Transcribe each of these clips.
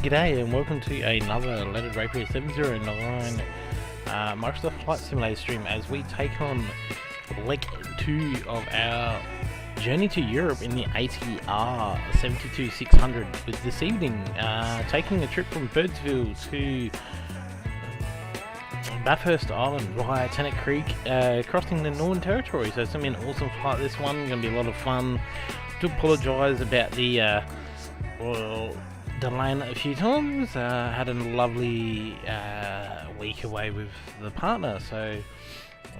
G'day and welcome to another Leaded Rapier 709 Microsoft Flight Simulator stream as we take on leg 2 of our journey to Europe in the ATR 72600, with this evening taking a trip from Birdsville to Bathurst Island via Tennant Creek, crossing the Northern Territory. So it's going to be an awesome flight, this one, going to be a lot of fun. To apologise about the delaying it a few times. Had a lovely week away with the partner, so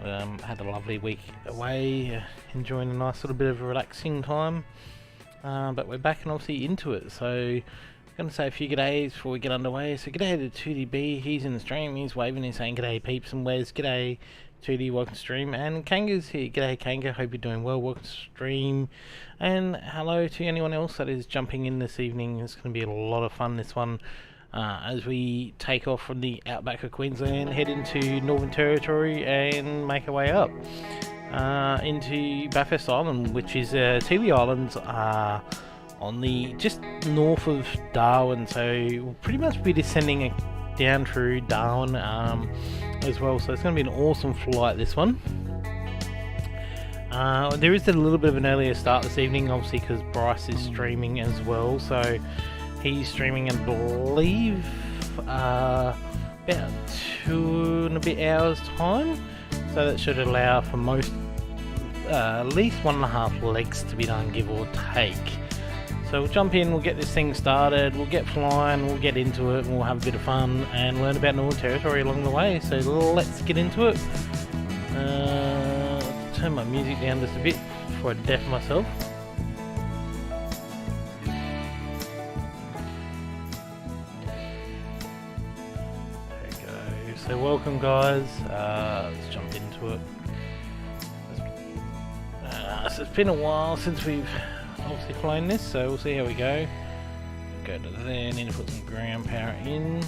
had a lovely week away, enjoying a nice little bit of a relaxing time, but we're back and obviously into it. So I'm going to say a few g'days before we get underway. So g'day to 2DB, he's in the stream, he's waving, he's saying g'day peeps and Wes, g'day 2D, welcome to stream, and Kanga's here, g'day Kanga, hope you're doing well, welcome to stream, and hello to anyone else that is jumping in this evening. It's going to be a lot of fun, this one, as we take off from the outback of Queensland, head into Northern Territory and make our way up into Bathurst Island, which is Tiwi Islands, on the just north of Darwin. So we'll pretty much be descending down through Darwin as well, so it's going to be an awesome flight, this one. There is a little bit of an earlier start this evening, obviously because Bryce is streaming as well, so he's streaming, I believe, about 2 and a bit hours time, so that should allow for most at least 1.5 legs to be done, give or take. So we'll jump in, we'll get this thing started, we'll get flying, we'll get into it, and we'll have a bit of fun and learn about Northern Territory along the way. So let's get into it. Turn my music down just a bit before I deafen myself. There we go. So welcome guys, let's jump into it. So it's been a while since we've obviously flown this, so we'll see how we go. Go to there, need to put some ground power in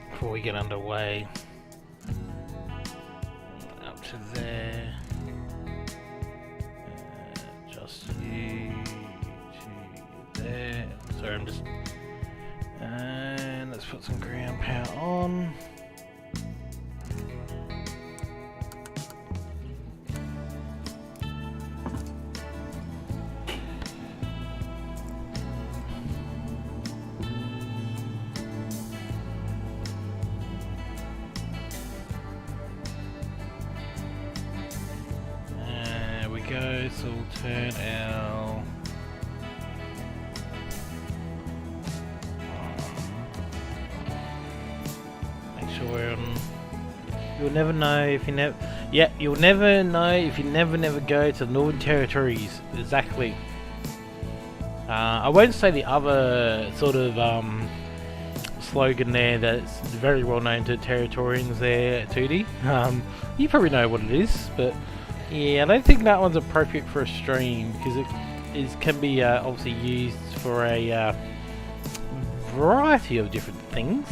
before we get underway. Up to there. Just you to there. Sorry, I'm just. And let's put some ground power on. So we'll turn our make sure we're on. You'll never know if you never. Yeah, you'll never know if you never go to the Northern Territories. Exactly. I won't say the other sort of slogan there that's very well known to Territorians there, 2D. You probably know what it is, but. Yeah, I don't think that one's appropriate for a stream because it can be obviously used for a variety of different things.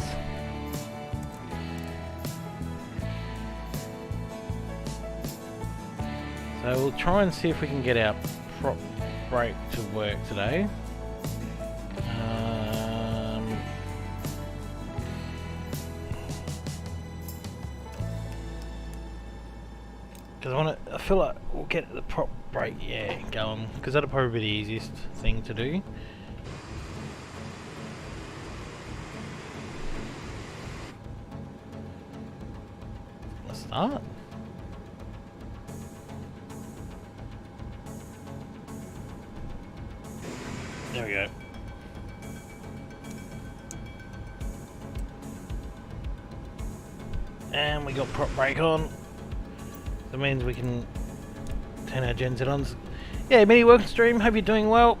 So we'll try and see if we can get our prop brake to work today. Because I feel like we'll get the prop brake, going, because that'll probably be the easiest thing to do. Let's start. There we go. And we got prop brake on. That means we can turn our gens on. Yeah, Minnie, welcome to stream. Hope you're doing well.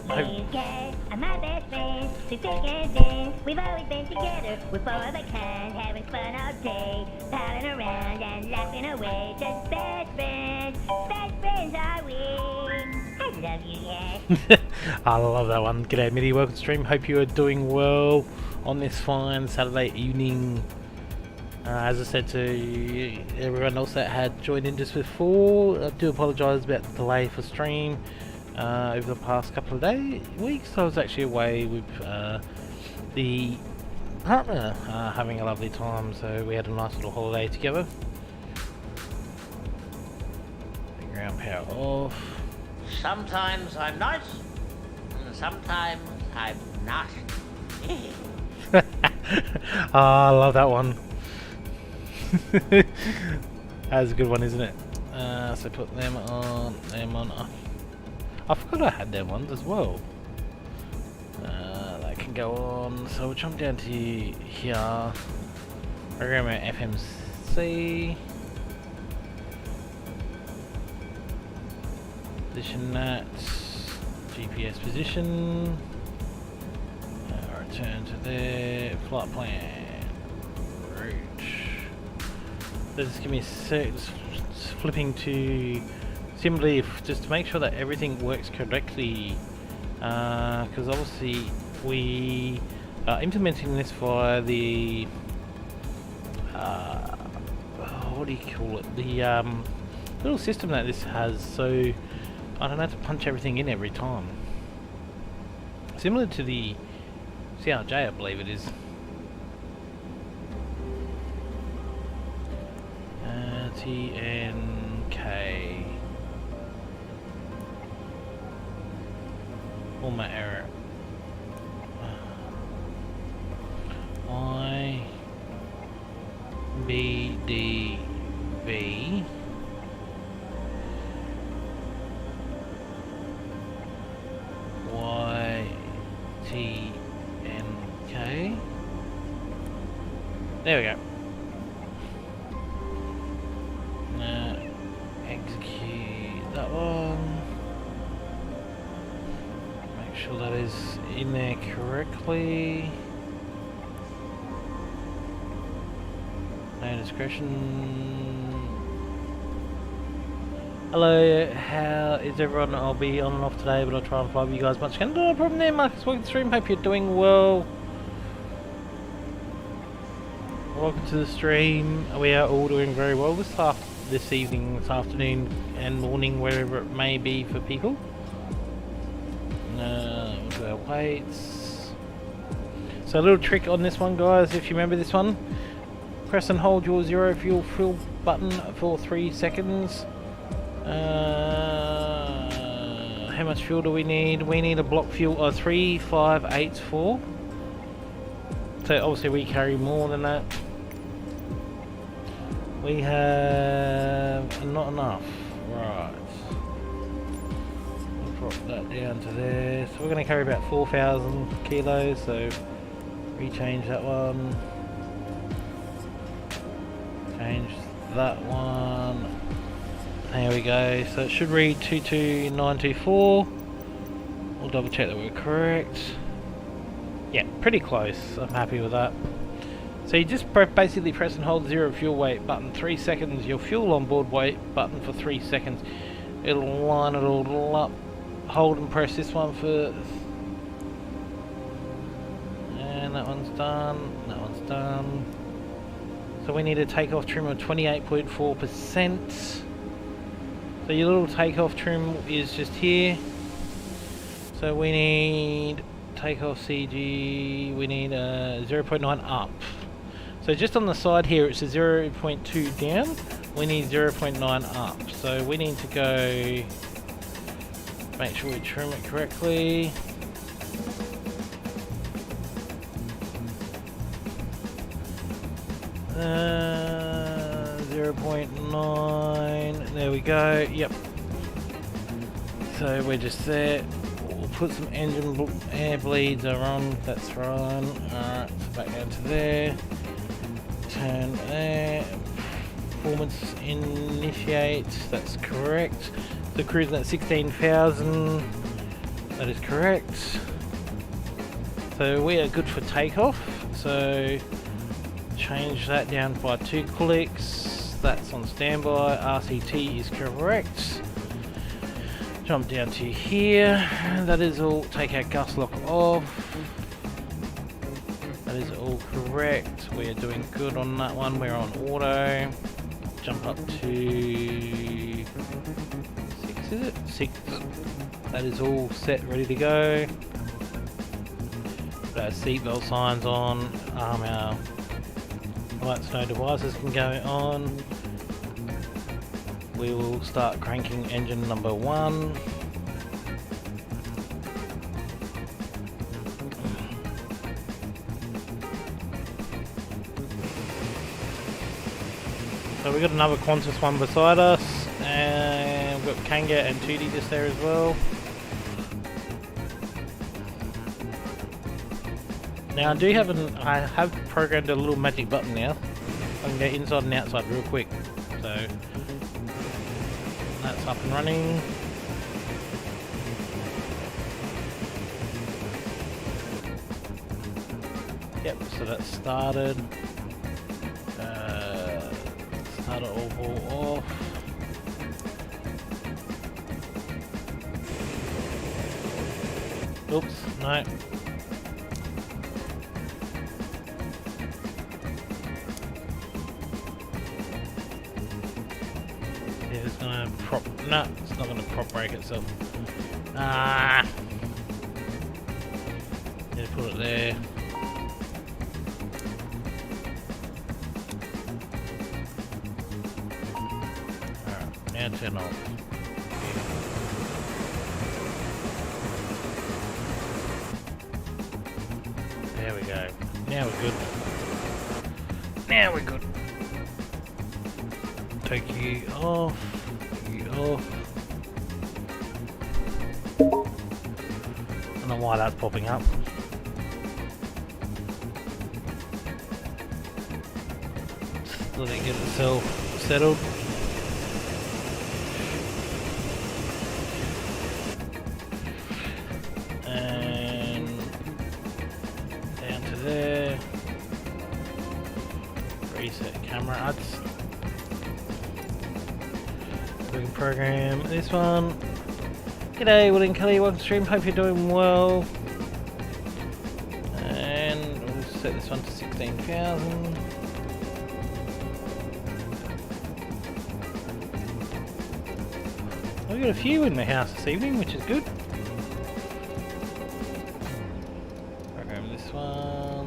These guys are my best friends, through thick and thin. We've always been together, we're four of a kind, having fun all day, palling around and laughing away. Just best friends are we. I love you guys. I love that one. G'day, Minnie, welcome to stream. Hope you are doing well on this fine Saturday evening. As I said to everyone else that had joined in just before, I do apologise about the delay for stream. over the past couple of weeks. I was actually away with the partner, having a lovely time, so we had a nice little holiday together. Ground power off. Sometimes I'm nice, and sometimes I'm not. Oh, I love that one. That's a good one, isn't it? So put them on, I forgot I had them ones as well. That can go on. So we'll jump down to here. Program our FMC. Position that. GPS position. Return to there. Flight plan. Route. So just give me a sec. Just flipping to simply just to make sure that everything works correctly. Because obviously we are implementing this via the what do you call it? The little system that this has. So I don't have to punch everything in every time. Similar to the CRJ, I believe it is. TNK. Format error. IBDV. YTNK. There we go. Execute that one. Make sure that is in there correctly. No discretion. Hello, how is everyone? I'll be on and off today, but I'll try and fly with you guys much again. No problem there, Marcus. Welcome to the stream. Hope you're doing well. Welcome to the stream. We are all doing very well this evening, this afternoon, and morning, wherever it may be for people. We'll do our weights. So a little trick on this one, guys. If you remember this one, press and hold your zero fuel fill button for 3 seconds. How much fuel do we need? We need a block fuel of 3584. So obviously we carry more than that. We have not enough. Right. We'll drop that down to there. So we're going to carry about 4,000 kilos. So rechange that one. Change that one. There we go. So it should read 22924. We'll double check that we're correct. Yeah, pretty close. I'm happy with that. So you just basically press and hold zero fuel weight button 3 seconds, your fuel on board weight button for 3 seconds. It'll line it all up. Hold and press this one first. And that one's done. That one's done. So we need a takeoff trim of 28.4%. So your little takeoff trim is just here. So we need takeoff CG, we need a 0.9 up. So just on the side here it's a 0.2 down, we need 0.9 up. So we need to go, make sure we trim it correctly. Uh, 0.9, there we go, yep. So we're just there. We'll put some engine air bleeds are on, that's right. Alright, so back down to there. Turn there. Performance initiate, that's correct. So cruising at 16,000, that is correct. So we are good for takeoff. So change that down by 2 clicks. That's on standby. RCT is correct. Jump down to here. That is all. Take our gas lock off. That is all correct. We are doing good on that one. We're on auto. Jump up to 6, is it? 6. That is all set, ready to go. Put our seatbelt signs on. Our lights, no devices can go on. We will start cranking engine number 1. So we've got another Qantas one beside us, and we've got Kanga and Tootie just there as well. Now I have programmed a little magic button now. I can go inside and outside real quick. So that's up and running. Yep, so that's started. Start it all off. Oops, no. It's gonna prop. No, it's not gonna prop break itself. Ah! Yeah, put it there. Alright, now turn off. There we go. Now we're good. Now we're good. Take you off. Take you off. I don't know why that's popping up. Just let it get itself settled. And down to there. Reset camera. We can program this one. G'day, Will and Kelly, welcome to stream, hope you're doing well. And we'll set this one to 16,000. We've got a few in the house this evening, which is good. Program this one.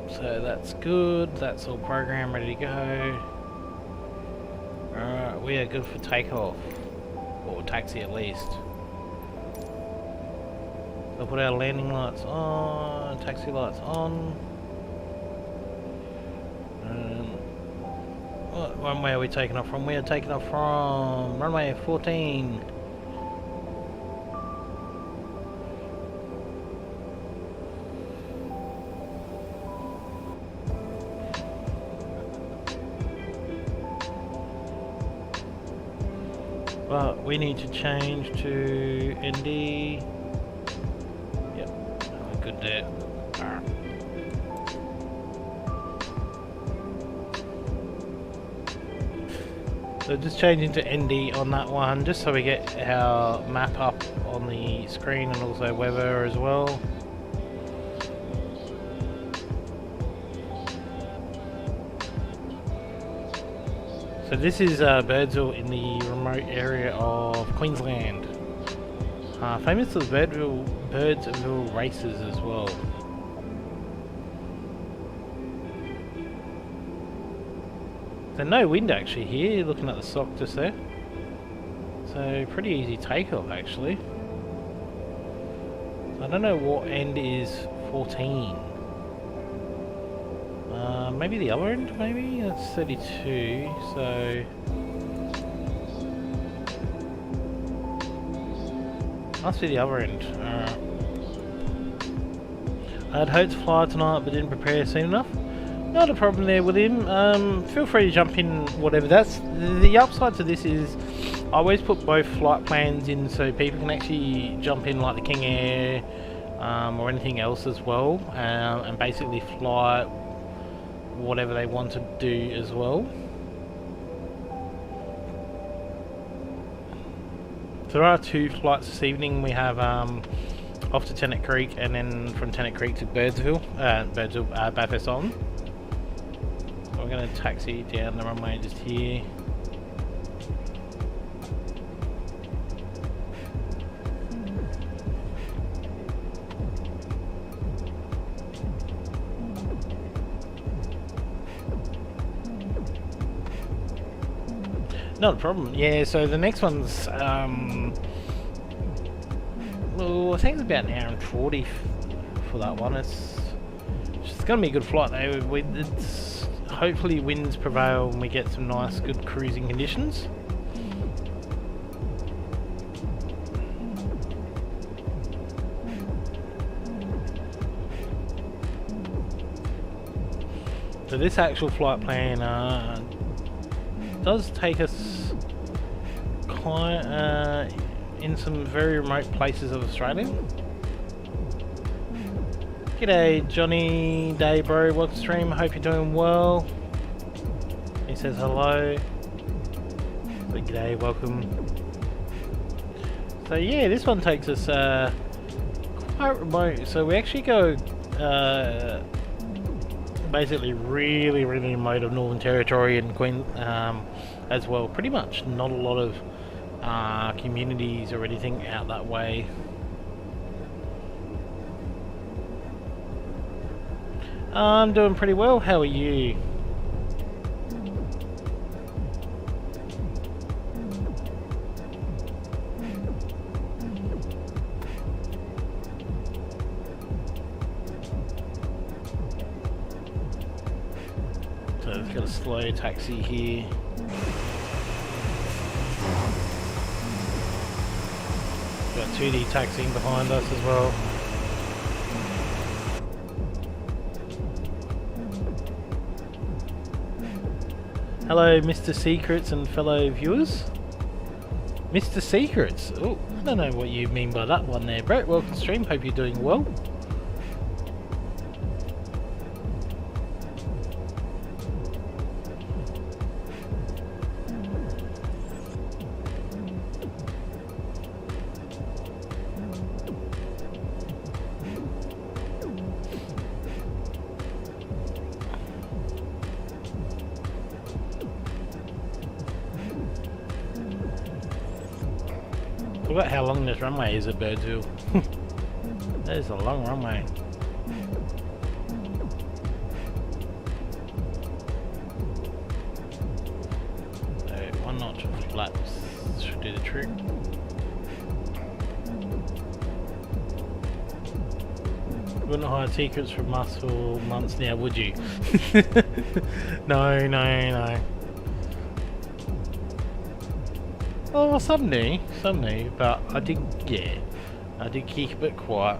So that's good, that's all programmed, ready to go. Alright, we are good for takeoff. Or taxi at least. I'll put our landing lights on, taxi lights on. What runway are we taking off from? We are taking off from runway 14. But we need to change to ND. Yep, we're good there. Alright. So just changing to ND on that one, just so we get our map up on the screen and also weather as well. So this is Birdsville in the remote area of Queensland. Famous for the Birdsville races as well. So no wind actually here, looking at the sock just there. So pretty easy takeoff actually. So I don't know what end is 14. Maybe the other end, maybe? That's 32, so... Must be the other end. I had hoped to fly tonight but didn't prepare soon enough. Not a problem there with him. Feel free to jump in whatever. That's the upside to this is I always put both flight plans in so people can actually jump in like the King Air or anything else as well and basically fly whatever they want to do as well. So there are two flights this evening. We have off to Tennant Creek, and then from Tennant Creek to Bathurst Island. So we're going to taxi down the runway just here. Not a problem. Yeah, so the next one's well, I think it's about an hour and 40 for that one. It's going to be a good flight though. It's hopefully winds prevail and we get some nice, good cruising conditions. So this actual flight plan does take us quite in some very remote places of Australia. G'day Johnny, day bro, welcome to stream, hope you're doing well. He says hello. But g'day, welcome. So yeah, this one takes us quite remote. So we actually go basically really remote of Northern Territory and Queen as well. Pretty much not a lot of communities or anything out that way. I'm doing pretty well, how are you? So let's get a slow taxi here. Got 2D taxiing behind us as well. Hello Mr. Secrets and fellow viewers. Mr. Secrets, oh, I don't know what you mean by that one there, Brett. Welcome to stream, hope you're doing well. I forgot how long this runway is at Birdsville. That is a long runway. So 1 notch of flaps should do the trick. You wouldn't hide secrets from us for months now, would you? No. Oh, some do, but I did keep it quiet.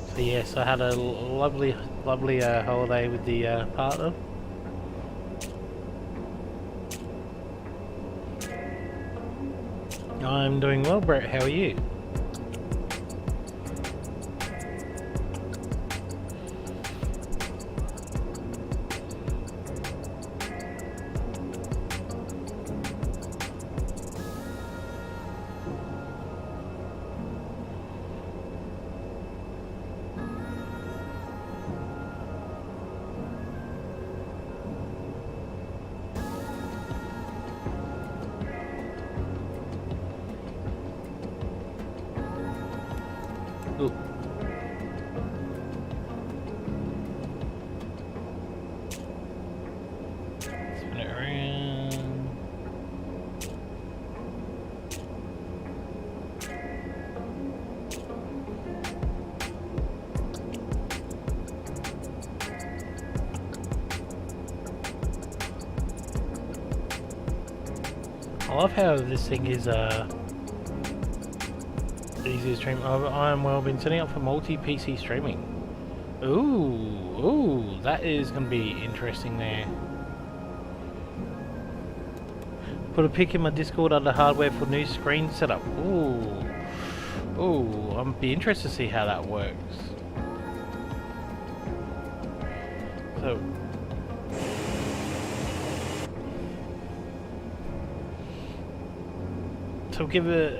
So yes, I had a lovely holiday with the partner. I'm doing well, Brett, how are you? Ooh. Spin it around. I love how this thing is easy to stream. I am well been setting up for multi-PC streaming. Ooh, that is going to be interesting there. Put a pic in my Discord under hardware for new screen setup. Ooh, I'd be interested to see how that works. So So we'll give it.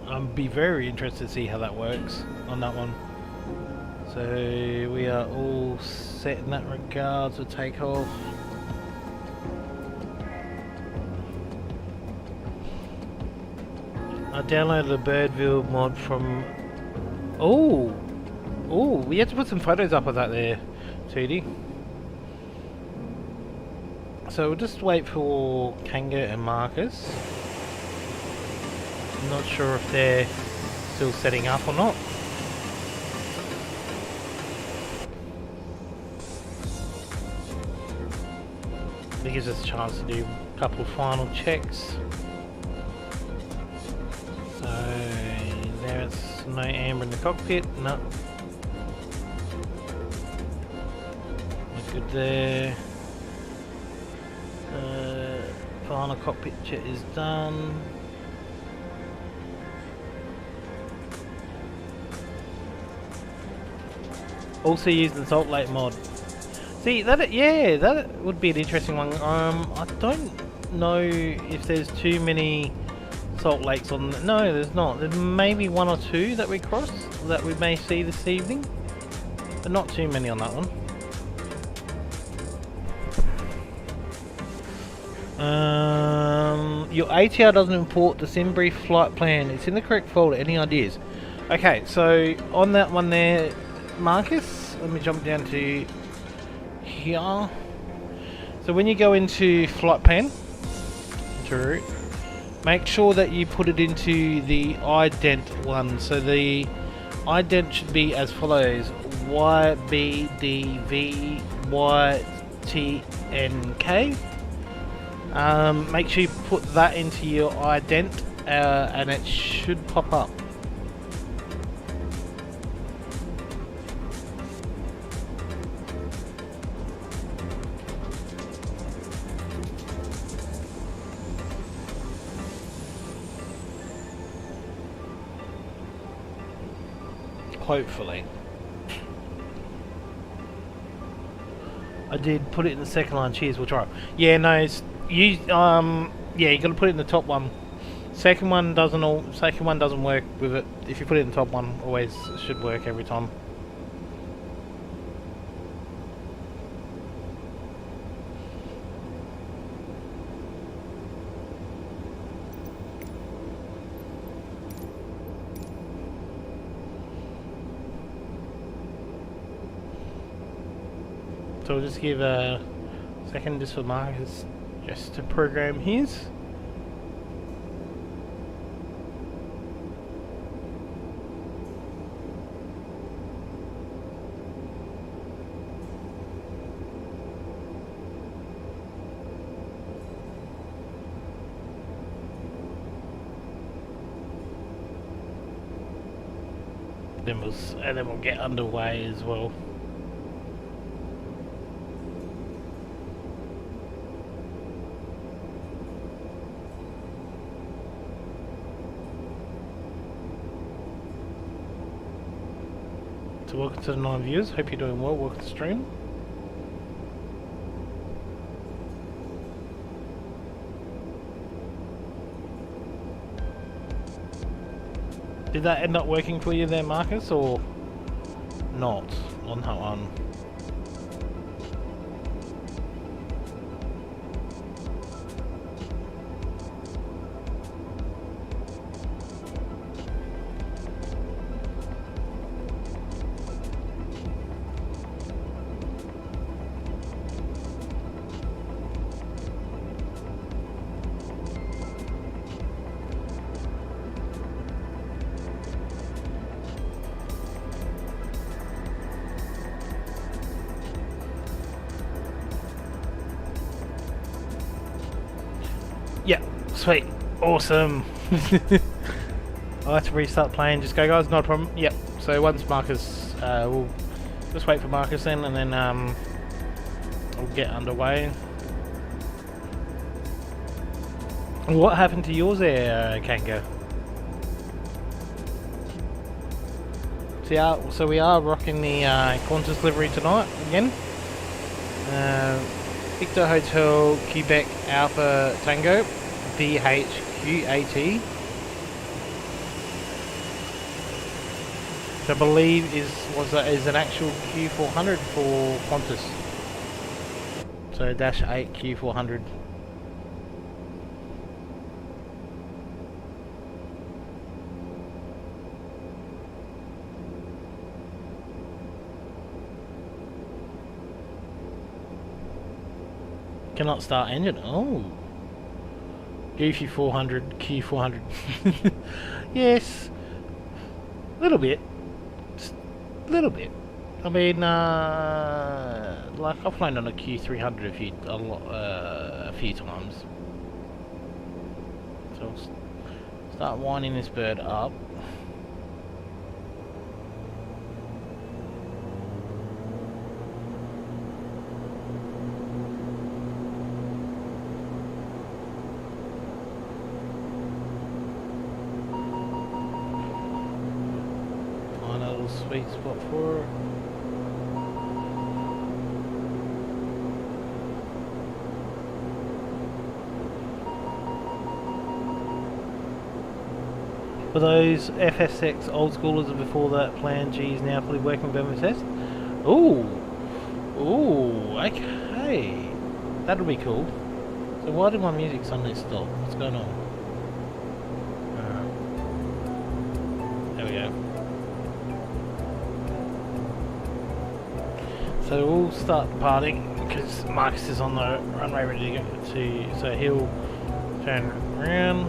I'd be very interested to see how that works on that one. So we are all set in that regard to take off. I downloaded the Birdsville mod from. Oh, we had to put some photos up of that there, Tootie. So we'll just wait for Kanga and Marcus. I'm not sure if they're still setting up or not. It gives us a chance to do a couple of final checks. So there's no amber in the cockpit. No. We're good there. Final cockpit check is done. Also using the Salt Lake mod. See that? Yeah, that would be an interesting one. I don't know if there's too many salt lakes on. No, there's not. There's maybe one or two that we cross that we may see this evening, but not too many on that one. Your ATR doesn't import the SimBrief flight plan. It's in the correct folder. Any ideas? Okay, so on that one there, Marcus, let me jump down to here. So when you go into flightplan, make sure that you put it into the ident one. So the ident should be as follows: YBDVYTNK. Make sure you put that into your ident, and it should pop up. Hopefully. I did put it in the second line. Cheers, we'll try. Yeah, no, it's you. Yeah, you got to put it in the top one. Second one doesn't work with it. If you put it in the top one, always should work every time. So we'll just give a second just for Marcus just to program his. And then we'll get underway as well. So welcome to the 9 viewers, hope you're doing well, welcome to the stream. Did that end up working for you there, Marcus, or not on that one? Yeah, sweet, awesome. I'll have to restart playing. Just go, guys, not a problem. Yep. So once Marcus, we'll just wait for Marcus then, and then we'll get underway. What happened to yours there, Kanga? So we are rocking the Qantas livery tonight again. Victor Hotel Quebec Alpha Tango BHQAT. Which I believe is an actual Q400 for Qantas. So -8 Q400. Cannot start engine. Oh. Goofy 400, Q400. Yes. A little bit. Just a little bit. I mean, like I've flown on a Q300 a few times. So I'll start winding this bird up. Sweet spot for it. For those FSX old schoolers and before that Plan G is now fully working with MSS. Ooh, ooh, okay, that'll be cool. So why did my music suddenly stop? What's going on? There we go. So we'll start departing because Marcus is on the runway ready to go so he'll turn around.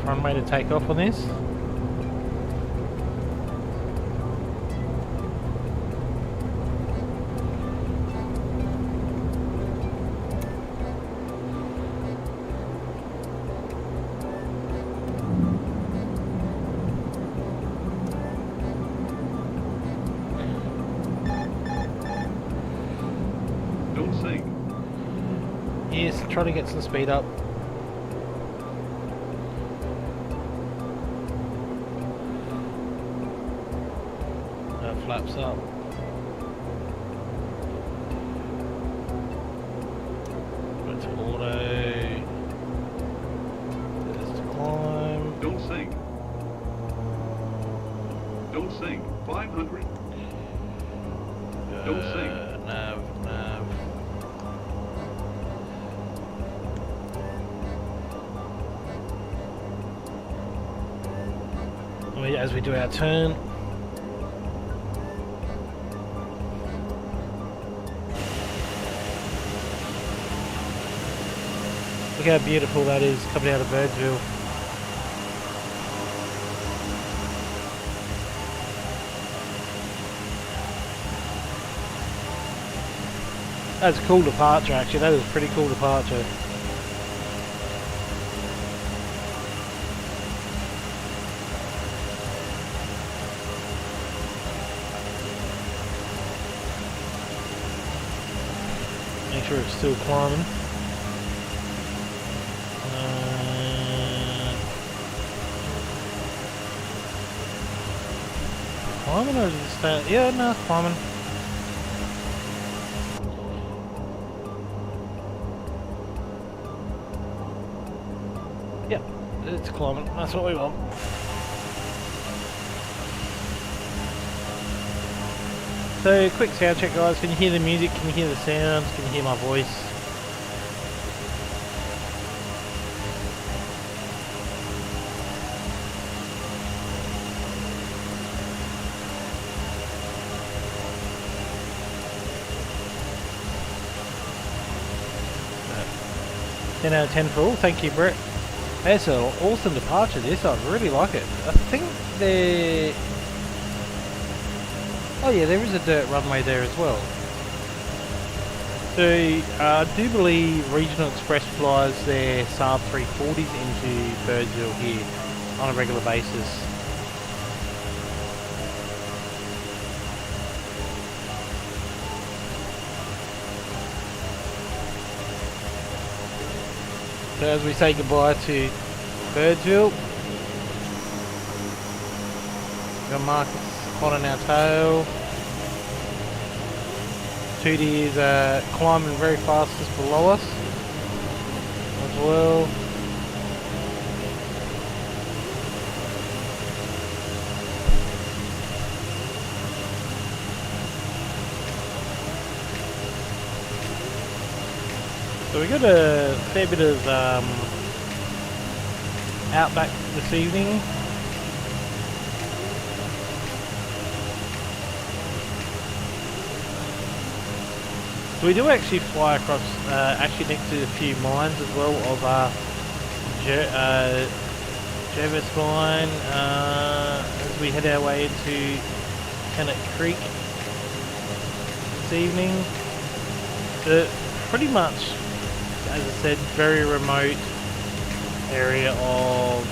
Runway to take off on this. Don't sink. Yes, try to get some speed up. Flaps up. Go to auto. There's to climb. Don't sink. Don't sink. 500. Don't sink. Nav. As we do our turn. Look how beautiful that is coming out of Birdsville. That's a cool departure actually, that is a pretty cool departure. Make sure it's still climbing. Climbing or is it staying? Yeah, no, it's climbing. Yeah, it's climbing. That's what we want. So, quick sound check, guys. Can you hear the music? Can you hear the sounds? Can you hear my voice? Ten out of 10 for all. Thank you, Brett. That's an awesome departure, this. I really like it. I think they're... Oh yeah, there is a dirt runway there as well. So I do believe Regional Express flies their Saab 340s into Birdsville here on a regular basis. So as we say goodbye to Birdsville, we've got Marcus hot on our tail. Tootie is climbing very fast just below us as well. So we got a fair bit of outback this evening. So we do actually fly across, actually next to a few mines as well of Jervis mine as we head our way into Tennant Creek this evening. Pretty much, as I said, very remote area of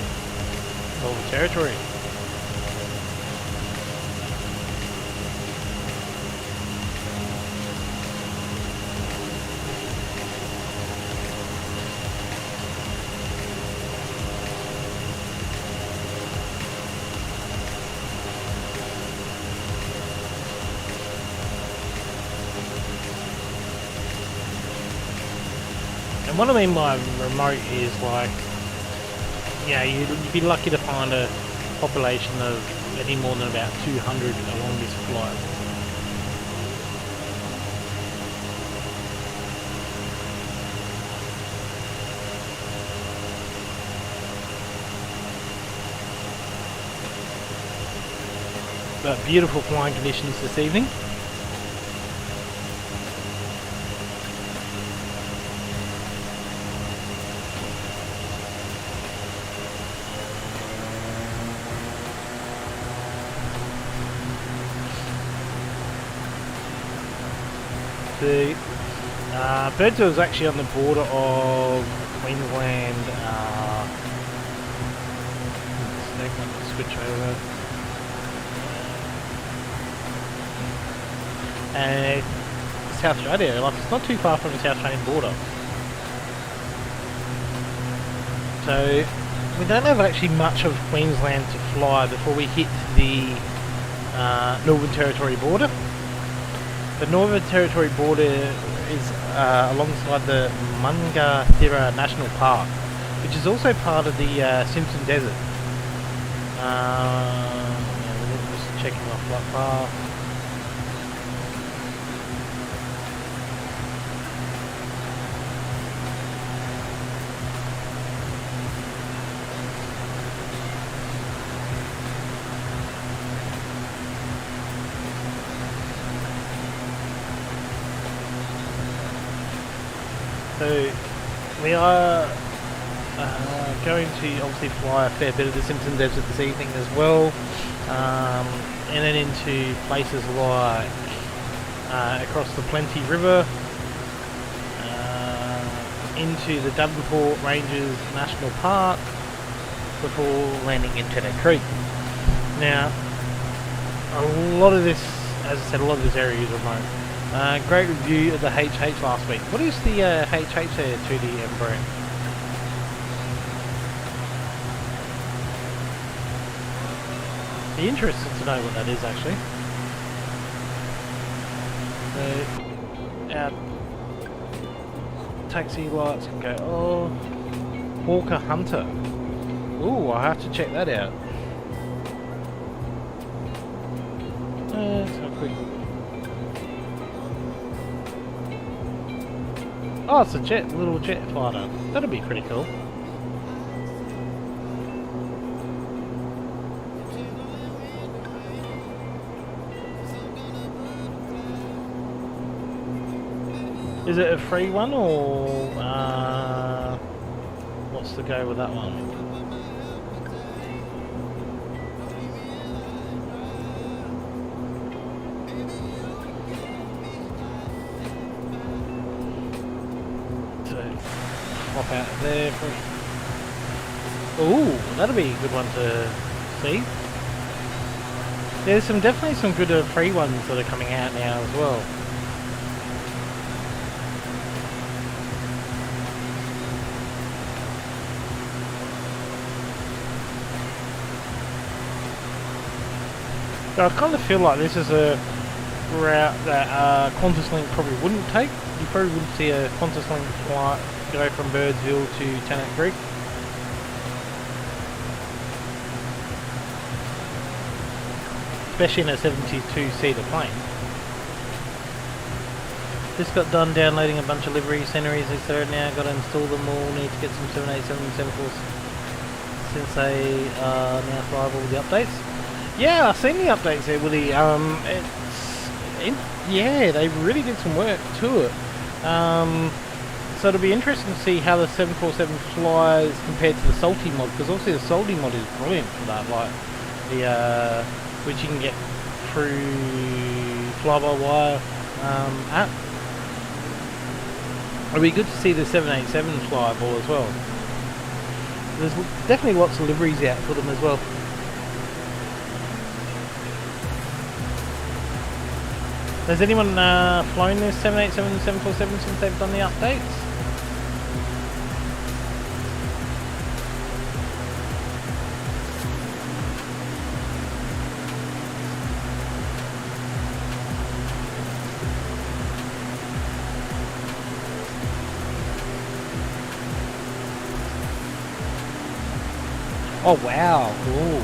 Northern Territory. And what I mean by remote is like, yeah, you'd be lucky to find a population of any more than about 200 along this flight. But beautiful flying conditions this evening. Birdsville is actually on the border of Queensland. Switch over. And South Australia, like it's not too far from the South Australian border. So we don't have actually much of Queensland to fly before we hit the Northern Territory border. The Northern Territory border is alongside the Mungathira National Park, which is also part of the Simpson Desert. We're just checking off flight path. So we are going to obviously fly a fair bit of the Simpson Desert this evening as well, and then into places like across the Plenty River, into the Devonport Ranges National Park before landing in Tennant Creek. Now, a lot of this, as I said, a lot of this area is remote. Great review of the HH last week. What is the HH there, 2D and Brett? Be interested to know what that is actually. So, our taxi lights can go. Oh, Hawker Hunter. Ooh, I have to check that out. Let's have a quick. Oh, it's a little jet fighter. That'll be pretty cool. Is it a free one or what's the go with that one? swap out there for. Ooh, that'll be a good one to see. There's definitely some good free ones that are coming out now as well. So I kind of feel like this is a route that Qantas Link probably wouldn't take. You probably wouldn't see a Qantas Link flight go from Birdsville to Tennant Creek. Especially in a 72-seater plane. Just got done downloading a bunch of livery sceneries, etc. Now got to install them all. Need to get some 787 and 74s since they are now flyable with the updates. Yeah, I've seen the updates there, Willie. Yeah, they really did some work to it. So it'll be interesting to see how the 747 flies compared to the Salty mod, because obviously the Salty mod is brilliant for that, like the which you can get through fly-by-wire app. It'll be good to see the 787 flyable as well. There's definitely lots of liveries out for them as well. Has anyone flown this 787 and 747 since they've done the updates? Oh wow, cool.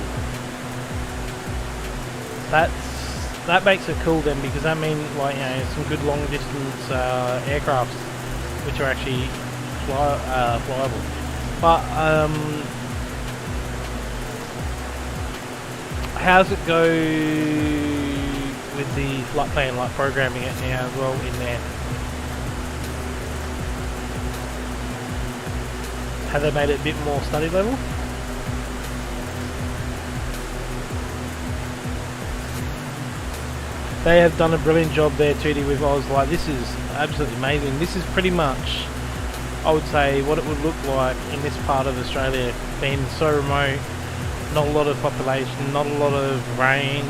That makes it cool then, because that means, like, you know, some good long distance aircrafts which are actually flyable. But how's it go with the flight plan, like programming it now as well in there? Have they made it a bit more study level? They have done a brilliant job there, Tootie, with Oz. Like, this is absolutely amazing. This is pretty much, I would say, what it would look like in this part of Australia, being so remote, not a lot of population, not a lot of rain.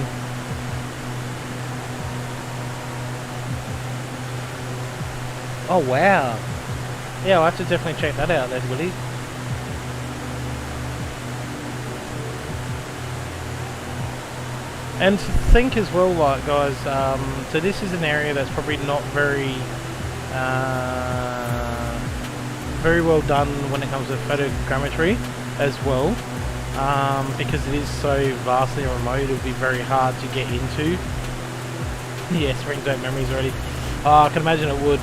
Oh wow. Yeah, I'll have to definitely check that out then, Willie. And to think as well, like, guys, so this is an area that's probably not very very well done when it comes to photogrammetry as well, because it is so vastly remote. It would be very hard to get into. Yes, brings back memories already. Oh, I can imagine it would.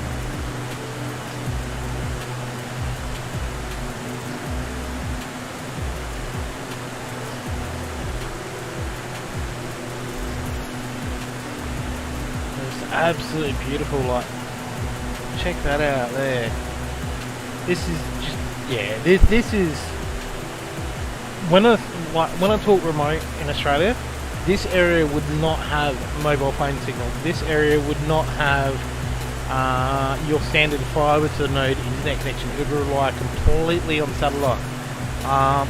Absolutely beautiful. Like, check that out there. This is just, yeah, this is when I talk remote in Australia, this area would not have mobile phone signal. This area would not have your standard fibre to the node internet connection. It would rely completely on satellite.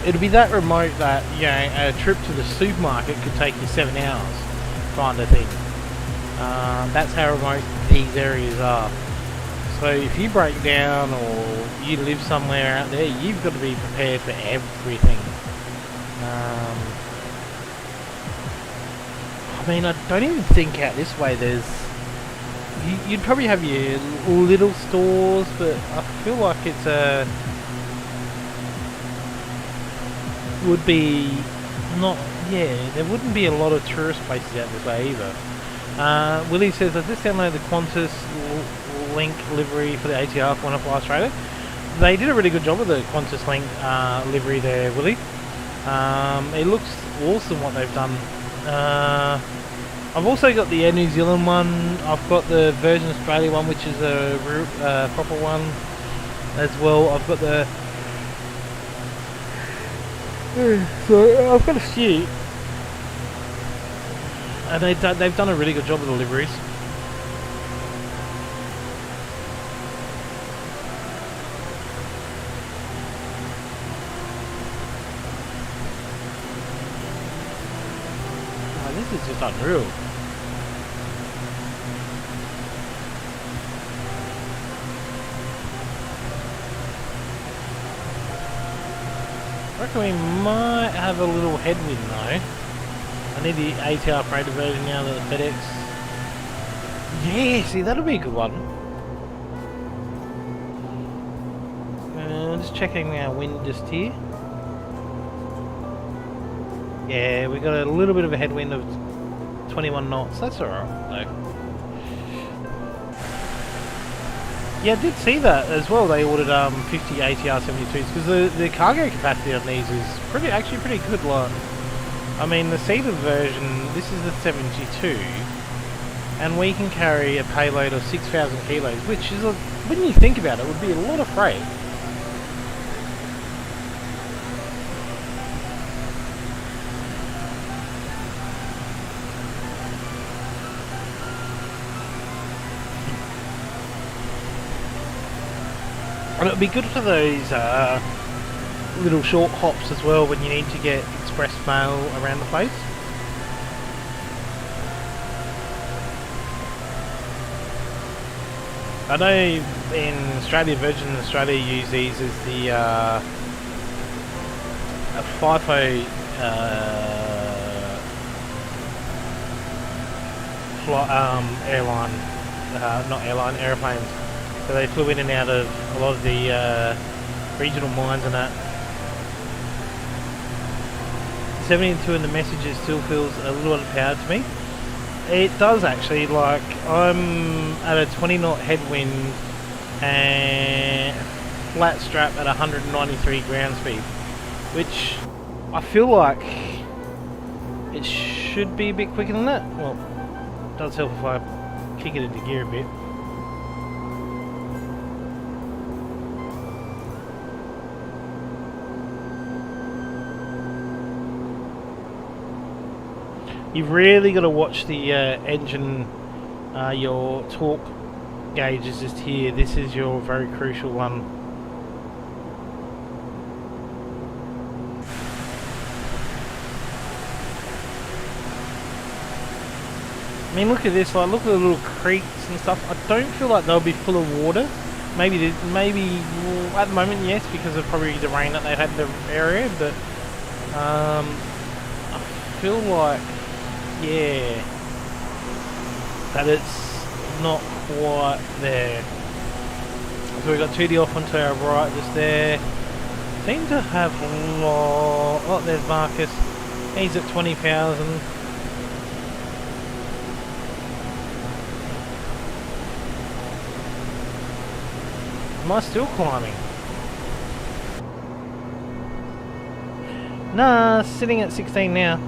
It'd be that remote that, you know, a trip to the supermarket could take you 7 hours, kind of thing. That's how remote these areas are. So if you break down or you live somewhere out there, you've got to be prepared for everything. I mean, I don't even think out this way there's... You'd probably have your little stores, but I feel like it's would be not... Yeah, there wouldn't be a lot of tourist places out this way either. Willie says, I've just downloaded the Qantas Link livery for the ATR for when I fly Australia. They did a really good job with the Qantas Link livery there, Willie. It looks awesome what they've done. I've also got the Air New Zealand one. I've got the Virgin Australia one, which is a proper one as well. I've got the... So I've got a few. And they've done a really good job with the liveries. This is just unreal. I reckon we might have a little headwind though. I need the ATR freighter version now of the FedEx. Yeah, see, that'll be a good one. Just checking our wind just here. Yeah, we got a little bit of a headwind of 21 knots. That's alright though. Yeah, I did see that as well. They ordered 50 ATR 72s because the cargo capacity on these is actually pretty good. Like, I mean, the seated version, this is the 72, and we can carry a payload of 6,000 kilos, which is, when you think about it, would be a lot of freight. And it would be good for those little short hops as well when you need to get express mail around the place. I know in Australia, Virgin Australia use these as the FIFO airplanes. So they flew in and out of a lot of the regional mines and that. 72 in the messages still feels a little underpowered to me. It does actually. Like, I'm at a 20 knot headwind and flat strap at 193 ground speed, which I feel like it should be a bit quicker than that. Well, it does help if I kick it into gear a bit. You've really got to watch the engine, your torque gauge is just here. This is your very crucial one. I mean, look at this, like, look at the little creeks and stuff. I don't feel like they'll be full of water. Maybe well, at the moment, yes, because of probably the rain that they've had in the area, but I feel like, yeah, that it's not quite there. So we've got 2D off onto our right just there. Seem to have oh, there's Marcus. He's at 20,000. Am I still climbing? Nah, sitting at 16 now.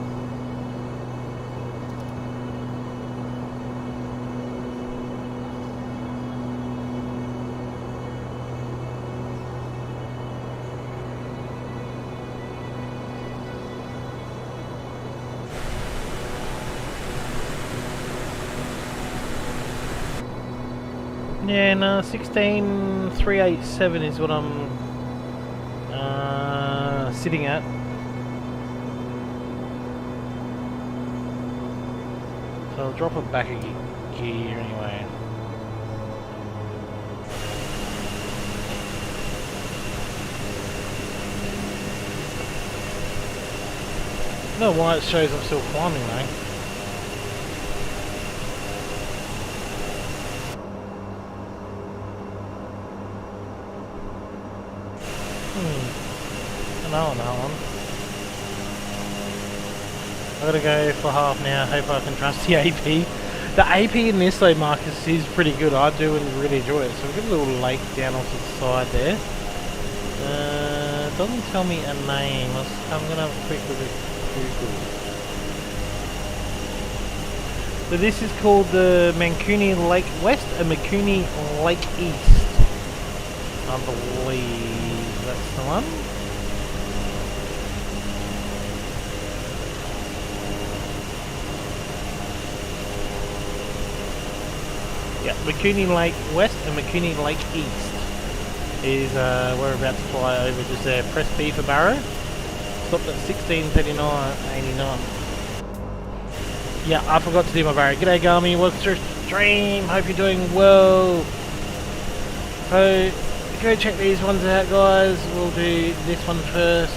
Yeah, no, 16,387 is what I'm sitting at. So I'll drop it back a gear anyway. I don't know why it shows I'm still climbing though. On that one. I'm gonna go for half now. Hope I can trust the AP. The AP in this though, Marcus, is pretty good. I do really enjoy it. So we've got a little lake down off the side there. Doesn't tell me a name. I'm gonna have a quick look at Google. So this is called the Mancuni Lake West and Mancuni Lake East. I believe that's the one. Yeah, Mancuni Lake West and Mancuni Lake East is we're about to fly over just there. Press B for Barrow. Stopped at 16:39.89. Yeah, I forgot to do my barrier. G'day Gami, what's your stream? Hope you're doing well. So, go check these ones out guys. We'll do this one first.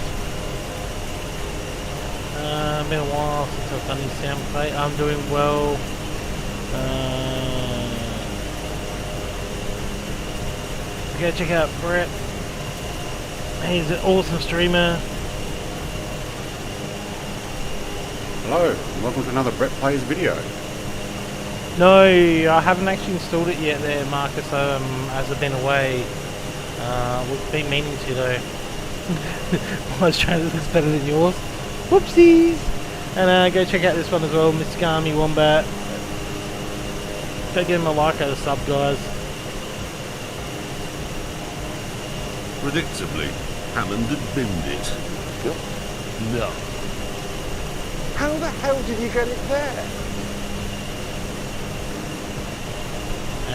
Been a while since I've done this sound play. I'm doing well. Go check out Brett. He's an awesome streamer. Hello, and welcome to another Brett Plays video. No, I haven't actually installed it yet there, Marcus, as I've been away. We've been meaning to though. My Australia looks better than yours. Whoopsies! And go check out this one as well, Mr. Gami Wombat. Go give him a like and a sub, guys. Predictably, Hammond had binned it. Yep. No. How the hell did you get it there? I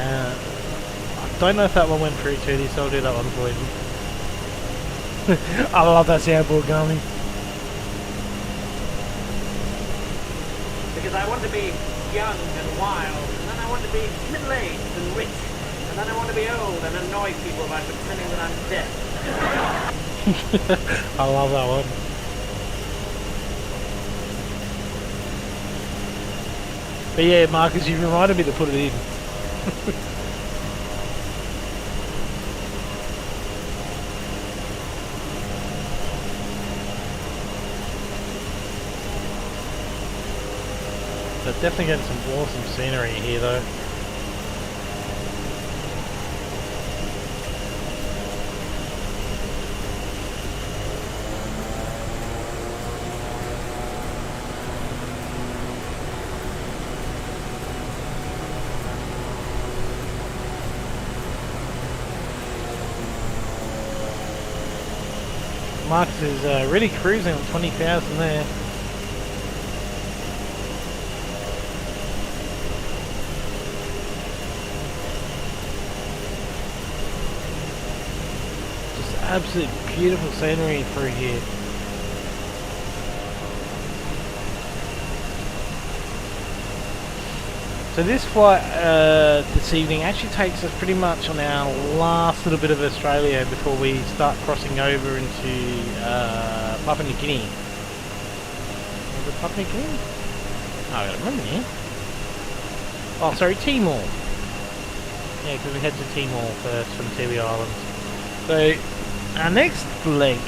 don't know if that one went through too, so I'll do that one for him. I love that soundboard, Gami. Because I want to be young and wild, and then I want to be middle-aged and rich, and then I want to be old and annoy people by pretending that I'm deaf. I love that one. But yeah, Marcus, you reminded me to put it in. So definitely getting some awesome scenery here though. Marcus is really cruising on 20,000 there. Just absolute beautiful scenery through here. So this flight this evening actually takes us pretty much on our last little bit of Australia before we start crossing over into Papua New Guinea. Was it Papua New Guinea? Oh, I gotta remember now. Oh, sorry, Timor. Yeah, because we head to Timor first from Tiwi Islands. So our next leg,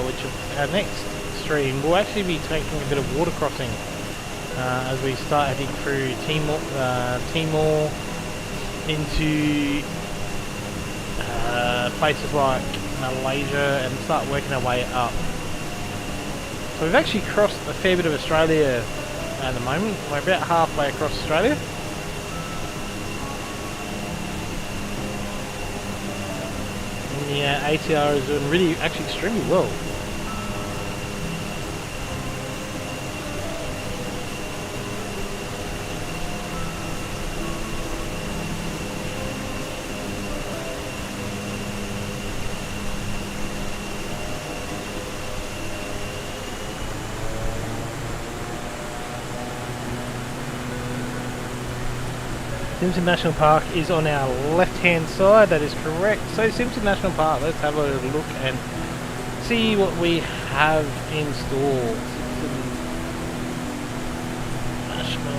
which is our next stream, will actually be taking a bit of water crossing. As we start heading through Timor into places like Malaysia and start working our way up. So we've actually crossed a fair bit of Australia at the moment. We're about halfway across Australia. And the ATR is doing really, actually extremely well. Simpson National Park is on our left hand side, that is correct. So Simpson National Park, let's have a look and see what we have in store. Simpson National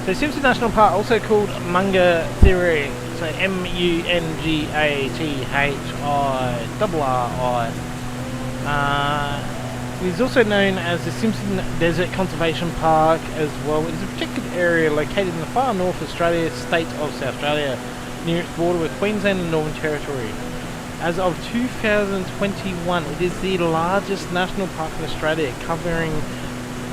So Simpson National Park, also called Mungathiri, so M-U-N-G-A-T-H-I-R-R-I. It is also known as the Simpson Desert Conservation Park as well. It is a protected area located in the far north Australia state of South Australia, near its border with Queensland and Northern Territory. As of 2021, it is the largest national park in Australia, covering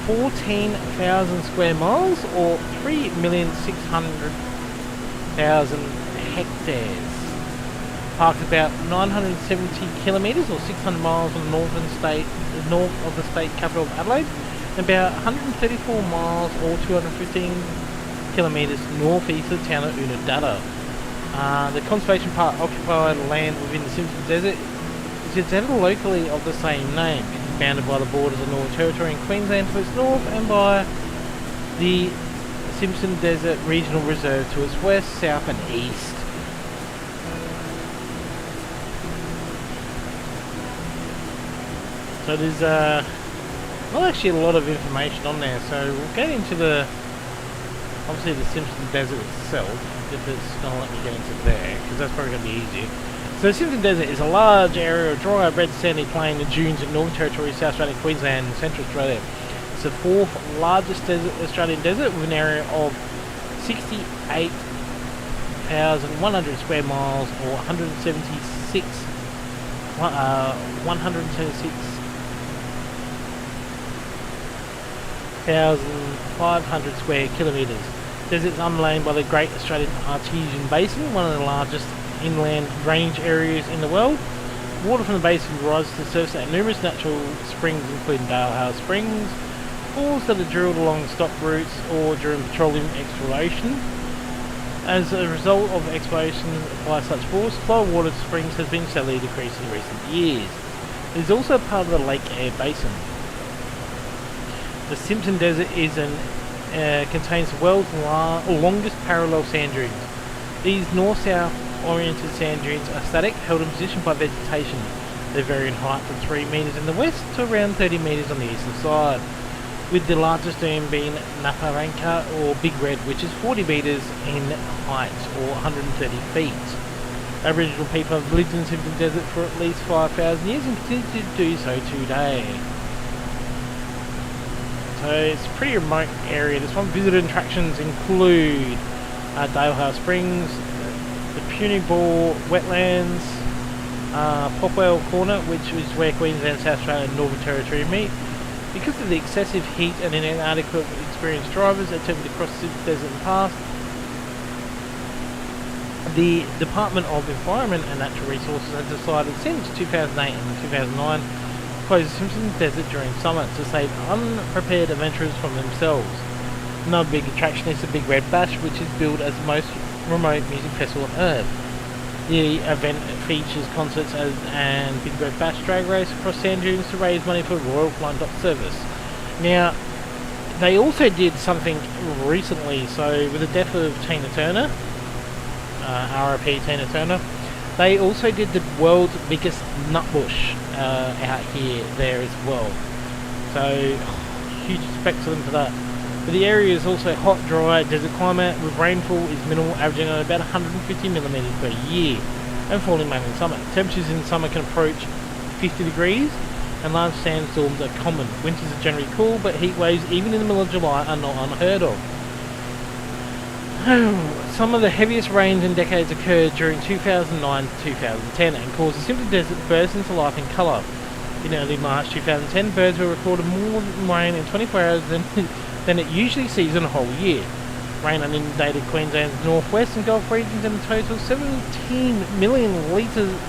14,000 square miles or 3,600,000 hectares. Park's about 970 kilometres or 600 miles on the north of the state capital of Adelaide, and about 134 miles or 215 kilometres northeast of the town of Unadilla. The conservation park occupied land within the Simpson Desert. It's a desert locally of the same name. It's bounded by the borders of Northern Territory and Queensland to its north and by the Simpson Desert Regional Reserve to its west, south and east. So there's not actually a lot of information on there, so we'll get into obviously the Simpson Desert itself, if it's going to let me get into there, because that's probably going to be easier. So the Simpson Desert is a large area of dry, red sandy plain and dunes in Northern Territory, South Australia, Queensland and Central Australia. It's the fourth largest Australian desert with an area of 68,100 square miles or 176,500 square kilometres. Desert is underlain by the Great Australian Artesian Basin, one of the largest inland drainage areas in the world. Water from the basin rises to the surface at numerous natural springs, including Dalehouse Springs, pools that are drilled along stock routes or during petroleum exploration. As a result of exploration by such pools, supply of water to springs has been steadily decreased in recent years. It is also part of the Lake Eyre Basin. The Simpson Desert contains the world's longest parallel sand dunes. These north-south oriented sand dunes are static, held in position by vegetation. They vary in height from 3 metres in the west to around 30 metres on the eastern side, with the largest dune being Naparanka or Big Red, which is 40 metres in height or 130 feet. Aboriginal people have lived in the Simpson Desert for at least 5,000 years and continue to do so today. So it's a pretty remote area. This one visitor attractions include Dalehouse Springs, the Puny Bore Wetlands, Popwell Corner, which is where Queensland, South Australia and Northern Territory meet. Because of the excessive heat and inadequate experienced drivers attempting to cross the desert and pass, the Department of Environment and Natural Resources has decided since 2008 and 2009 to close the Simpson Desert during summer to save unprepared adventurers from themselves. Another big attraction is the Big Red Bash, which is billed as the most remote music festival on Earth. The event features concerts and Big Red Bash drag race across sand dunes to raise money for Royal Flying Dot Service. Now, they also did something recently, so with the death of Tina Turner, RIP Tina Turner, they also did the world's biggest nutbush out there as well. So, huge respect to them for that. But the area is also hot, dry, desert climate with rainfall is minimal, averaging at about 150 millimetres per year and falling mainly in summer. Temperatures in summer can approach 50 degrees and large sandstorms are common. Winters are generally cool, but heat waves even in the middle of July are not unheard of. Some of the heaviest rains in decades occurred during 2009 to 2010 and caused the Simpson Desert to burst into life and colour. In early March 2010, Birdsville recorded more rain in 24 hours than it usually sees in a whole year. Rain inundated Queensland's northwest and Gulf regions, and a total 17 million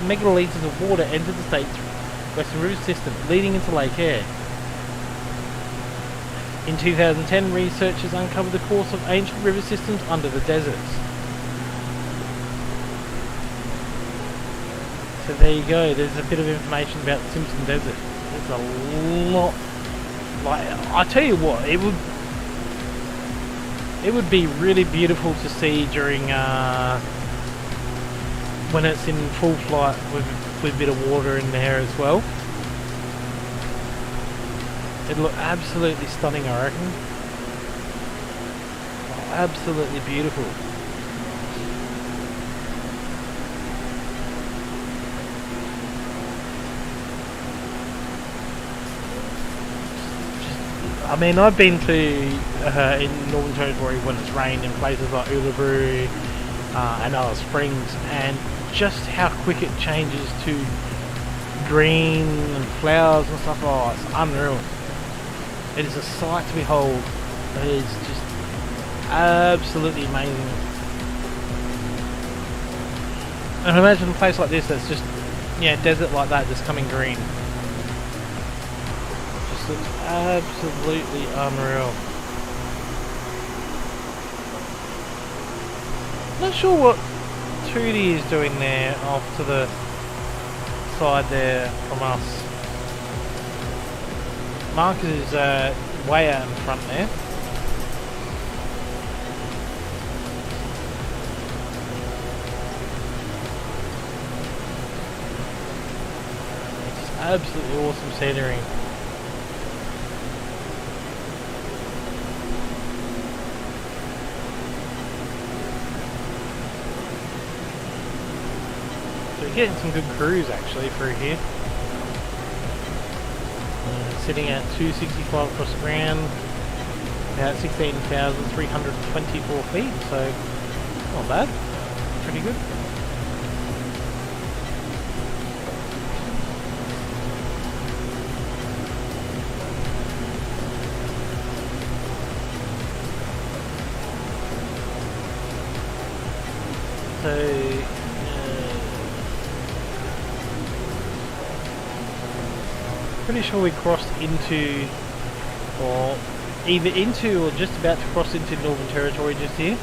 megalitres of water entered the state's western river system, leading into Lake Eyre. In 2010, researchers uncovered the course of ancient river systems under the deserts. So there you go, there's a bit of information about the Simpson Desert. There's a lot. Like, I tell you what, it would be really beautiful to see during when it's in full flight with a bit of water in there as well. It'd look absolutely stunning, I reckon. Oh, absolutely beautiful. I mean, I've been to in Northern Territory when it's rained in places like Uluru and Alice Springs, and just how quick it changes to green and flowers and stuff. Oh, it's unreal. It is a sight to behold. It is just absolutely amazing. And imagine a place like this that's just, yeah, desert like that, just coming green. Just looks absolutely unreal. Not sure what Tootie is doing there off to the side there from us. Marcus is way out in front there. It's absolutely awesome scenery. So we're getting some good crews actually through here. Sitting at 265 across the ground, about 16,324 feet, so not bad, pretty good. So pretty sure we crossed into, or either into or just about to cross into Northern Territory just here.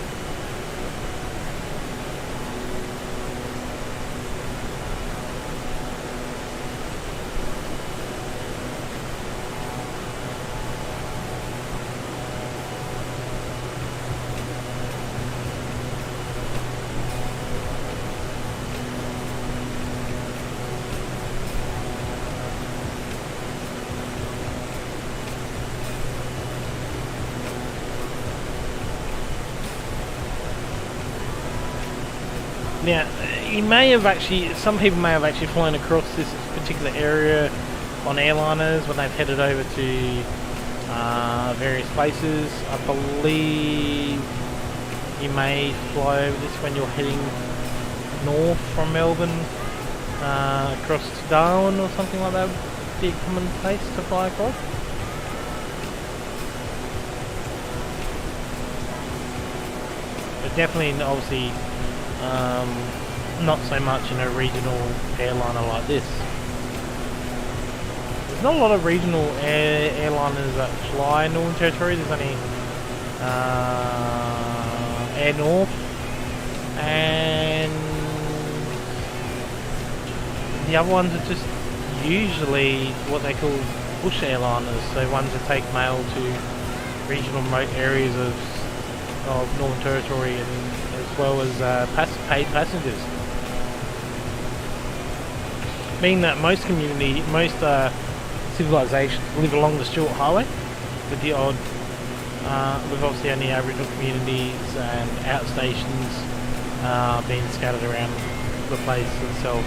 Now, you may have actually, some people may have actually flown across this particular area on airliners when they've headed over to various places. I believe you may fly over this when you're heading north from Melbourne, across to Darwin or something like that. Would be a common place to fly across. But definitely, obviously, not so much in a regional airliner like this. There's not a lot of regional airliners that fly Northern Territory. There's only Air North and the other ones are just usually what they call bush airliners, so ones that take mail to regional remote areas of Northern Territory, and as well as paid passengers. Meaning that most civilizations live along the short highway, with the odd, with obviously only Aboriginal communities and outstations being scattered around the place itself.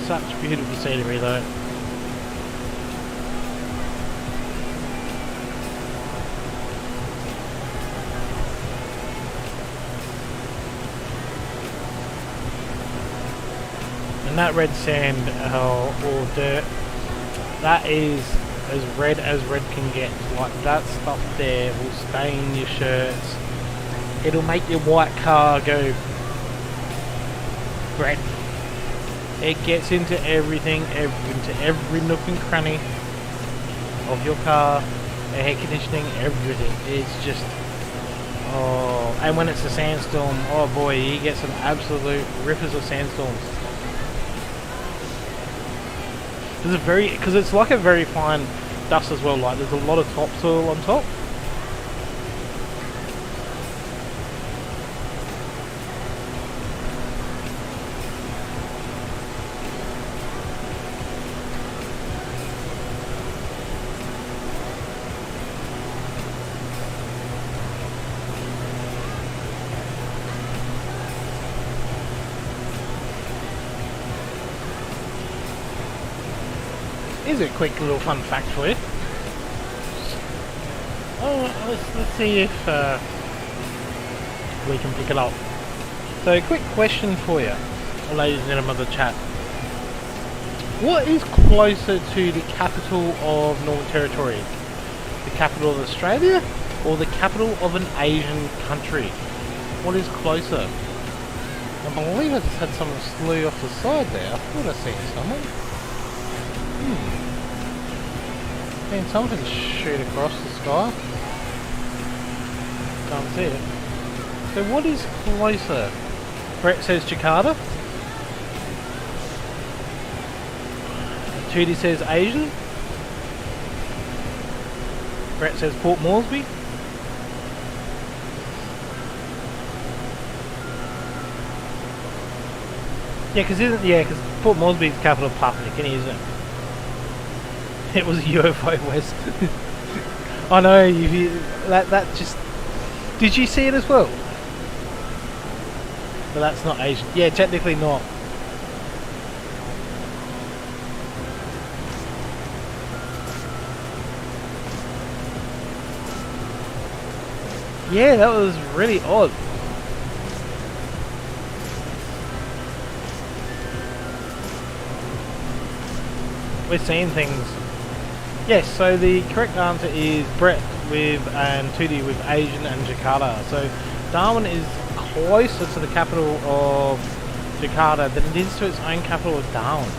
Such beautiful scenery though. And that red sand or dirt, that is as red can get. Like that stuff there will stain your shirts. It'll make your white car go red. It gets into everything, into every nook and cranny of your car, air conditioning, everything. It's just, oh, and when it's a sandstorm, oh boy, you get some absolute rippers of sandstorms. Because it's like a very fine dust as well, like there's a lot of topsoil on top. Here's a quick little fun fact for you. Oh, let's see if we can pick it up. So, quick question for you, ladies and gentlemen of the chat. What is closer to the capital of Northern Territory? The capital of Australia or the capital of an Asian country? What is closer? I believe I just had someone slew off the side there. I thought I seen someone. Man, someone can shoot across the sky. Can't see it. So what is closer? Brett says Jakarta. Tootie says Asian. Brett says Port Moresby. Yeah, because Port Moresby is the capital of Papua New Guinea, isn't it? It was UFO West. I know that just. Did you see it as well? But that's not Asian. Yeah, technically not. Yeah, that was really odd. We're seeing things. Yes, so the correct answer is Brett with and Tootie with Asian and Jakarta. So Darwin is closer to the capital of Jakarta than it is to its own capital of Darwin.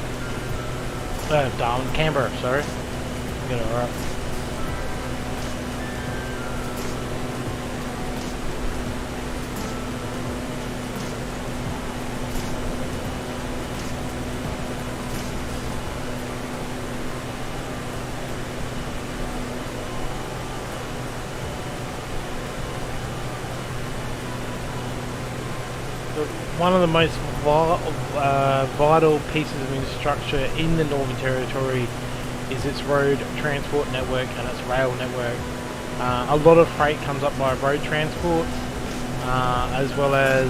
Canberra, sorry. Get it right. One of the most vital pieces of infrastructure in the Northern Territory is its road transport network and its rail network. A lot of freight comes up by road transport as well as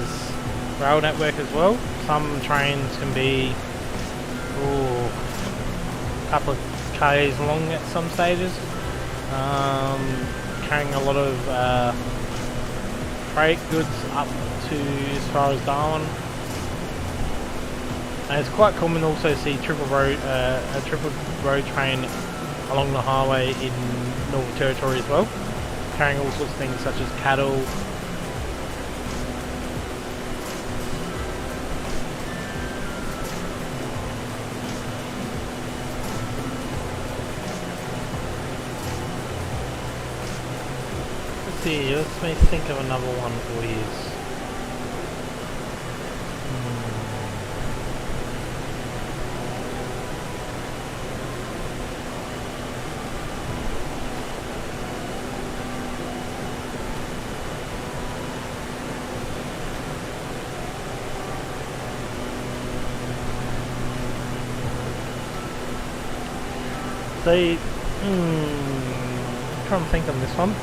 rail network as well. Some trains can be a couple of k's long at some stages, carrying a lot of freight goods up to as far as Darwin, and it's quite common also to see a triple road train along the highway in Northern Territory as well, carrying all sorts of things such as cattle. Let's see, let me think of another one for you. So, trying to think of this one.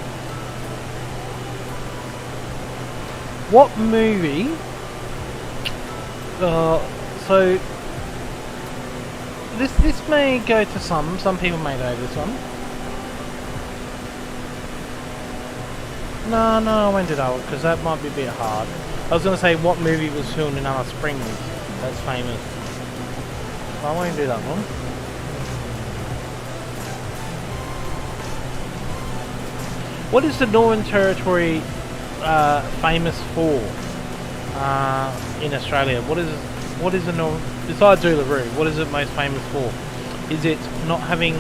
What movie? So this may go to some people may know this one. No, I won't do that one because that might be a bit hard. I was going to say what movie was filmed in Alice Springs that's famous. I won't do that one. What is the Northern Territory famous for in Australia? What is the North, besides Uluru, what is it most famous for? Is it not having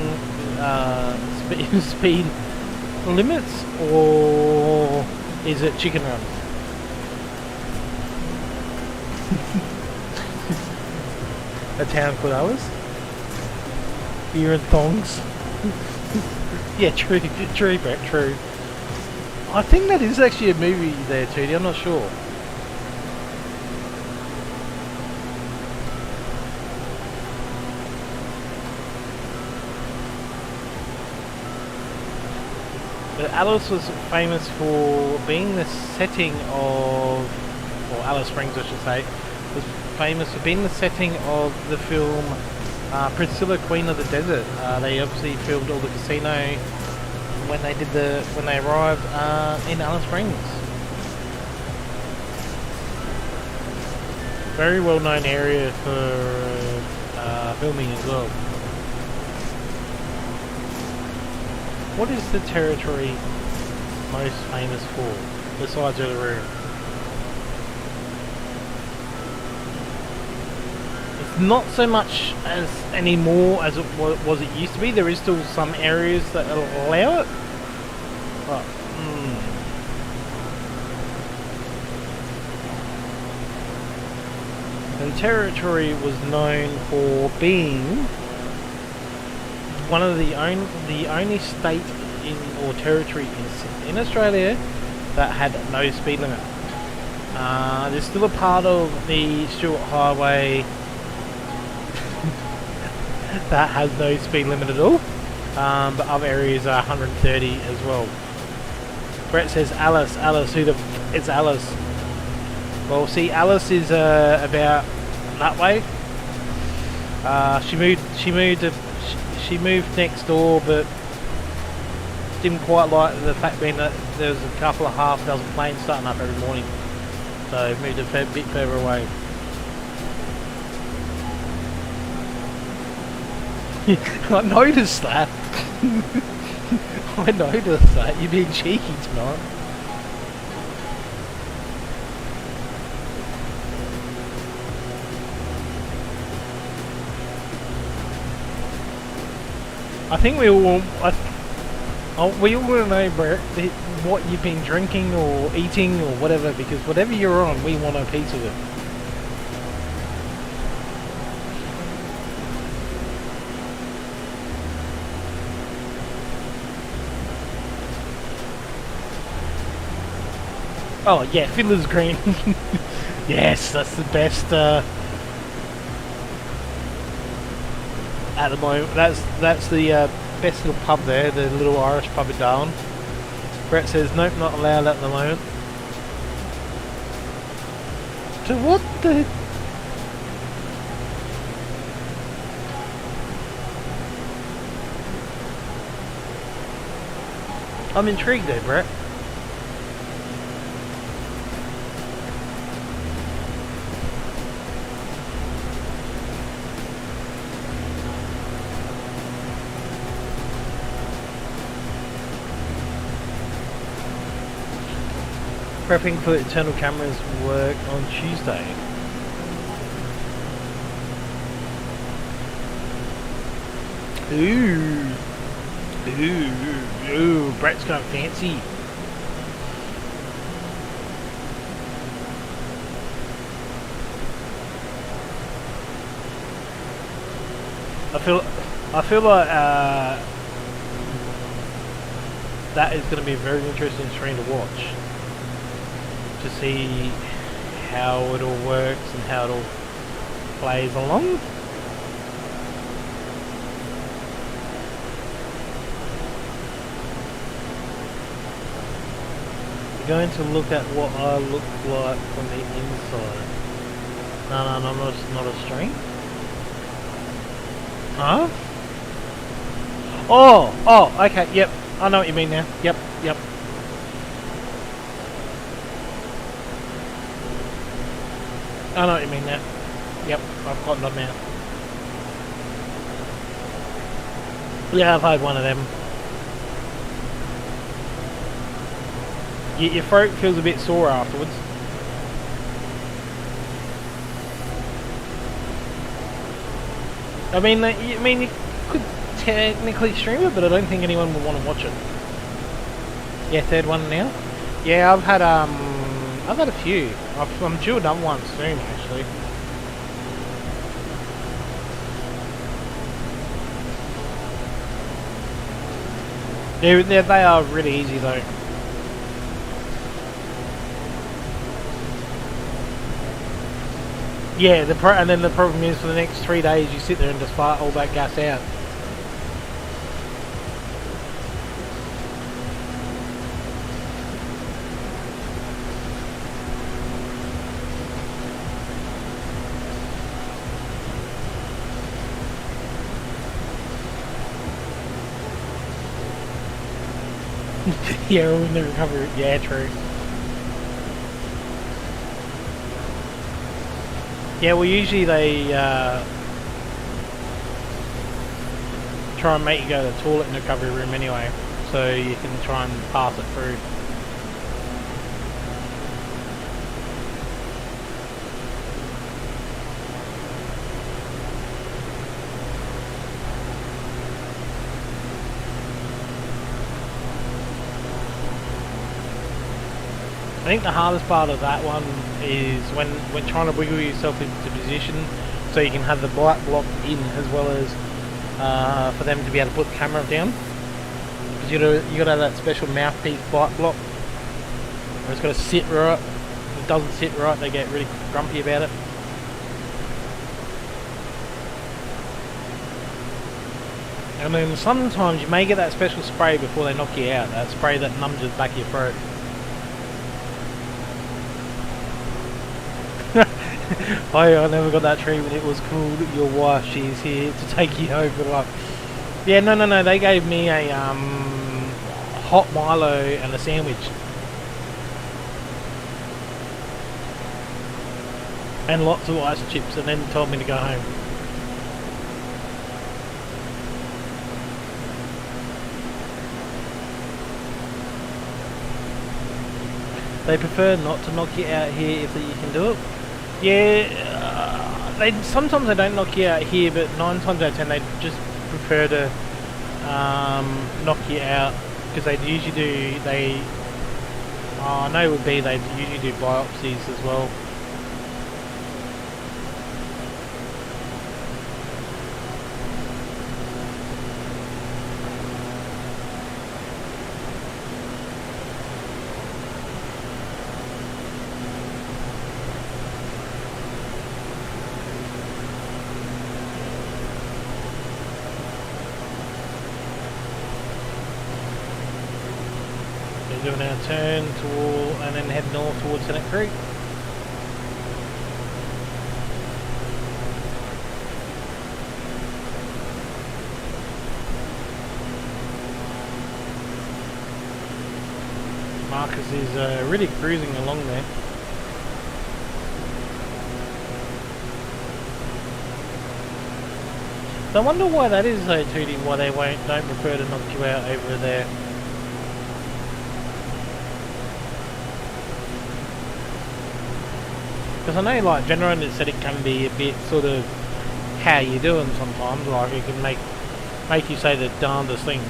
speed limits, or is it chicken runs? A town called Alice? Beer and thongs? Yeah, true, Brett, true. I think that is actually a movie there, Tootie, I'm not sure. But Alice was famous for being the setting of, or Alice Springs I should say, was famous for being the setting of the film Priscilla, Queen of the Desert. They obviously filmed all the casino when they arrived in Alice Springs. very well known area for filming as well. What is the territory most famous for, besides Uluru? It's not so much as anymore as it was it used to be. There is still some areas that allow it, but the territory was known for being one of the only state or territory in Australia that had no speed limit. There's still a part of the Stuart Highway that has no speed limit at all, but other areas are 130 as well. Brett says Alice, who the it's Alice? Well, see, Alice is about that way. She moved next door, but didn't quite like the fact being that there was a couple of half dozen planes starting up every morning, so moved a bit further away. I noticed that. I noticed that. You're being cheeky tonight. I think we all want to know, Brett, what you've been drinking or eating or whatever, because whatever you're on, we want a piece of it. Oh yeah, Fiddler's Green. Yes, that's the best at the moment. That's the best little pub there, the little Irish pub in Darwin. Brett says nope, not allowed at the moment. So what the? I'm intrigued there, Brett. Prepping for internal cameras work on Tuesday. Ooh. Brett's going fancy. I feel like that is going to be a very interesting stream to watch, to see how it all works and how it all plays along. We're going to look at what I look like from the inside. No, not a stream. Huh? Oh, okay, yep. I know what you mean now. Yep. I know what you mean now. Yep, I've gotten them now. Yeah, I've had one of them. Your throat feels a bit sore afterwards. I mean, you could technically stream it, but I don't think anyone would want to watch it. Yeah, third one now. Yeah, I've had a few. I'm due another one soon, actually. They are really easy though. Yeah, and then the problem is for the next 3 days you sit there and just fart all that gas out. Yeah, when they recover. Yeah, true. Yeah, well, usually they try and make you go to the toilet in the recovery room anyway, so you can try and pass it through. I think the hardest part of that one is when trying to wiggle yourself into position so you can have the light block in as well as for them to be able to put the camera down. Because you got to have that special mouthpiece light block. Where it's got to sit right. If it doesn't sit right, they get really grumpy about it. And then sometimes you may get that special spray before they knock you out. That spray that numbs the back of your throat. I never got that treatment. It was called your wife. She's here to take you home. But like, yeah, no. They gave me a hot Milo and a sandwich, and lots of ice chips, and then told me to go home. They prefer not to knock you out here if you can do it. Yeah, sometimes they don't knock you out here, but 9 times out of 10 they just prefer to knock you out because they usually do. I know it would be they usually do biopsies as well. Doing our turn toward and then head north towards Tennant Creek. Marcus is really cruising along there. So I wonder why that is though, Tootie, why they don't prefer to knock you out over there. Because I know like general anaesthetic can be a bit sort of how you doing sometimes, like it can make you say the darndest things.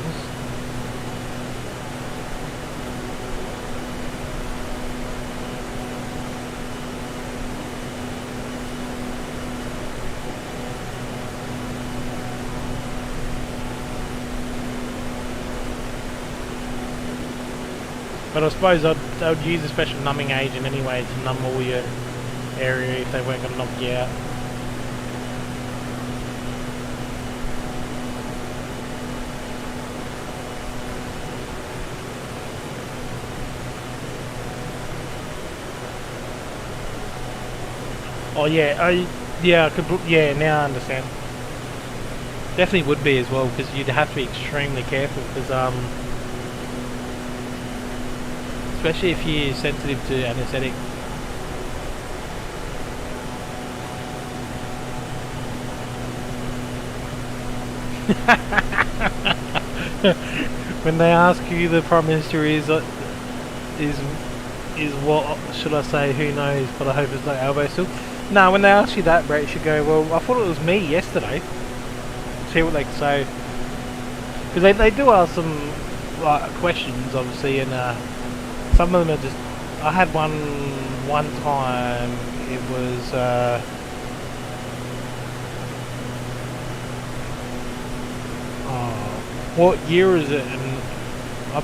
But I suppose I would use a special numbing agent anyway to numb all your area if they weren't going to knock you out. Oh yeah, yeah, now I understand. Definitely would be as well, because you'd have to be extremely careful, because especially if you're sensitive to anaesthetic. When they ask you, the Prime Minister is what should I say? Who knows? But I hope it's not elbow still. No, when they ask you that, Brett, you should go, well, I thought it was me yesterday. See what they can say, because they do ask some like questions, obviously, and some of them are just. I had one time. It was. What year is it? And I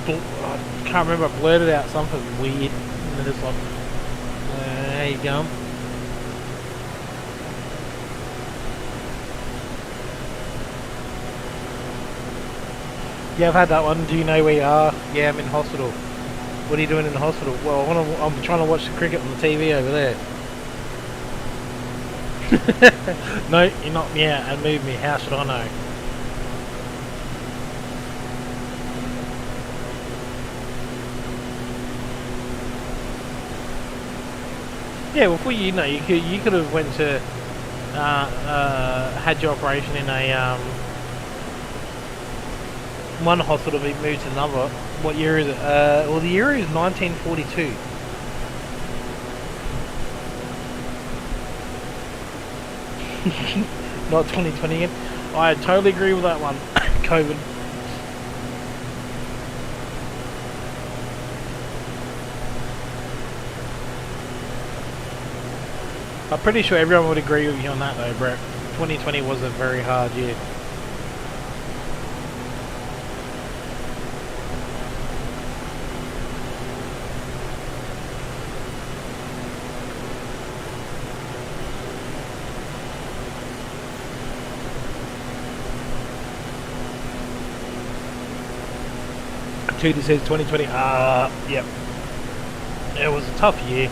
can't remember. I blurted out something weird, and then it's like, hey, gump. Yeah, I've had that one. Do you know where you are? Yeah, I'm in hospital. What are you doing in the hospital? Well, I'm trying to watch the cricket on the TV over there. No, you knocked me out and moved me. How should I know? Yeah, well, for you know, you could have went to had your operation in a one hospital, but moved to another. What year is it? Well, the year is 1942. Not 2020 again. I totally agree with that one. COVID. I'm pretty sure everyone would agree with you on that though, Brett. 2020 was a very hard year. Tudor says 2020. Yep. It was a tough year.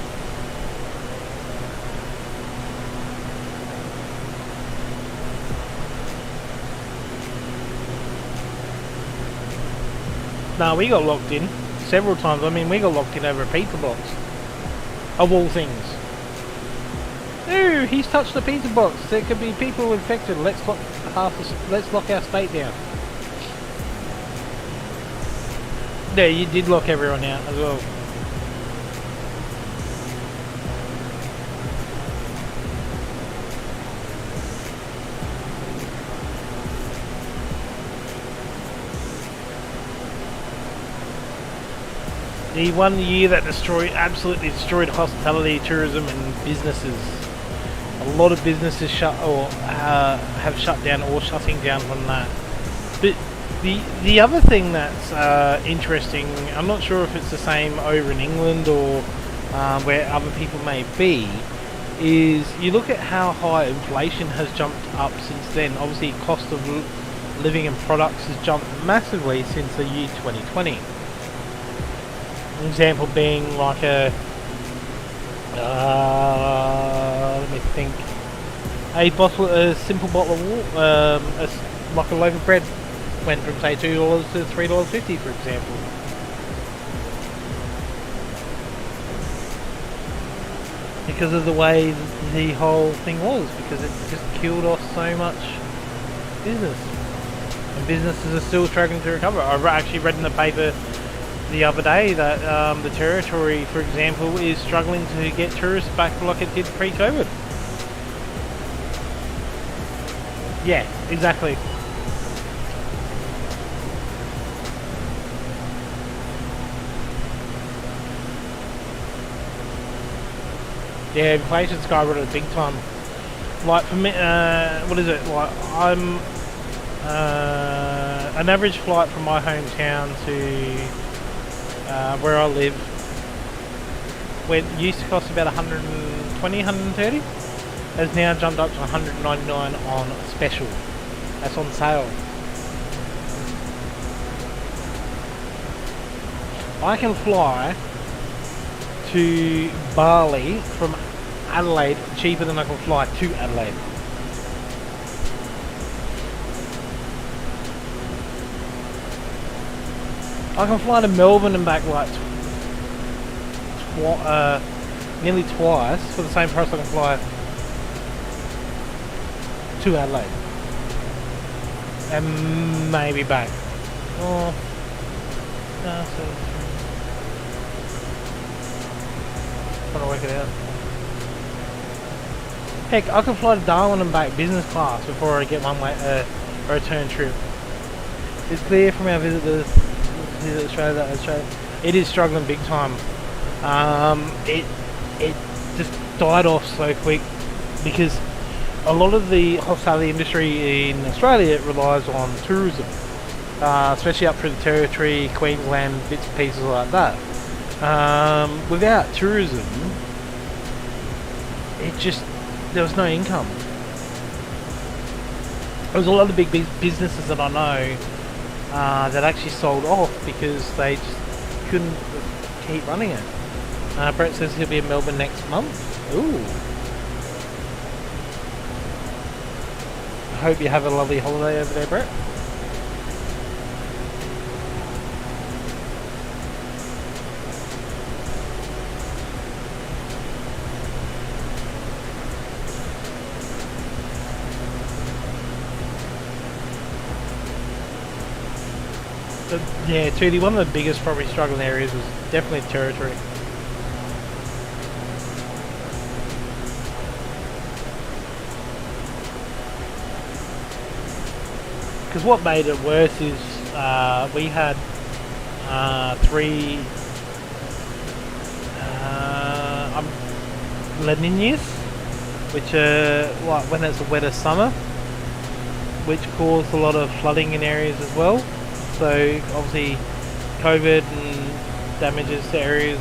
Nah, we got locked in several times. I mean, we got locked in over a pizza box. Of all things. Ooh, he's touched the pizza box. There could be people infected. Let's lock our state down. Yeah, you did lock everyone out as well. The one year that absolutely destroyed hospitality, tourism and businesses. A lot of businesses shut or have shut down or shutting down from that. But the other thing that's interesting, I'm not sure if it's the same over in England or where other people may be, is you look at how high inflation has jumped up since then. Obviously cost of living and products has jumped massively since the year 2020. An example being like a let me think, a simple bottle of water, like a loaf of bread went from say $2 to $3.50 for example. Because of the way the whole thing was, because it just killed off so much business. And businesses are still struggling to recover. I actually read in the paper the other day that the Territory, for example, is struggling to get tourists back like it did pre-COVID. Yeah, exactly. Yeah, inflation skyrocketed big time. Like for me, what is it? Like I'm an average flight from my hometown to where I live, when it used to cost about 120, 130, has now jumped up to 199 on special. That's on sale. I can fly to Bali from Adelaide cheaper than I can fly to Adelaide. I can fly to Melbourne and back like nearly twice for the same price I can fly to Adelaide. And maybe back. Oh, no, so trying to work it out. Heck, I can fly to Darwin and back business class before I get one way a return trip. It's clear from our visit Australia that Australia, it is struggling big time. It just died off so quick because a lot of the hospitality industry in Australia relies on tourism, especially up through the Territory, Queensland, bits and pieces like that. Without tourism, there was no income. There was a lot of big businesses that I know that actually sold off because they just couldn't keep running it. Brett says he'll be in Melbourne next month. Ooh. I hope you have a lovely holiday over there, Brett. Yeah, Tootie, one of the biggest probably struggling areas was definitely Territory. Because what made it worse is we had 3 La Niñas, which are when it's a wetter summer, which caused a lot of flooding in areas as well. So obviously COVID and damages to areas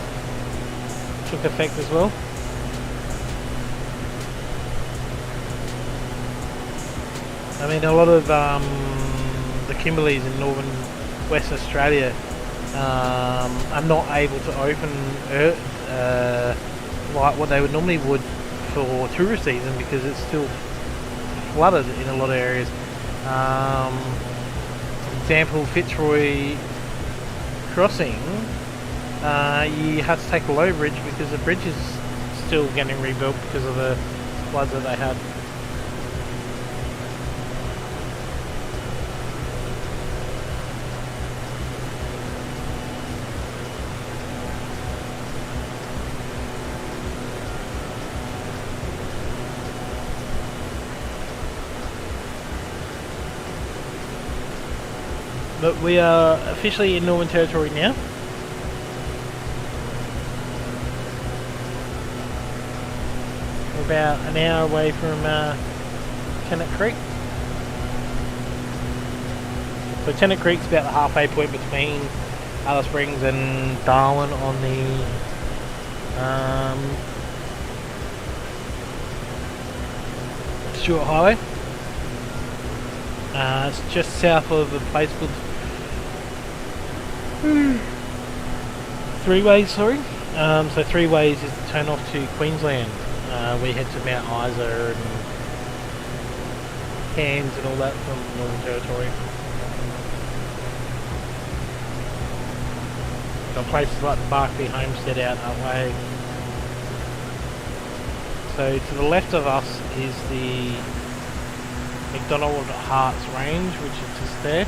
took effect as well. I mean, a lot of the Kimberleys in northern West Australia are not able to open like what they would normally would for tourist season because it's still flooded in a lot of areas. Example, Fitzroy Crossing, you have to take a low bridge because the bridge is still getting rebuilt because of the floods that they had. But we are officially in Northern Territory now. We're about an hour away from Tennant Creek. So Tennant Creek's about the halfway point between Alice Springs and Darwin on the Stuart Highway. It's just south of a place called Three Ways, sorry. So Three Ways is the turn off to Queensland. We head to Mount Isa and Cairns and all that from Northern Territory. Got places like Barbie, Homestead out that way. So to the left of us is the McDonald Hearts Range, which is just there.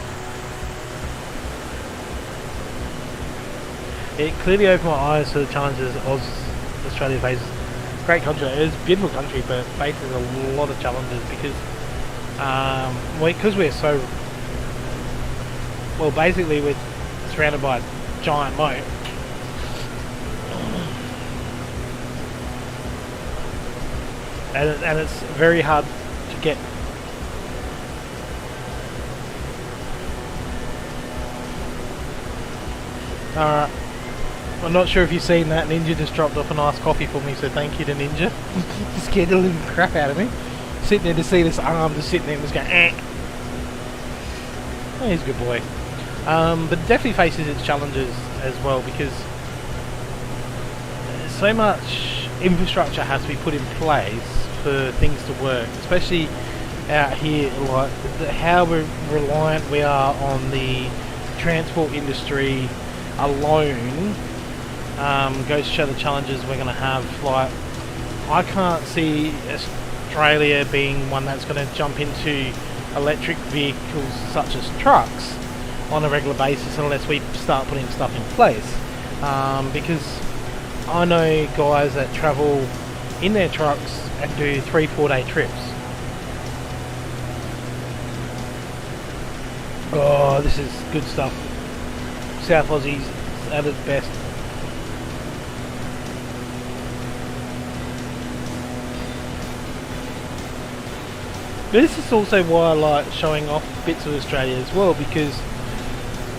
It clearly opened my eyes to the challenges Australia faces. Great country, it's a beautiful country, but faces a lot of challenges because we're so well. Basically, we're surrounded by a giant moat. And it's very hard to get. I'm not sure if you've seen that. Ninja just dropped off a nice coffee for me, so thank you to Ninja. Scared the living crap out of me. Sitting there to see this arm just sitting there and just going, eh. Oh, he's a good boy. But it definitely faces its challenges as well because so much infrastructure has to be put in place for things to work, especially out here, like how reliant we are on the transport industry alone. Goes to show the challenges we're going to have. Like, I can't see Australia being one that's going to jump into electric vehicles such as trucks on a regular basis unless we start putting stuff in place. Because I know guys that travel in their trucks and do 3-4 day trips. Oh, this is good stuff. South Aussies at its best. This is also why I like showing off bits of Australia as well, because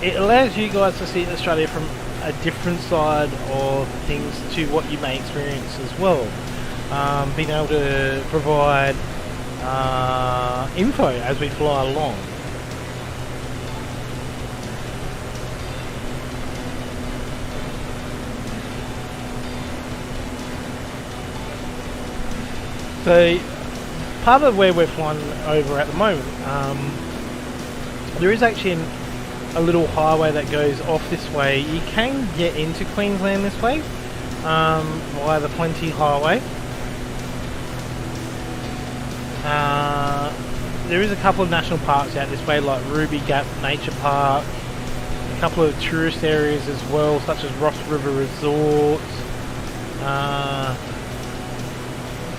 it allows you guys to see Australia from a different side of things to what you may experience as well. Being able to provide info as we fly along. So, part of where we're flying over at the moment, there is actually a little highway that goes off this way. You can get into Queensland this way via the Plenty Highway. There is a couple of national parks out this way, like Ruby Gap Nature Park, couple of tourist areas as well, such as Ross River Resorts.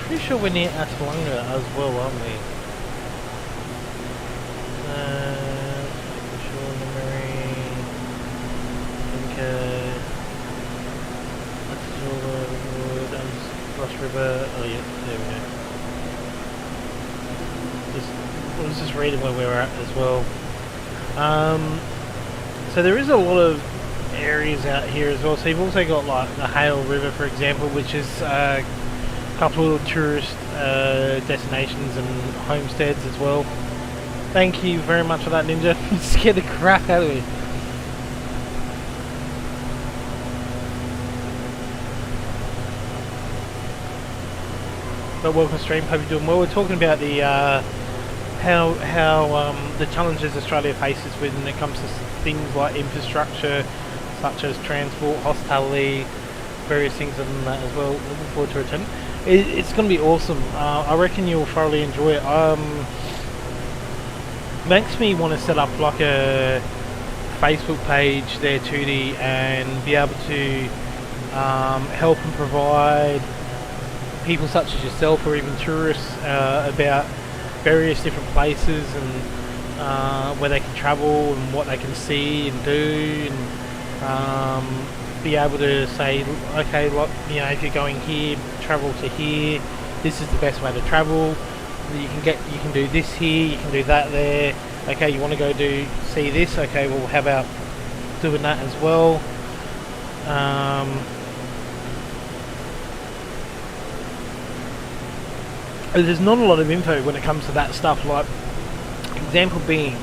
Pretty sure we're near Atalunga as well, aren't we? Sure, the marine. Okay. Ross River. Oh yeah, there we go. I was just reading where we were at as well. So there is a lot of areas out here as well. So you've also got like the Hale River, for example, which is a couple of tourist destinations and homesteads as well. Thank you very much for that, Ninja. You scared the crap out of me. But welcome stream, hope you're doing well. We're talking about the how the challenges Australia faces when it comes to things like infrastructure, such as transport, hospitality, various things and that as well. Looking forward to returning. It's going to be awesome. I reckon you'll thoroughly enjoy it. Makes me want to set up like a Facebook page there, Tootie, and be able to help and provide people such as yourself or even tourists about various different places and where they can travel and what they can see and do, and be able to say, okay, like, you know, if you're going here, travel to here, this is the best way to travel. You can do this here, you can do that there. Okay, you want to go see this, okay, well how about doing that as well. There's not a lot of info when it comes to that stuff. Like, example being,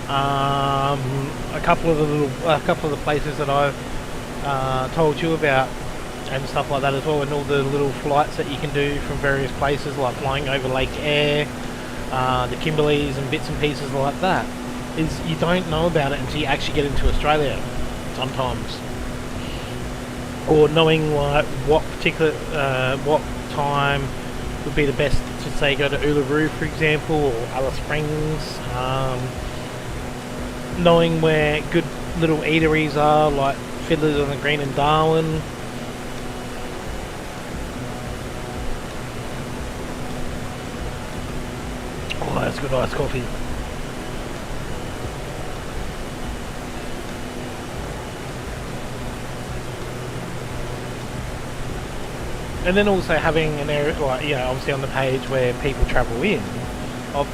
a couple of the places that I've told you about and stuff like that as well, and all the little flights that you can do from various places, like flying over Lake Eyre, the Kimberleys and bits and pieces like that. Is you don't know about it until you actually get into Australia sometimes, or knowing like what particular what time would be the best to say go to Uluru, for example, or Alice Springs. Knowing where good little eateries are, like Fiddlers on the Green in Darwin. Oh, that's good iced coffee. And then also having an area, like, you know, obviously on the page where people travel in, of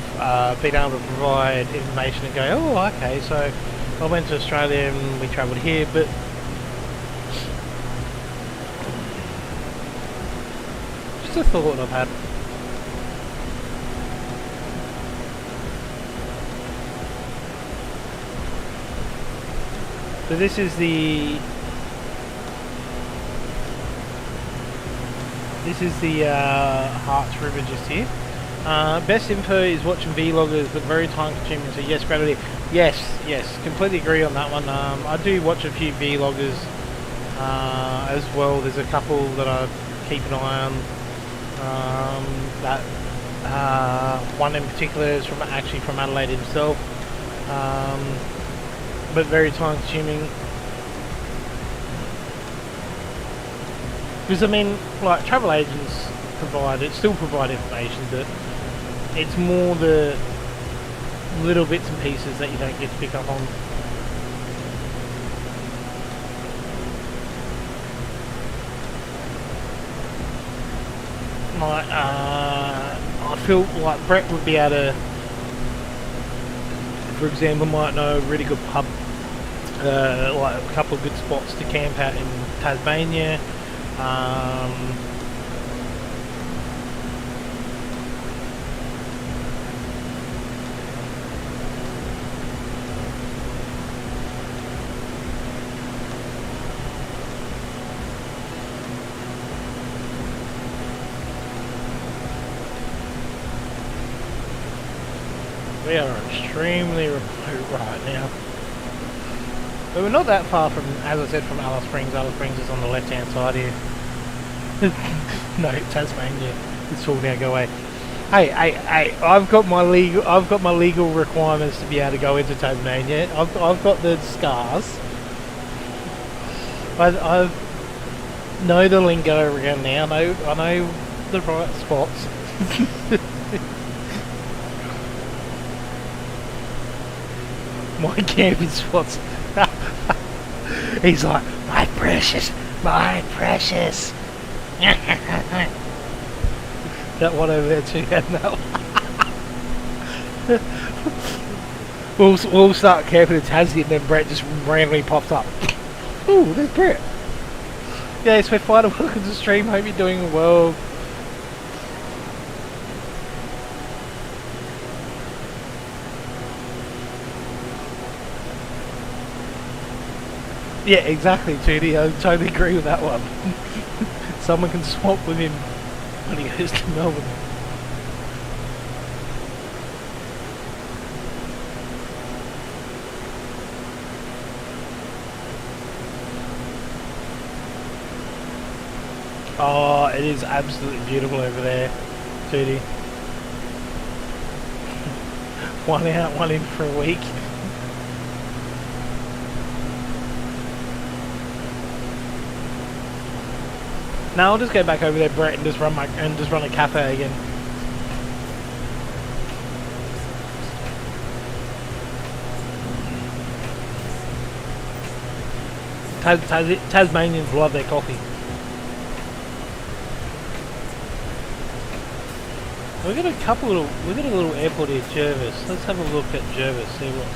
being able to provide information and go, oh, okay, so I went to Australia and we travelled here, but just a thought I've had. So this is the Harts River just here. Best info is watching vloggers, but very time consuming, so yes, gravity. Yes, completely agree on that one. I do watch a few vloggers as well. There's a couple that I keep an eye on. One in particular is from Adelaide himself, but very time consuming. Because I mean, like, travel agents still provide information, but it's more the little bits and pieces that you don't get to pick up on. Like, I feel like Brett would be able to, for example, might know a really good pub, like a couple of good spots to camp out in Tasmania. We are extremely remote right now. But we're not that far from, as I said, from Alice Springs. Alice Springs is on the left hand side here. No, Tasmania. It's all now, go away. Hey! I've got my legal requirements to be able to go into Tasmania. I've got the scars. I know the lingo around now. I know the right spots. My camping spots. He's like, my precious. That one over there too, no. We'll start camping in Tassie and then Brett just randomly pops up. Ooh, there's Brett. Yeah, it's Fighter. Welcome to the stream. Hope you're doing well. Yeah, exactly, Judy. I totally agree with that one. Someone can swap with him when he goes to Melbourne. Oh, it is absolutely beautiful over there, Judy. One out, one in for a week. Now I'll just go back over there, Brett, and just run a cafe again. Tasmanians love their coffee. We got a little airport here, Jervis. Let's have a look at Jervis. See what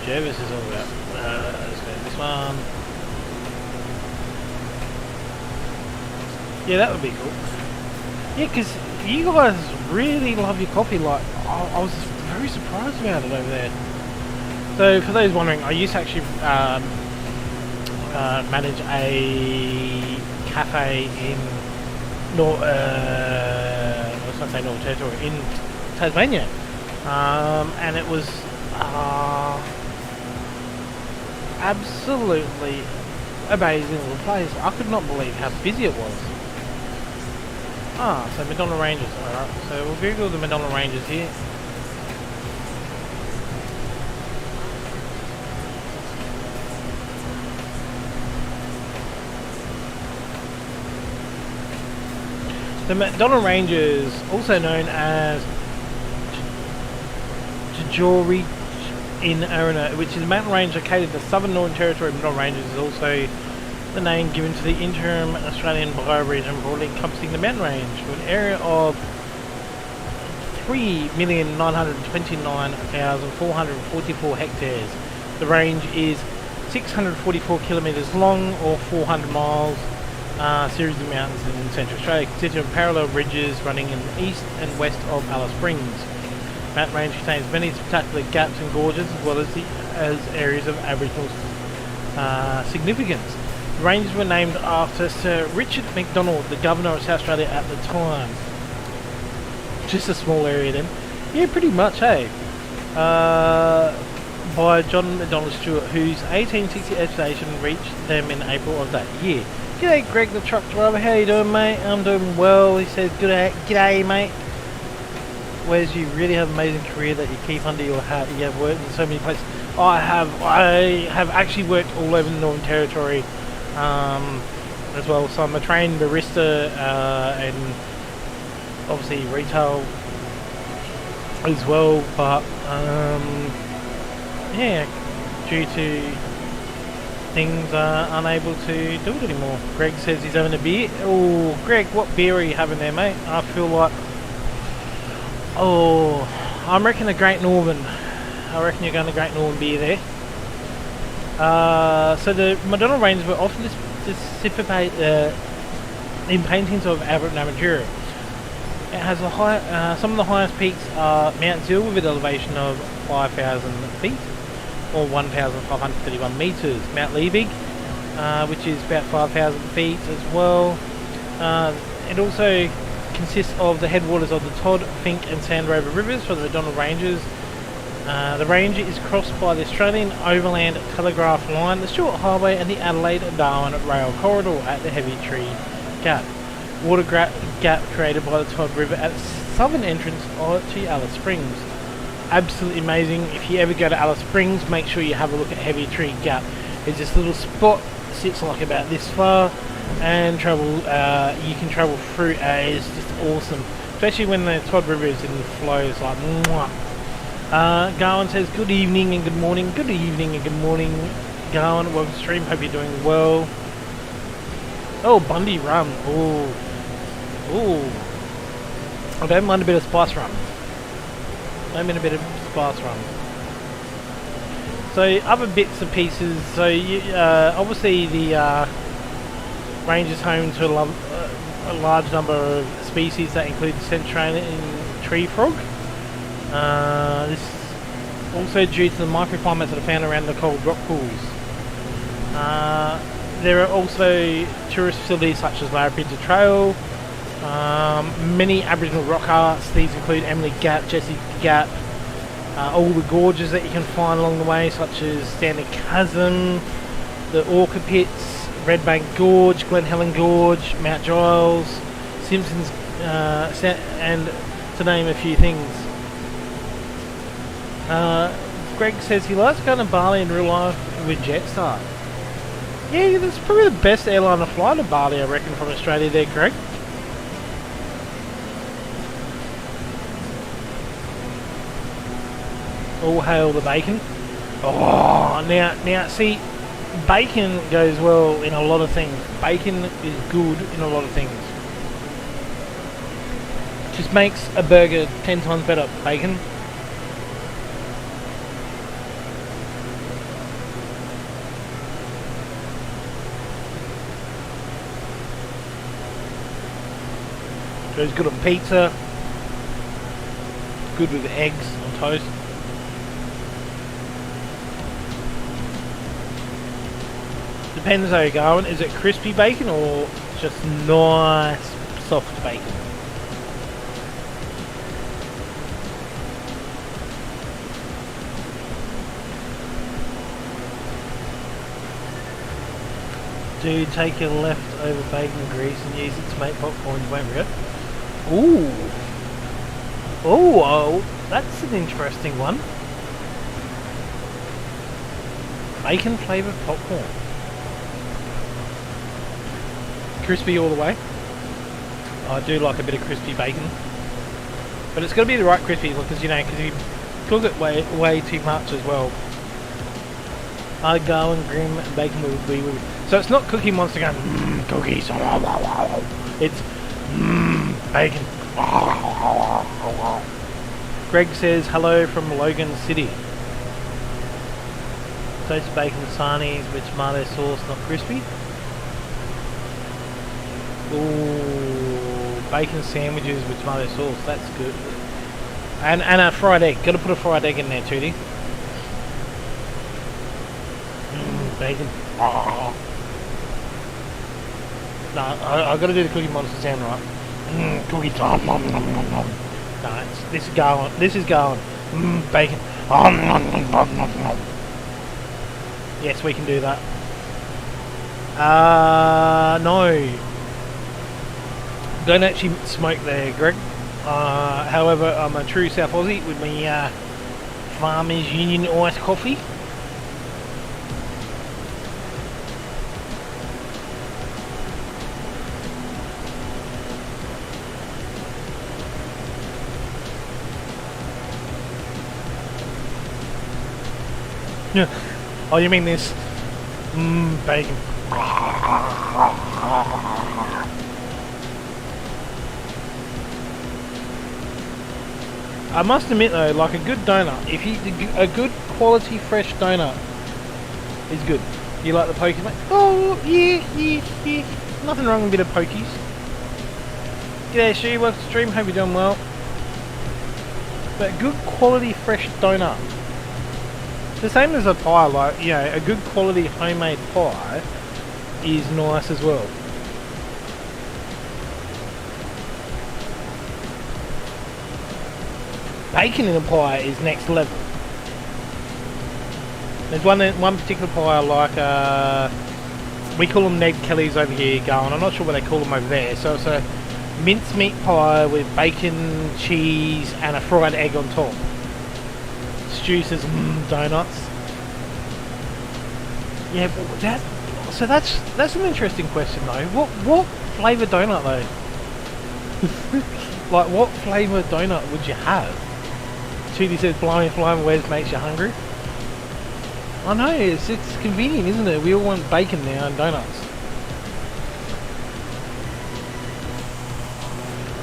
Jervis is all about. Let's go this one. Yeah, that would be cool. Yeah, because you guys really love your coffee. Like, I was very surprised about it over there. So, for those wondering, I used to actually manage a cafe in North Territory in Tasmania, and it was absolutely amazing little place. I could not believe how busy it was. So Madonna Ranges. Alright, so we'll Google the Madonna Ranges here. The Madonna Ranges, also known as Tjori in Aruna, which is a mountain range located in the southern Northern Territory. Madonna Ranges is also the name given to the interim Australian bioregion, broadly encompassing the mountain range, with an area of 3,929,444 hectares. The range is 644 kilometres long, or 400 miles. Series of mountains in Central Australia, consisting of parallel ridges running in the east and west of Alice Springs. Mountain range contains many spectacular gaps and gorges, as well as areas of Aboriginal significance. The ranges were named after Sir Richard MacDonald, the Governor of South Australia at the time. Just a small area then. Yeah, pretty much, hey. By John MacDonald Stewart, whose 1860 expedition reached them in April of that year. G'day Greg the truck driver, how you doing mate? I'm doing well. He says g'day mate. Whereas you really have an amazing career that you keep under your hat. You have worked in so many places. I have actually worked all over the Northern Territory as well. So I'm a trained barista and obviously retail as well. But yeah, due to things unable to do it anymore. Greg says he's having a beer. Oh, Greg, what beer are you having there, mate? I feel like, I reckon a Great Northern. I reckon you're going to Great Northern beer there. So the Madonna Ranges were often specified in paintings of Albert Namatjura. It has a high, some of the highest peaks are Mount Zill with an elevation of 5,000 feet. Or 1,531 metres. Mount Liebig, which is about 5,000 feet as well. It also consists of the headwaters of the Todd, Fink and Sand Rover rivers for the Madonna Ranges. The range is crossed by the Australian Overland Telegraph Line, the Stewart Highway and the Adelaide-Darwin Rail Corridor at the Heavy Tree Gap. gap created by the Todd River at the southern entrance to Alice Springs. Absolutely amazing. If you ever go to Alice Springs, make sure you have a look at Heavy Tree Gap. It's this little spot, sits like about this far, and travel. You can travel through. It's just awesome, especially when the Todd River is in flow. It's like mwah. Gawin says good evening and good morning. Good evening and good morning, Gawin. Welcome to stream. Hope you're doing well. Oh, Bundy rum. Oh, I don't mind a bit of spice rum. I mean a bit of spice rum. So other bits and pieces. So you, obviously the range is home to a large number of species that include the Centralian tree frog. This is also due to the microclimates that are found around the cold rock pools. There are also tourist facilities such as Larapinta Trail, many Aboriginal rock arts. These include Emily Gap, Jessie Gap, all the gorges that you can find along the way, such as Stanley Chasm, the Orca Pits, Redbank Gorge, Glen Helen Gorge, Mount Giles, Simpsons, and to name a few things. Greg says he likes going to Bali in real life with Jetstar. Yeah, that's probably the best airline to fly to Bali, I reckon, from Australia there, Greg. All hail the bacon. Oh, now, see, bacon goes well in a lot of things. Bacon is good in a lot of things. Just makes a burger 10 times better. Bacon. Goes good on pizza. Good with eggs on toast. Depends how you're going. Is it crispy bacon or just nice soft bacon? Do take your leftover bacon grease and use it to make popcorn. You won't regret. Ooh. Oh, that's an interesting one. Bacon flavoured popcorn. Crispy all the way. I do like a bit of crispy bacon, but it's got to be the right crispy, because you you cook it way too much as well. I go and grim and bacon will be. So it's not Cookie Monster going cookies. It's bacon. Greg says hello from Logan City. Toasted bacon sarnies with tomato sauce, not crispy. Ooh, bacon sandwiches with tomato sauce, that's good. And a fried egg. Gotta put a fried egg in there, Tootie. Bacon. No, I gotta do the Cookie Monster sound right. Cookie time. No, this is going. This is going. Bacon. Yes, we can do that. No. Don't actually smoke there, Greg. However, I'm a true South Aussie with my Farmers Union iced coffee. Yeah. Oh, you mean this? Bacon. I must admit though, like a good donut, if you a good quality fresh donut is good. You like the pokies, mate? Oh yeah. Nothing wrong with a bit of pokies. G'day, She. Welcome to the stream. Hope you're doing well. But good quality fresh donut. The same as a pie, like, a good quality homemade pie is nice as well. Bacon in a pie is next level. There's one particular pie I like, we call them Ned Kellys over here, going. I'm not sure what they call them over there. So it's a mincemeat pie with bacon, cheese, and a fried egg on top. Stu says, donuts. Yeah, but that's an interesting question though. What flavour donut though? Like, what flavour donut would you have? Judy says, blimey flying where's makes you hungry? I know, it's convenient, isn't it? We all want bacon now and donuts.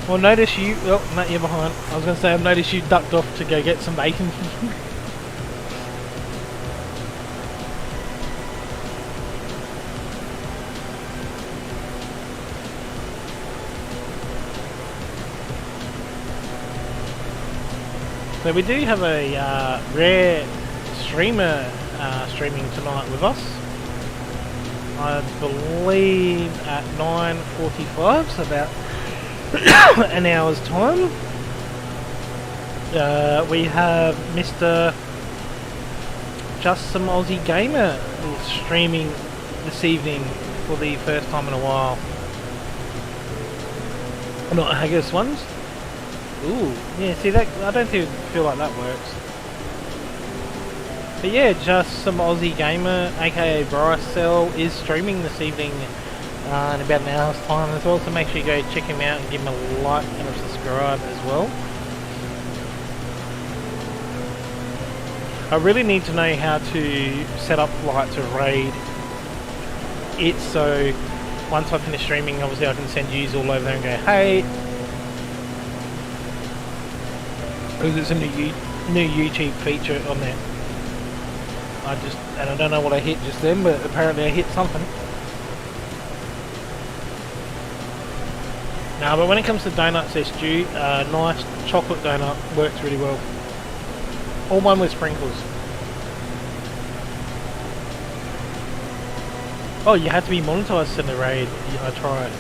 Well, notice you... Oh, Matt, you're behind. I was going to say, I've noticed you ducked off to go get some bacon. So we do have a rare streamer streaming tonight with us. I believe at 9:45, so about an hour's time. We have Mr. Just Some Aussie Gamer streaming this evening for the first time in a while. Not Haggis ones. Ooh, yeah, see that, I don't feel like that works. But yeah, Just Some Aussie Gamer, aka Bricel, is streaming this evening in about an hour's time as well, so make sure you go check him out and give him a like and a subscribe as well. I really need to know how to set up Flight to raid it, so once I finish streaming, obviously I can send yous all over there and go, hey, because it's a new YouTube feature on there. I don't know what I hit just then, but apparently I hit something. No, but when it comes to donuts, says Stu, nice chocolate donut works really well. All one with sprinkles. Oh, you have to be monetized in the raid. I tried.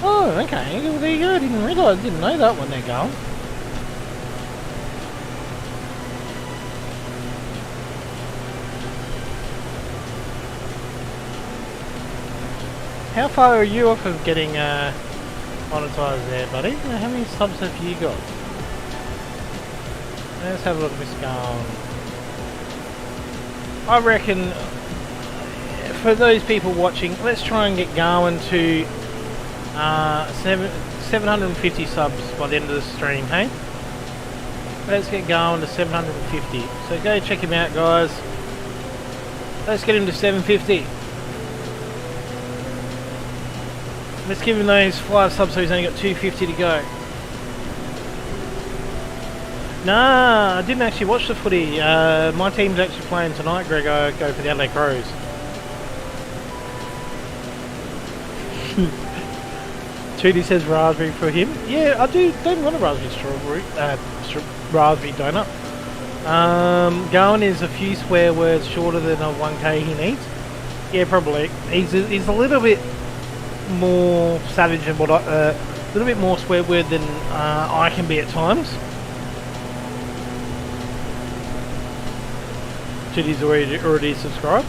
Oh, okay. Well, there you go. I didn't know that one there, girl. How far are you off of getting monetized there, buddy? How many subs have you got? Let's have a look at this going. I reckon for those people watching, let's try and get going to 750 subs by the end of the stream, hey? Let's get going to 750. So go check him out, guys. Let's get him to 750. Let's give him those 5 subs so he's only got 250 to go. Nah, I didn't actually watch the footy. My team's actually playing tonight, Greg. I go for the Adelaide Crows. Trudy says raspberry for him. Yeah, I don't want a raspberry strawberry, raspberry donut. Gawin is a few swear words shorter than a 1k he needs. Yeah, probably. He's a little bit more savage than what a little bit more swear word than I can be at times. Judy's already subscribed.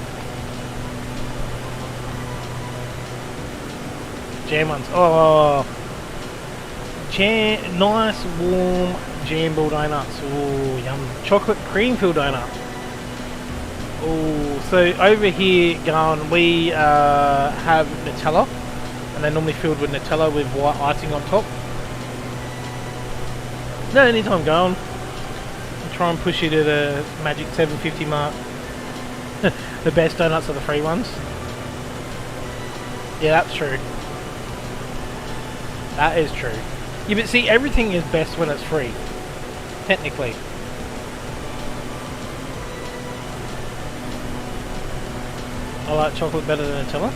Jam ones. Oh, nice warm jam ball donuts. Oh, yum. Chocolate cream filled donut. Oh, so over here, going, we have Nutella. And they're normally filled with Nutella with white icing on top. No, anytime going. I'll try and push you to the magic 750 mark. The best donuts are the free ones. Yeah, that's true. That is true. Yeah, but see, everything is best when it's free. Technically. I like chocolate better than Nutella.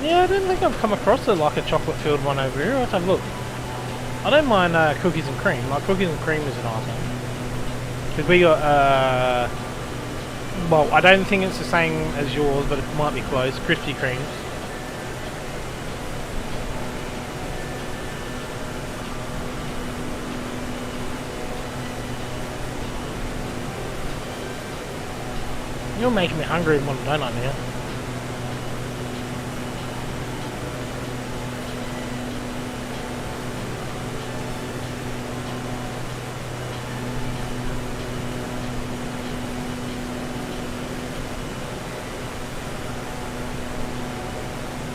Yeah, I don't think I've come across a chocolate filled one over here. Let's have a look. I don't mind cookies and cream. Like, cookies and cream is a nice one. Because we got, well, I don't think it's the same as yours, but it might be close. Krispy Kremes. You're making me hungry and want a donut now.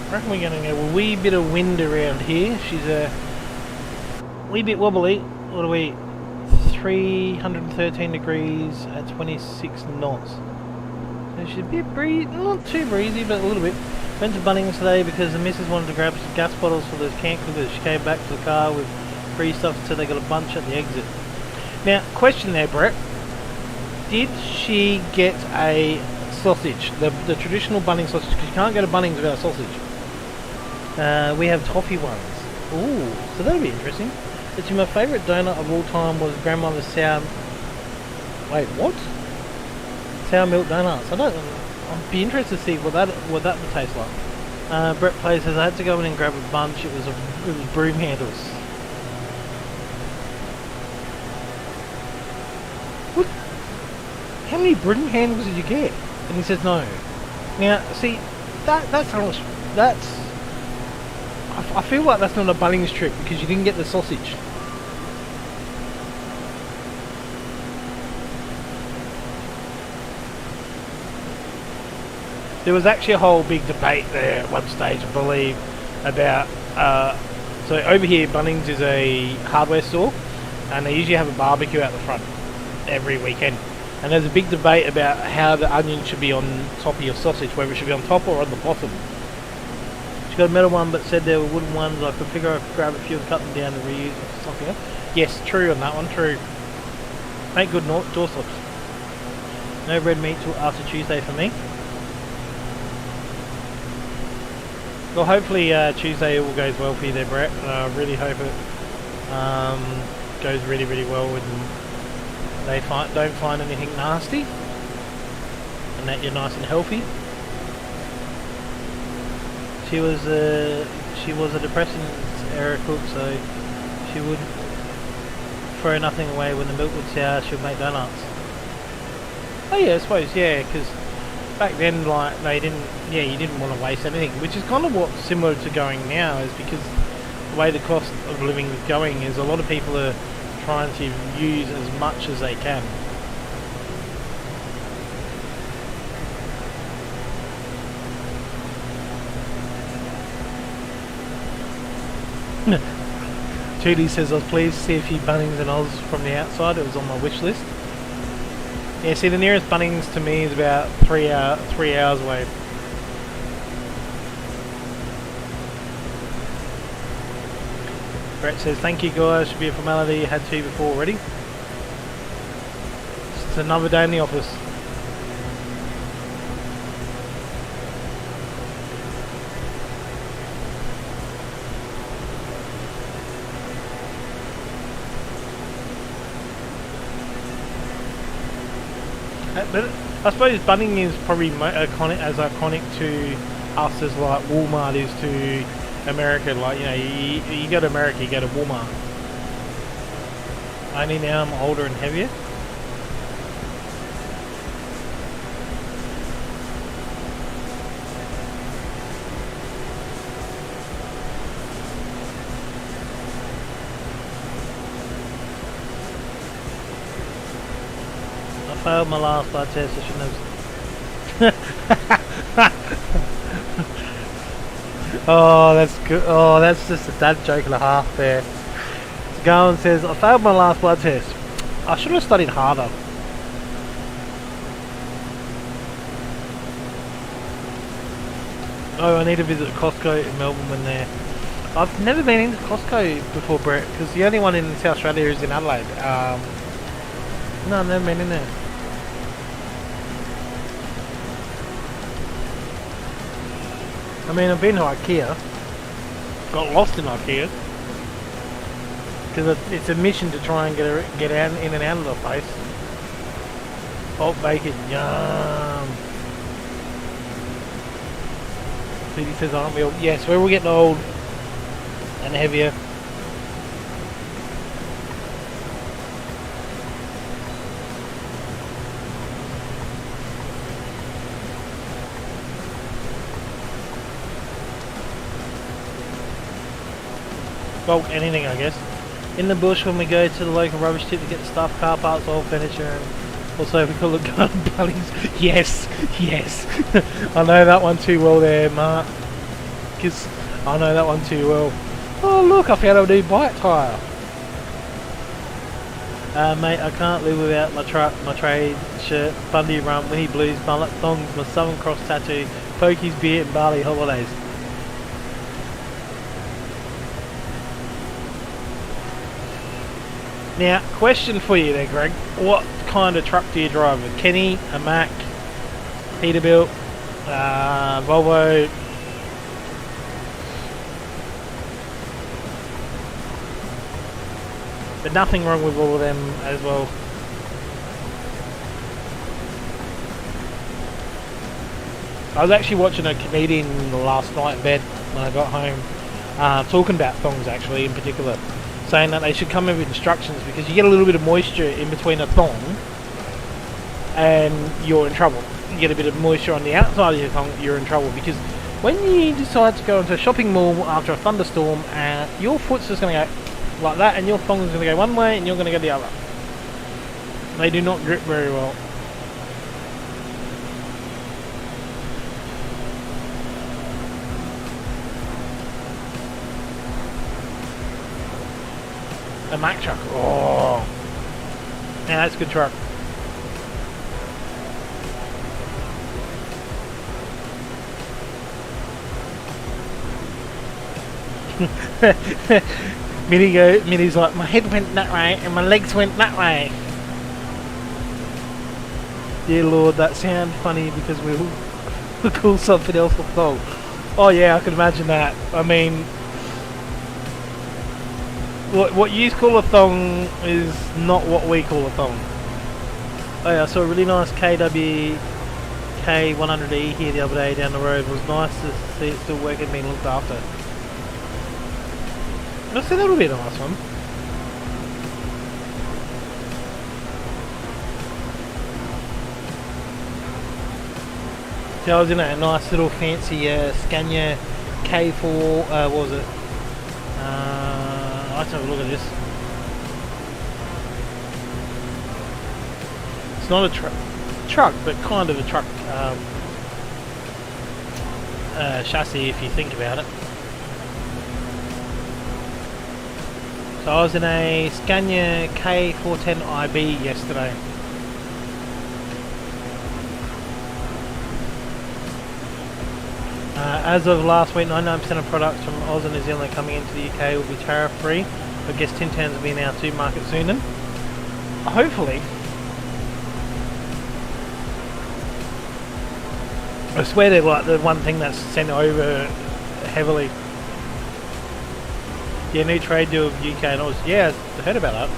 I reckon we're going to get a wee bit of wind around here. She's a wee bit wobbly. What are we? 313 degrees at 26 knots. So she's a bit breezy, not too breezy, but a little bit. Went to Bunnings today because the missus wanted to grab some gas bottles for those can cookers. She came back to the car with free stuff, so they got a bunch at the exit. Now, question there, Brett. Did she get a sausage? The traditional Bunnings sausage? Because you can't go to Bunnings without sausage. We have toffee ones. Ooh, so that'll be interesting. It's my favourite donut of all time was grandmother's sour... Wait, what? Sour milk donuts. I'd be interested to see what that would taste like. Brett Plays says I had to go in and grab a bunch. It was broom handles. What? How many broom handles did you get? And he says no. Now, see, that's I feel like that's not a Bunnings trip because you didn't get the sausage. There was actually a whole big debate there at one stage, I believe, about... so over here, Bunnings is a hardware store, and they usually have a barbecue out the front every weekend. And there's a big debate about how the onion should be on top of your sausage, whether it should be on top or on the bottom. She got a metal one, but said there were wooden ones. I could figure I could grab a few and cut them down and reuse them for something else. Yes, true on that one, true. Make good doorstops. No red meat till after Tuesday for me. Well, hopefully Tuesday all goes well for you there, Brett. I really hope it goes really, really well and they don't find anything nasty and that you're nice and healthy. She was a depressing era cook, so she would throw nothing away. When the milk would sour, she would make donuts. Oh yeah, I suppose, yeah, because back then, like, you didn't want to waste anything, which is kind of what's similar to going now, is because the way the cost of living is going is a lot of people are trying to use as much as they can. Judy says I was pleased to see a few Bunnings and Oz from the outside. It was on my wish list. Yeah, see, the nearest Bunnings to me is about 3 hours away. Brett says thank you guys, should be a formality, had two before already. It's another day in the office. But I suppose Bunnings is probably as iconic to us as like Walmart is to America. Like, you know, you go to America, you go to Walmart. Only now I'm older and heavier. I failed my last blood test, I shouldn't have. Oh, that's good. Oh, that's just a dad joke and a half there. Gawin says, I failed my last blood test. I should have studied harder. Oh, I need to visit Costco in Melbourne when they're... I've never been into Costco before, Brett, because the only one in South Australia is in Adelaide. No, I've never been in there. I mean, I've been to IKEA, got lost in IKEA, because it's a mission to try and get out in and out of the place. Bulk bacon, yum. Petey says, aren't we all? Yes, we're all getting old and heavier. Well, anything, I guess. In the bush when we go to the local rubbish tip to get stuff, car parts, old furniture, and also we call it garden buddies. Yes, yes. I know that one too well there, Mark. Because I know that one too well. Oh look, I found a new bike tyre. Mate, I can't live without my trade shirt, Bundy rum, Winnie blues, mullet, thongs, my Southern Cross tattoo, pokies, beer and Bali holidays. Now, question for you there, Greg. What kind of truck do you drive? A Kenny, a Mack, Peterbilt, Volvo? But nothing wrong with all of them as well. I was actually watching a comedian last night in bed when I got home, talking about thongs actually in particular, saying that they should come in with instructions because you get a little bit of moisture in between a thong and you're in trouble. You get a bit of moisture on the outside of your thong, you're in trouble, because when you decide to go into a shopping mall after a thunderstorm, your foot's just going to go like that and your thong is going to go one way and you're going to go the other. They do not grip very well. A Mack truck. Oh, yeah, that's a good truck. Minnie's like, my head went that way and my legs went that way. Dear Lord, that sounds funny because we'll call something else a thong. Oh yeah, I can imagine that. I mean, what you call a thong is not what we call a thong. Oh yeah, I saw a really nice KW K100E here the other day down the road. It was nice to see it still working, being looked after. I said that'll be a nice one. So I was in a nice little fancy Scania K4, what was it? Let's have a look at this. It's not a truck, but kind of a truck chassis if you think about it. So I was in a Scania K410IB yesterday. As of last week, 99% of products from Oz and New Zealand coming into the UK will be tariff free. I guess Tin Tans will be in our two markets soon then. Hopefully. I swear they're like the one thing that's sent over heavily. Yeah, new trade deal with UK and Oz. Yeah, I heard about that.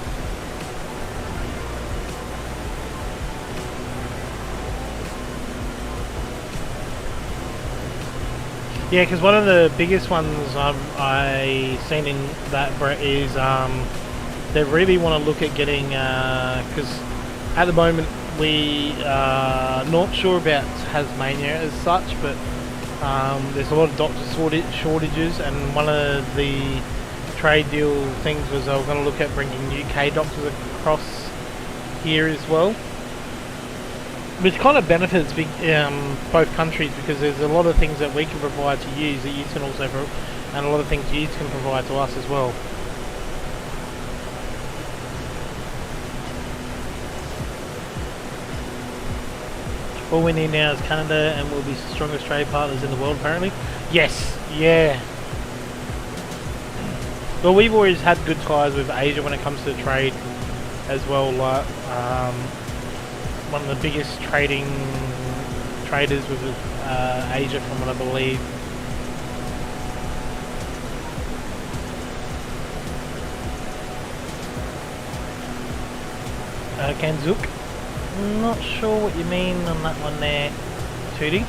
Yeah, because one of the biggest ones I seen in that is they really want to look at getting, because at the moment we are not sure about Tasmania as such, but there's a lot of doctor shortages, and one of the trade deal things was they were going to look at bringing UK doctors across here as well, which kind of benefits both countries, because there's a lot of things that we can provide to you that you can also, and a lot of things you can provide to us as well. All we need now is Canada, and we'll be the strongest trade partners in the world apparently. Yes, yeah. Well, we've always had good ties with Asia when it comes to trade as well. Like one of the biggest traders with Asia, from what I believe. Kanzuk. Not sure what you mean on that one there, Tootie.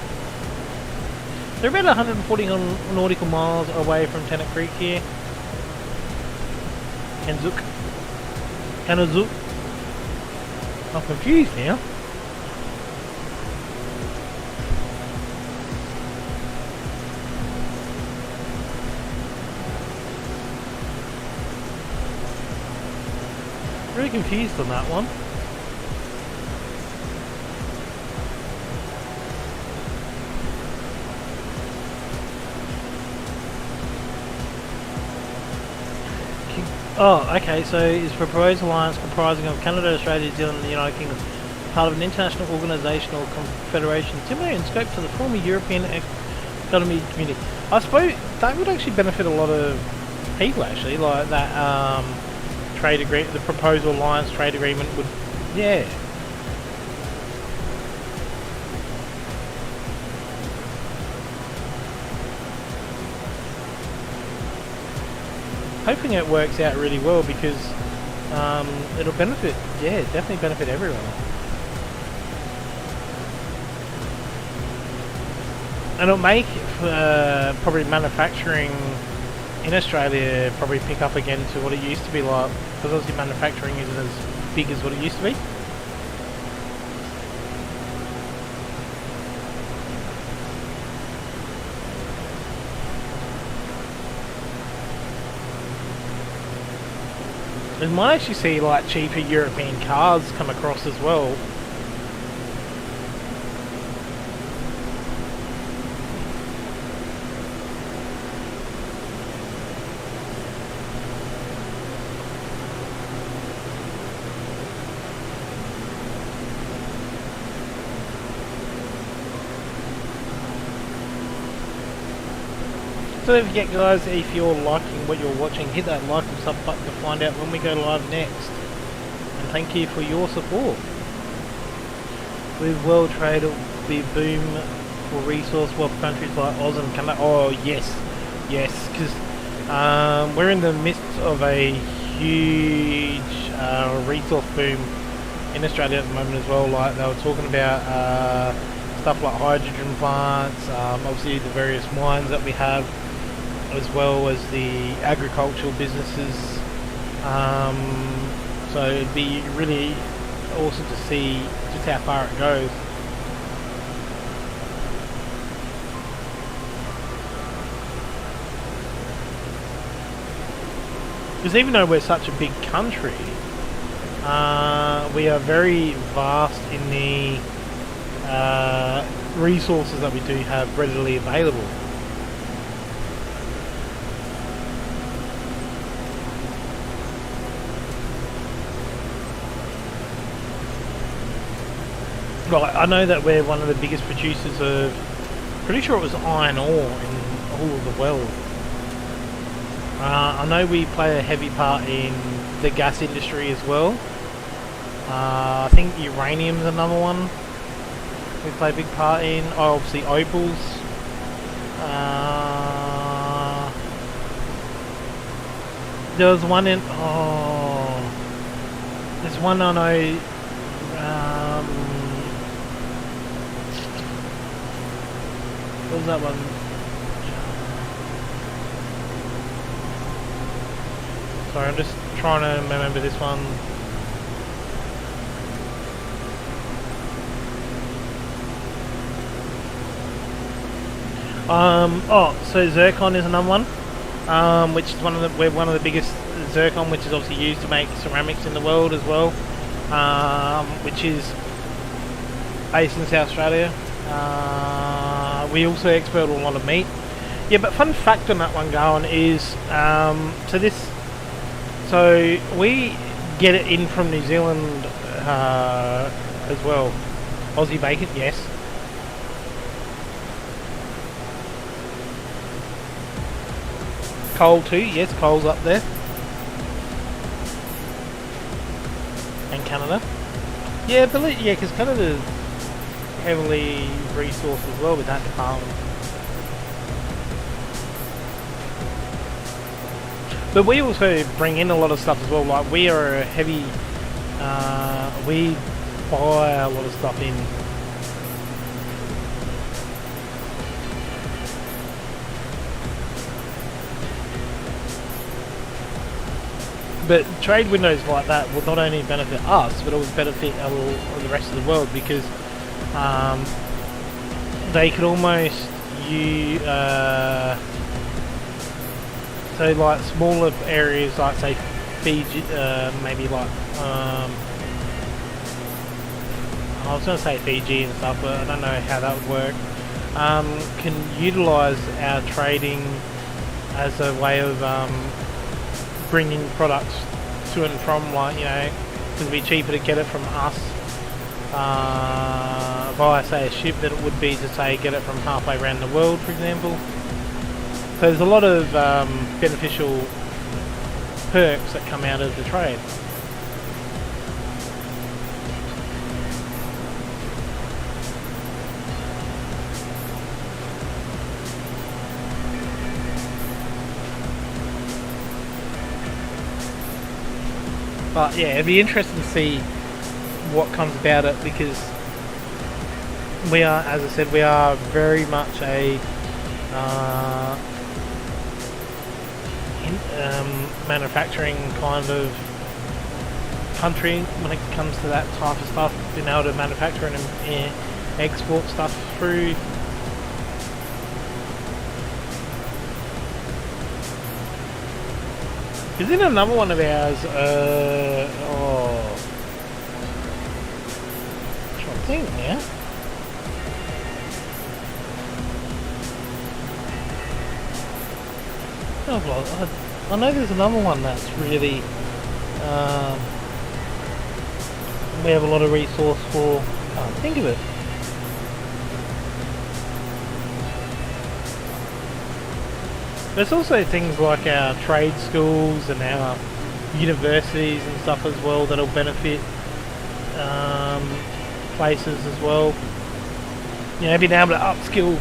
They're about 140 nautical miles away from Tennant Creek here. Kanazuk. I'm confused now. Really confused on that one. Oh, okay, so is the proposed alliance comprising of Canada, Australia, New Zealand and the United Kingdom part of an international organisation or confederation similar in scope to the former European economy community? I suppose that would actually benefit a lot of people actually, like that trade agreement, the proposed alliance trade agreement would, yeah. Hoping it works out really well because it'll benefit, yeah, definitely benefit everyone. And it'll make probably manufacturing in Australia probably pick up again to what it used to be like, because obviously manufacturing isn't as big as what it used to be. We might actually see like cheaper European cars come across as well. So don't forget guys, if you're liking what you're watching, hit that like and sub button to find out when we go live next. And thank you for your support. With world trade, it will be a boom for resource wealth countries like Oz and Canada. Oh yes, yes, because we're in the midst of a huge resource boom in Australia at the moment as well. Like they were talking about stuff like hydrogen plants, obviously the various mines that we have, as well as the agricultural businesses. So it'd be really awesome to see just how far it goes. Because even though we're such a big country, we are very vast in the resources that we do have readily available. Right, I know that we're one of the biggest producers of, pretty sure it was iron ore in all of the world. I know we play a heavy part in the gas industry as well. I think uranium's another one we play a big part in. Oh, obviously opals. There was one in, there's one I know, what was that one? Sorry, I'm just trying to remember this one. So zircon is another one, which is we're one of the biggest zircon, which is obviously used to make ceramics in the world as well, which is based in South Australia. We also export a lot of meat. Yeah, but fun fact on that one, Gawin, is so we get it in from New Zealand as well. Aussie bacon, yes. Coal too, yes, coal's up there. And Canada. Yeah, because Canada's heavily resourced as well with that department. But we also bring in a lot of stuff as well, like we are a heavy, we buy a lot of stuff in. But trade windows like that will not only benefit us, but it will benefit the rest of the world, because they could almost use, so like smaller areas, like say Fiji, maybe like I was going to say Fiji and stuff, but I don't know how that would work. Can utilise our trading as a way of bringing products to and from, like, you know, it'd be cheaper to get it from us via, say, a ship than it would be to, say, get it from halfway around the world, for example. So there's a lot of beneficial perks that come out of the trade. But yeah, it'd be interesting to see what comes about it, because we are, as I said, we are very much a manufacturing kind of country when it comes to that type of stuff, being able to manufacture and export stuff through. Isn't another one of ours, I'm trying to think now. I know there's another one that's really, we have a lot of resource for. I can't think of it. There's also things like our trade schools and our universities and stuff as well that'll benefit places as well. You know, being able to upskill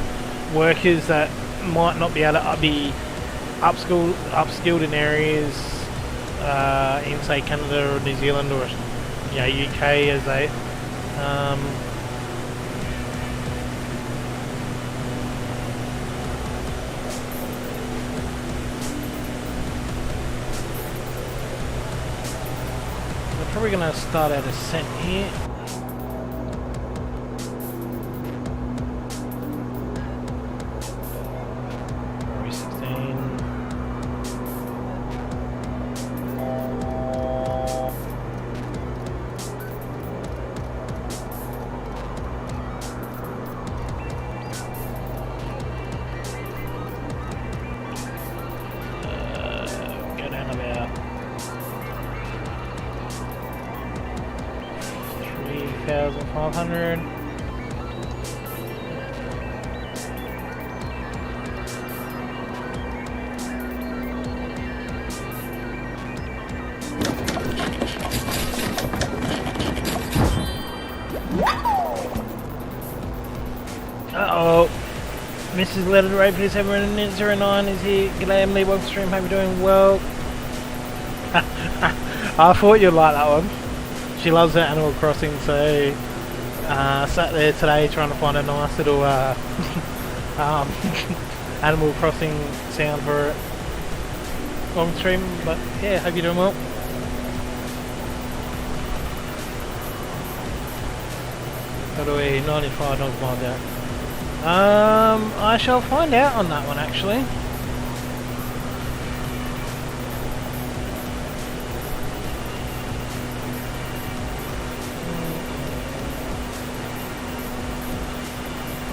workers that might not be able to be upskilled in areas in, say, Canada or New Zealand or, you know, UK as they we're probably going to start our descent here. Go down about 3,500. Uh-oh. Mrs. Letter to Rape 709 is here. G'day Emily, welcome to stream, hope you're doing well. I thought you'd like that one. She loves her Animal Crossing, so sat there today trying to find a nice little Animal Crossing sound for it on stream. But yeah, hope you're doing well. How do we 95 knots miles out? I shall find out on that one actually.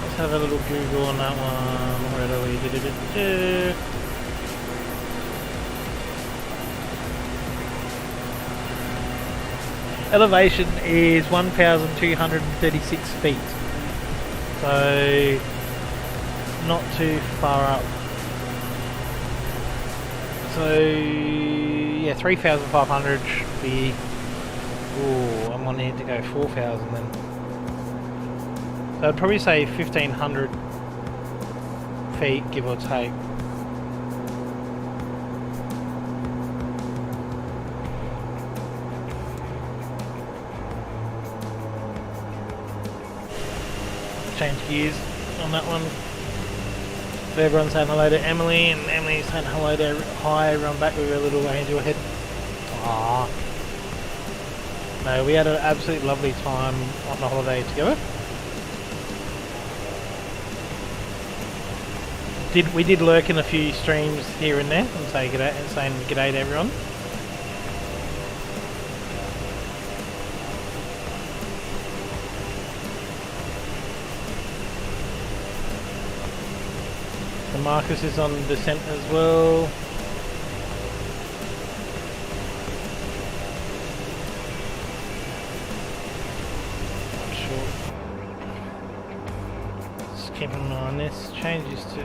Let's have a little Google on that one. Where do we do? Elevation is 1,236 feet. So not too far up. So yeah, 3,500 should be. Oh, I'm gonna need to go 4,000 then. So I'd probably say 1,500 feet, give or take. Change gears on that one. So everyone's saying hello to Emily, and Emily's saying hello to hi, run back with her little angel head. Aww. No, we had an absolutely lovely time on the holiday together. We did lurk in a few streams here and there and say g'day, and saying g'day to everyone. Marcus is on descent as well. Not sure. Just keep an eye on this. Changes to.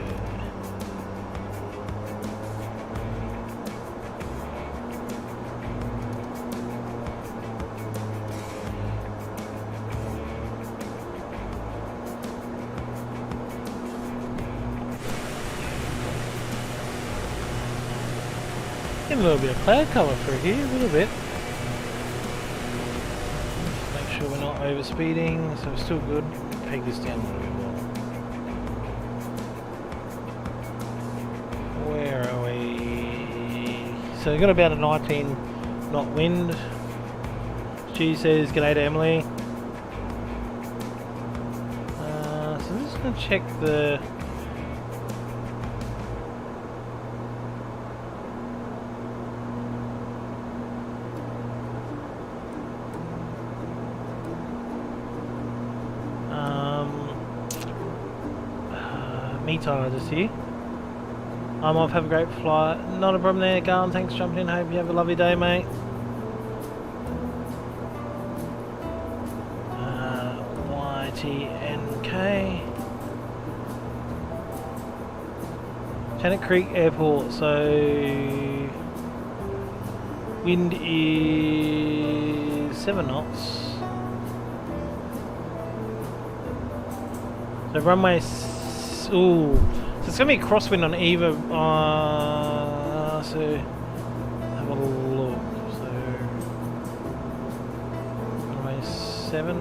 Get a little bit of cloud cover through here, a little bit. Just make sure we're not over speeding, so we're still good. Peg this down a little bit more. Where are we? So we've got about a 19 knot wind. G says g'day to Emily. So I'm just going to check the. Me Tyler just here. I'm off, have a great flight. Not a problem there, Garland. Thanks for jumping in. Hope you have a lovely day, mate. YTNK. Tennant Creek Airport. So wind is 7 knots. So runway. Ooh, so it's going to be a crosswind on either, so have a look, so runway 7,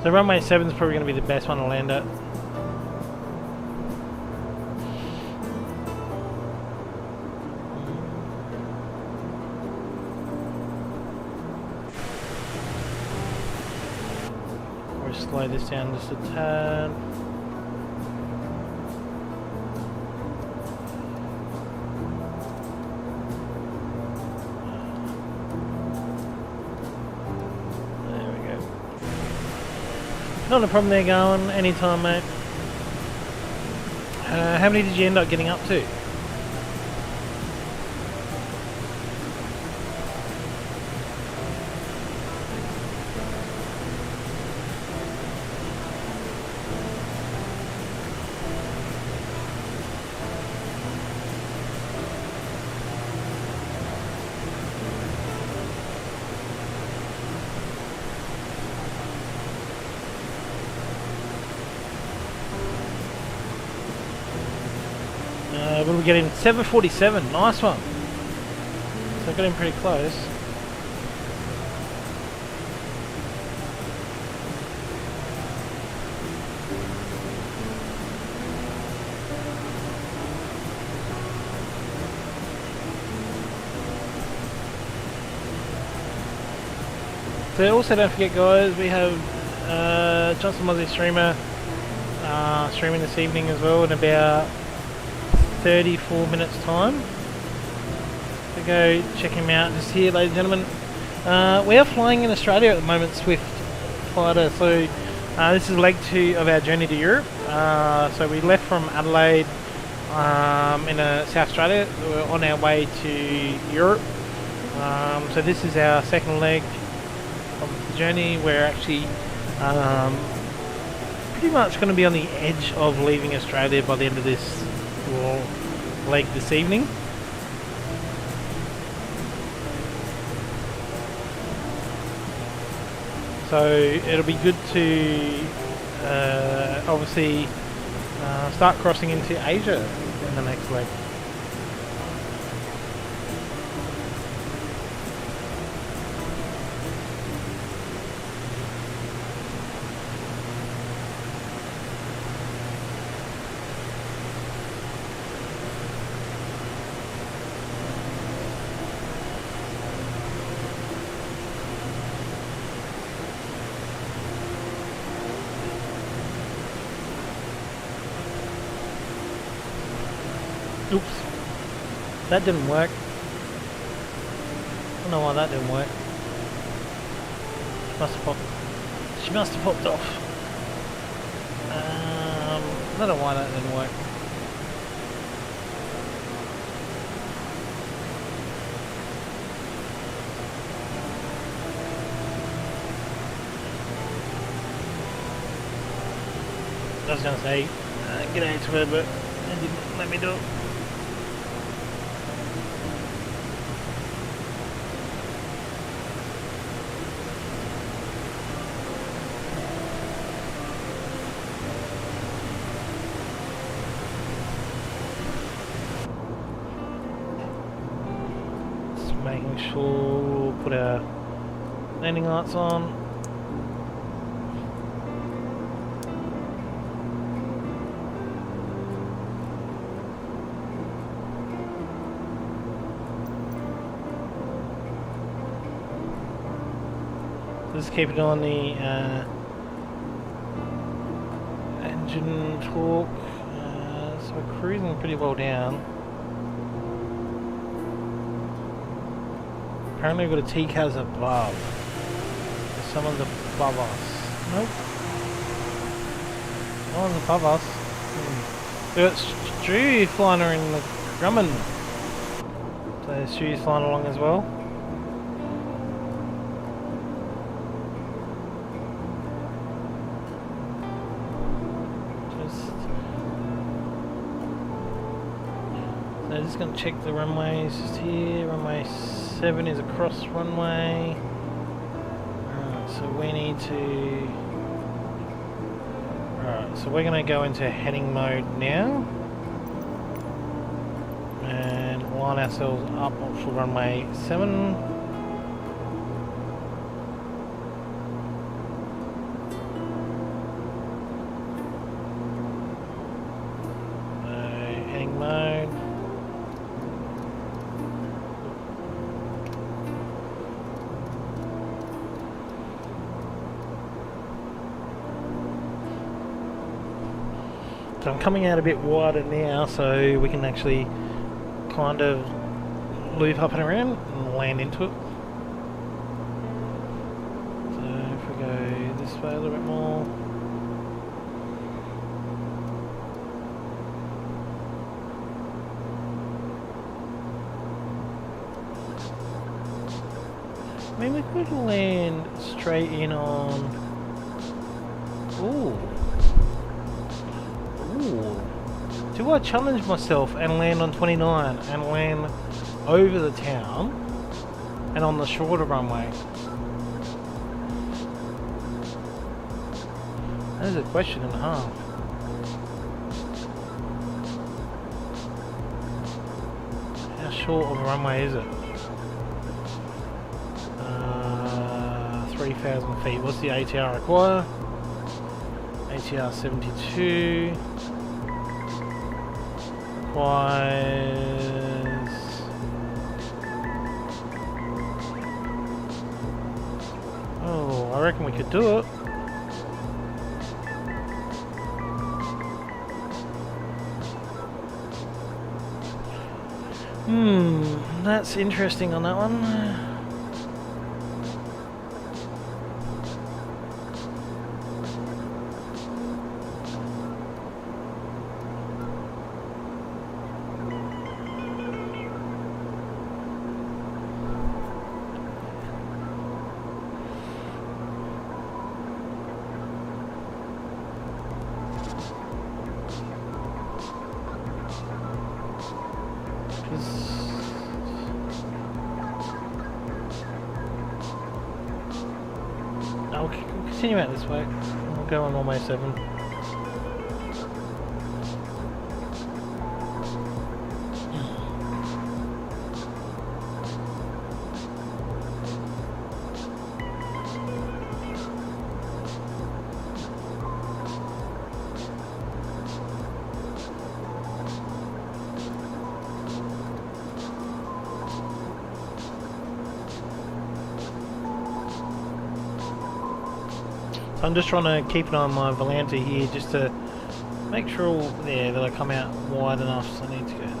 so runway 7 is probably going to be the best one to land at. Or slow this down just a tad. Not a problem there, going anytime, mate. How many did you end up getting up to? What did we get in? 747, nice one. So I got in pretty close. So also don't forget, guys, we have Johnson Mozzie streamer streaming this evening as well in about 34 minutes time. So go check him out just here, ladies and gentlemen. We are flying in Australia at the moment, Swift fighter. So this is leg 2 of our journey to Europe. So we left from Adelaide in South Australia. We're on our way to Europe. So this is our second leg of the journey. We're actually pretty much going to be on the edge of leaving Australia by the end of this leg this evening. So it'll be good to obviously start crossing into Asia in the next leg. Oops, that didn't work. I don't know why that didn't work. She must have popped off. I don't know why that didn't work. I was going to say, g'day to her, but it didn't let me do it. Just making sure we'll put our landing lights on. Just keep it on the engine torque, so we're cruising pretty well down. Apparently we've got a TCAS above. Someone's above us. Nope. No one's above us. We've got Stu flying around the Grumman. So Stu's flying along as well. Just going to check the runways just here. Runway 7 is a cross runway. Alright, so we need to... Alright, so we're going to go into heading mode now. And line ourselves up for runway 7. Heading mode. So I'm coming out a bit wider now, so we can actually kind of loop up and around and land into it. So if we go this way a little bit more. I mean, we could land straight in on... Ooh. Do I challenge myself and land on 29 and land over the town and on the shorter runway? That is a question and a half. How short of a runway is it? 3,000 feet. What's the ATR require? ATR 72. Requires... Oh, I reckon we could do it. That's interesting on that one. I'll continue out this way. I'll go on almost 7. I'm just trying to keep an eye on my Volante here just to make sure that I come out wide enough, so I need to go there.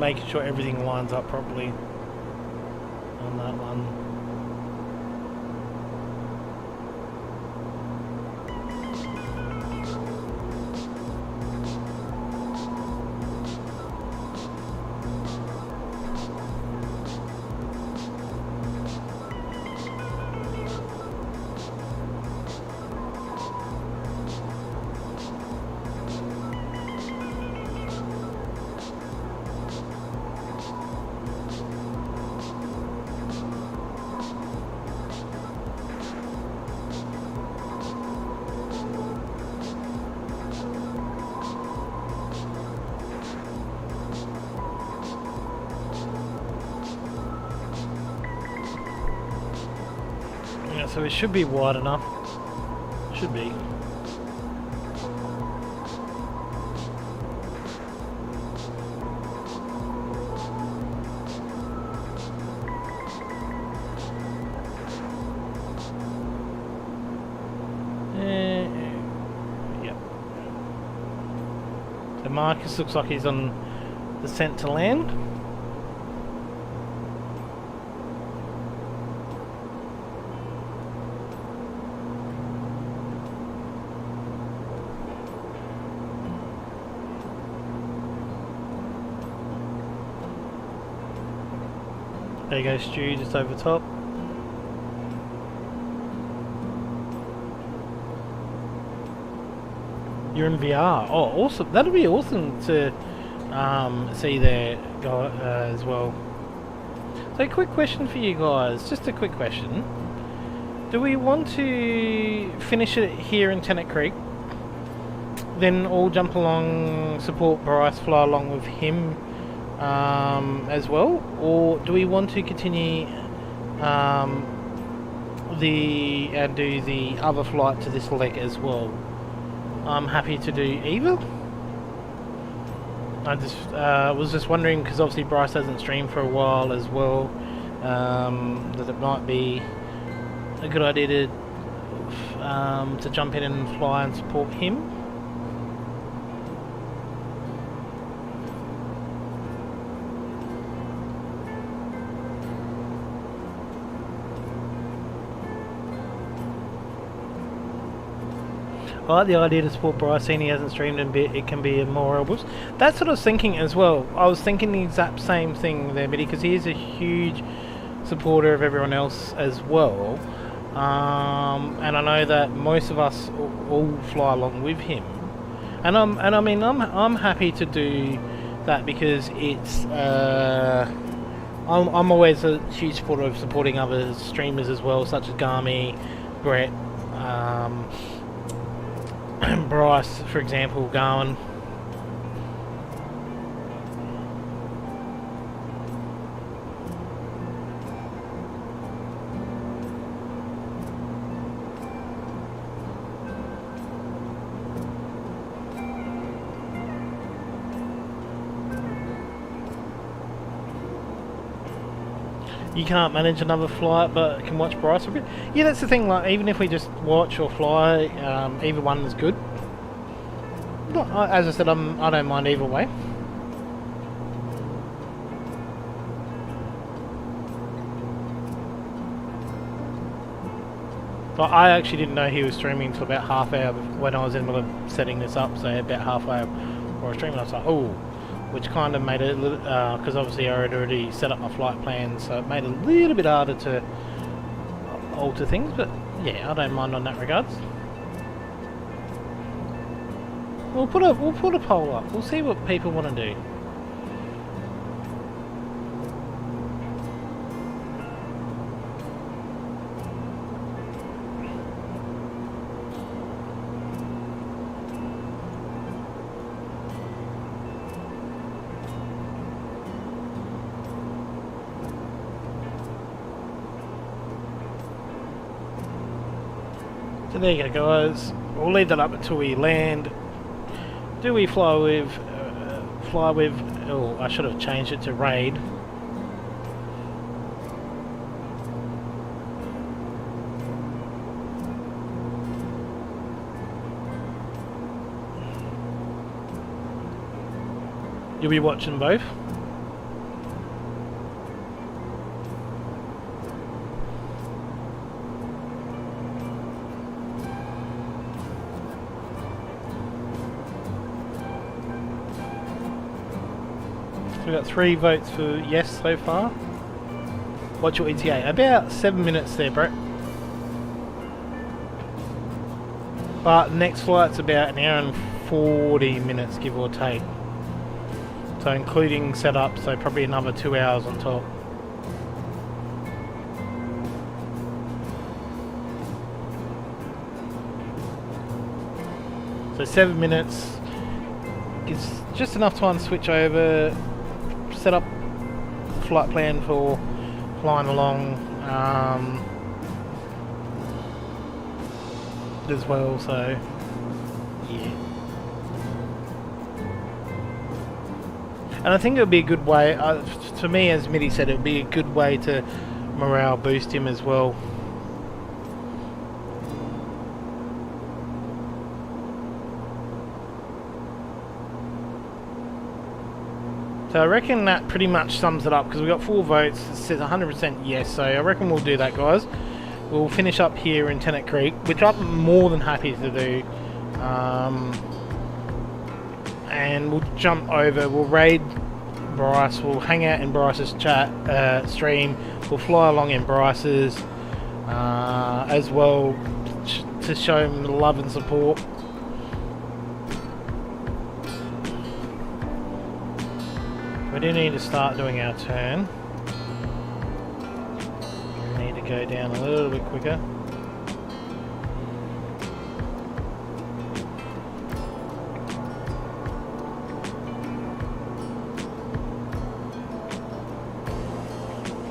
making sure everything lines up properly on that one. Yeah, so it should be wide enough. Should be. Yep. So Marcus looks like he's on the scent to land. There you go, Stu, just over top. You're in VR. Oh, awesome. That'd be awesome to see there as well. So, quick question for you guys. Just a quick question. Do we want to finish it here in Tennant Creek? Then all jump along, support Bryce, fly along with him as well, or do we want to continue do the other flight to this leg as well? I'm happy to do either. I just was just wondering, because obviously Bryce hasn't streamed for a while as well, that it might be a good idea to jump in and fly and support him. I like the idea to support Bryce, seeing he hasn't streamed in a bit, it can be more elbows. That's what I was thinking as well. I was thinking the exact same thing there, Mitty, because he is a huge supporter of everyone else as well. And I know that most of us all fly along with him. And I'm happy to do that, because it's I'm always a huge supporter of supporting other streamers as well, such as Gami, Brett, Bryce, for example, gawin. You can't manage another flight, but can watch Bryce a bit. Yeah, that's the thing. Like, even if we just watch or fly, either one is good. As I said, I don't mind either way. But I actually didn't know he was streaming until about half hour when I was in the middle of setting this up. So about half hour before I was streaming, I was like, oh. Which kind of made it a little, because obviously I had already set up my flight plan, so it made it a little bit harder to alter things, but yeah, I don't mind on that regards. We'll put a poll up, we'll see what people want to do. So there you go, guys. We'll leave that up until we land. Do we fly with, oh, I should have changed it to raid. You'll be watching both? we got 3 votes for yes so far. What's your ETA? About 7 minutes there, Brett. But next flight's about an hour and 40 minutes, give or take. So including setup, so probably another 2 hours on top. So 7 minutes is just enough time to switch over, set up the flight plan for flying along as well, so yeah. And I think it would be a good way, to me, as Mitty said, it would be a good way to morale boost him as well. So I reckon that pretty much sums it up, because we got 4 votes. It says 100% yes, so I reckon we'll do that, guys. We'll finish up here in Tennant Creek, which I'm more than happy to do. And we'll jump over, we'll raid Bryce, we'll hang out in Bryce's chat stream, we'll fly along in Bryce's as well to show him love and support. We do need to start doing our turn. We need to go down a little bit quicker.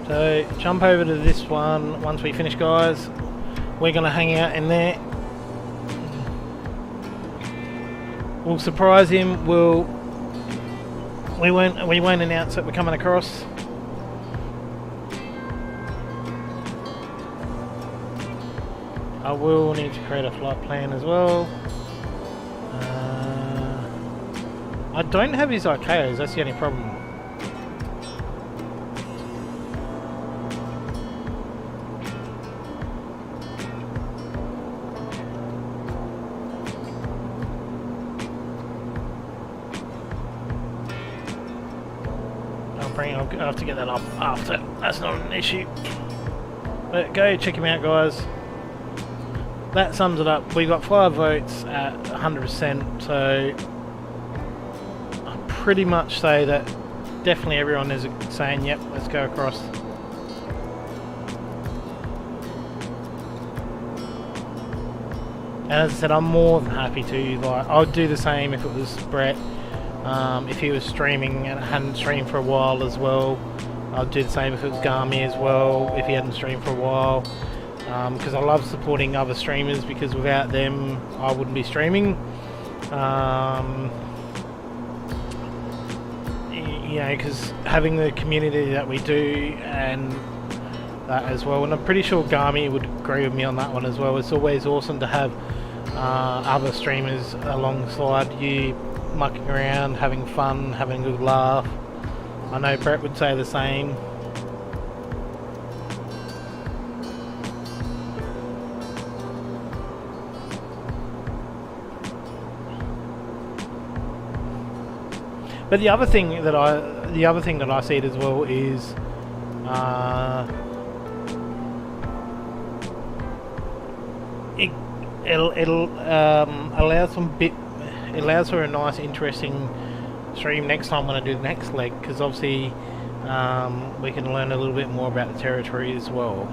So jump over to this one once we finish, guys. We're going to hang out in there. We'll surprise him. We won't announce that we're coming across. I will need to create a flight plan as well. I don't have his ICAOs, that's the only problem. I'll have to get that up after. That's not an issue. But go check him out, guys. That sums it up. We got 5 votes at 100%, so I pretty much say that definitely everyone is saying, yep, let's go across. And as I said, I'm more than happy to. Like, I would do the same if it was Brett. If he was streaming and hadn't streamed for a while as well. I'd do the same if it was Gami as well, if he hadn't streamed for a while. Because I love supporting other streamers, because without them I wouldn't be streaming. You know, because having the community that we do and that as well. And I'm pretty sure Gami would agree with me on that one as well. It's always awesome to have other streamers alongside you, mucking around, having fun, having a good laugh. I know Brett would say the same. But the other thing that I see it as well is it'll allows for a nice, interesting stream next time when I do the next leg, because obviously we can learn a little bit more about the territory as well.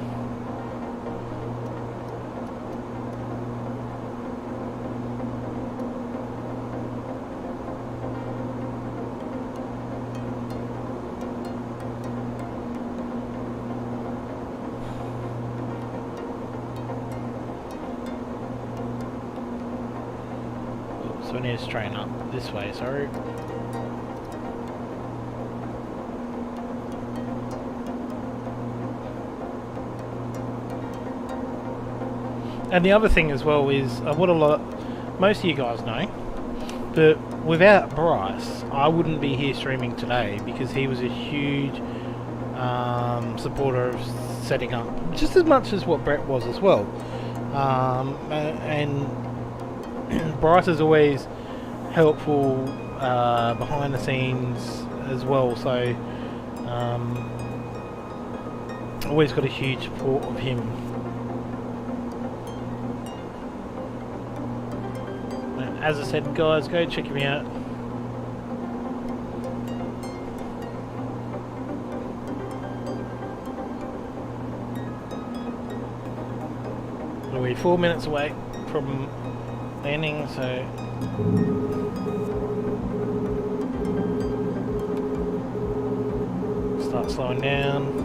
So we need to straighten up this way, sorry. And the other thing as well is, most of you guys know, but without Bryce, I wouldn't be here streaming today, because he was a huge supporter of setting up, just as much as what Brett was as well. And Bryce is always helpful behind the scenes, as well. So always got a huge support of him. As I said, guys, go check him out. We're 4 minutes away from landing, so start slowing down.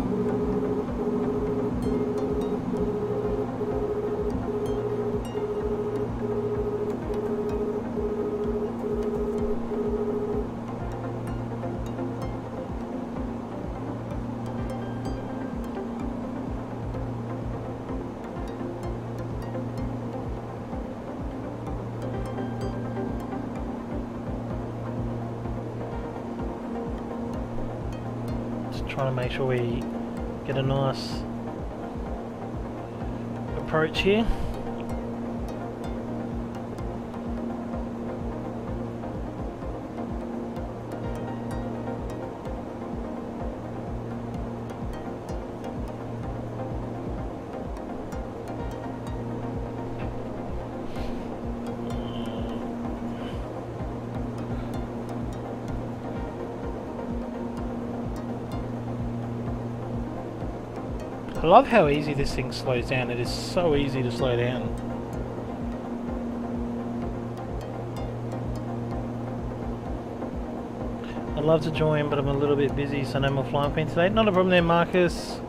Trying to make sure we get a nice approach here. I love how easy this thing slows down. It is so easy to slow down. I'd love to join, but I'm a little bit busy, so no more flying plan today. Not a problem there, Marcus.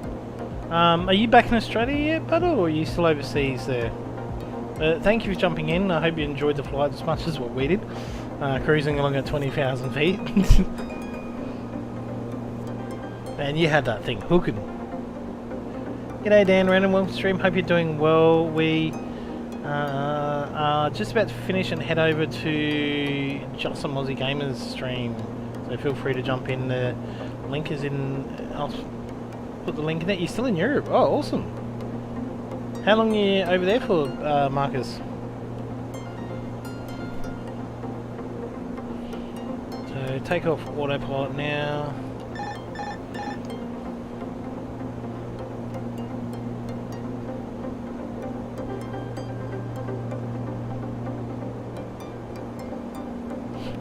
Are you back in Australia yet, bud, or are you still overseas there? Thank you for jumping in. I hope you enjoyed the flight as much as what we did. Cruising along at 20,000 feet. Man, you had that thing hooking. G'day Dan, random welcome stream, hope you're doing well. We are just about to finish and head over to Just Some Aussie Gamers stream, so feel free to jump in. The link is in, I'll put the link in there. You're still in Europe, oh awesome. How long are you over there for, Marcus? So take off autopilot now.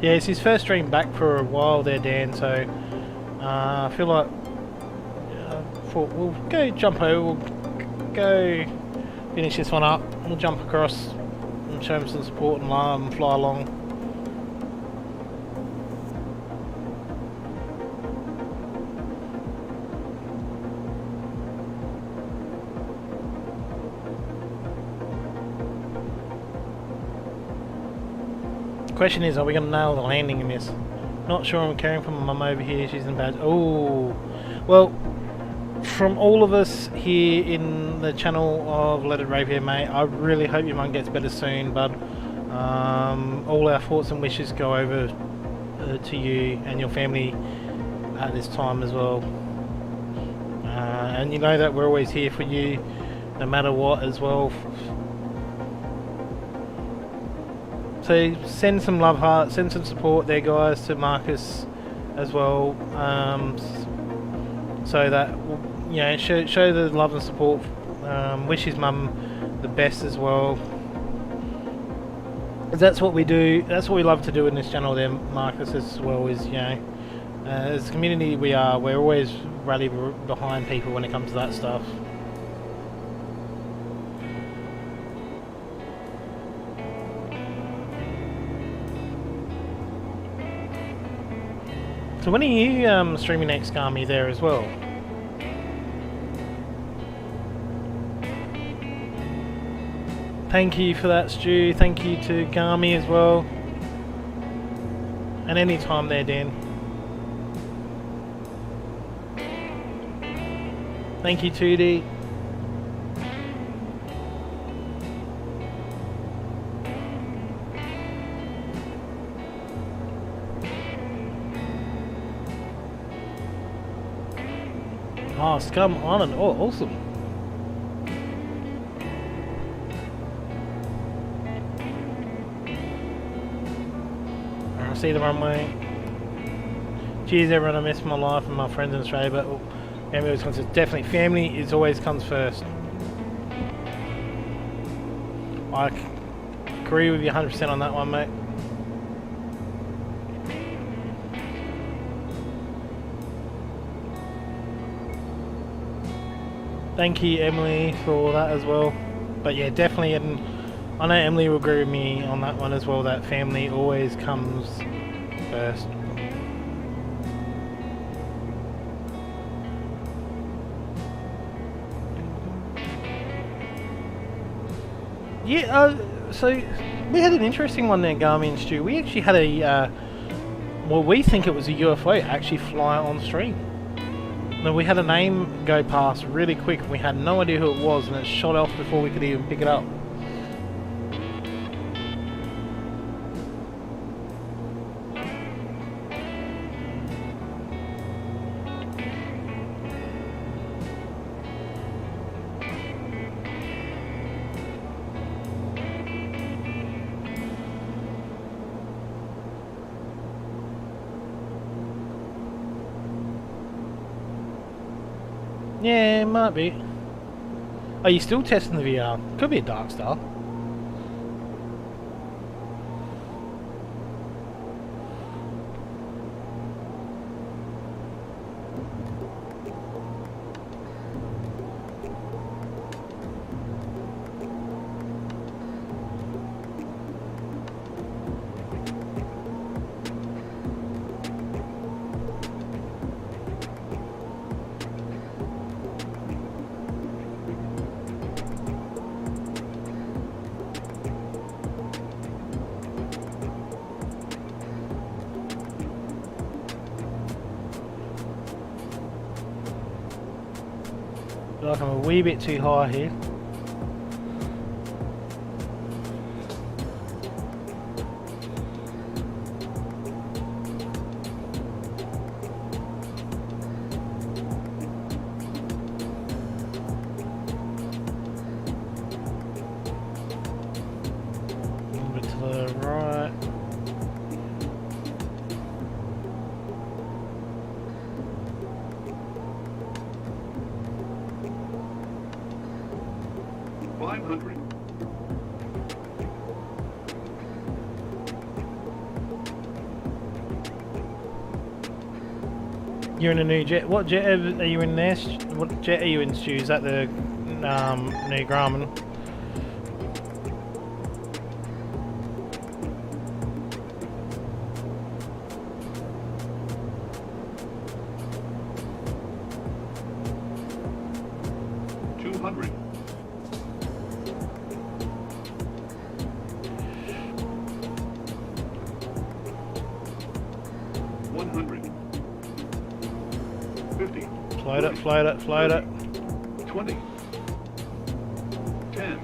Yeah, it's his first stream back for a while there, Dan, so I feel like we'll go jump over, we'll go finish this one up, we'll jump across and show him some support and fly along. Question is, are we going to nail the landing in this? Not sure. I'm caring for my mum over here. She's in bad. Oh, well, from all of us here in the channel of Let It Rave here, mate, I really hope your mum gets better soon, bud. All our thoughts and wishes go over to you and your family at this time as well. And you know that we're always here for you, no matter what as well. So send some love hearts, send some support there, guys, to Marcus as well, so that, you know, show the love and support. Wish his mum the best as well. That's what we do. That's what we love to do in this channel, there, Marcus, as well. Is, you know, as a community we're always rally behind people when it comes to that stuff. So when are you streaming next, Gami, there as well? Thank you for that, Stu. Thank you to Gami as well. And any time there, Dan. Thank you, 2D. Oh, Scum Island. Oh, awesome. I see the runway. Cheers everyone, I miss my life and my friends in Australia, but family always comes first. Definitely, family is always comes first. I agree with you 100% on that one, mate. Thank you, Emily, for all that as well. But yeah, definitely, and I know Emily will agree with me on that one as well, that family always comes first. Yeah, so we had an interesting one there, Gami and Stu. We actually had a, well, we think it was a UFO actually fly on stream. No, we had a name go past really quick and we had no idea who it was, and it shot off before we could even pick it up. Yeah, it might be. Are you still testing the VR? Could be a dark star. Feel like I'm a wee bit too high here. A little bit to the right. You're in a new jet. What jet are you in there? What jet are you in, Stu? Is that the new Grumman? Float it, float it, float it. 20. 10.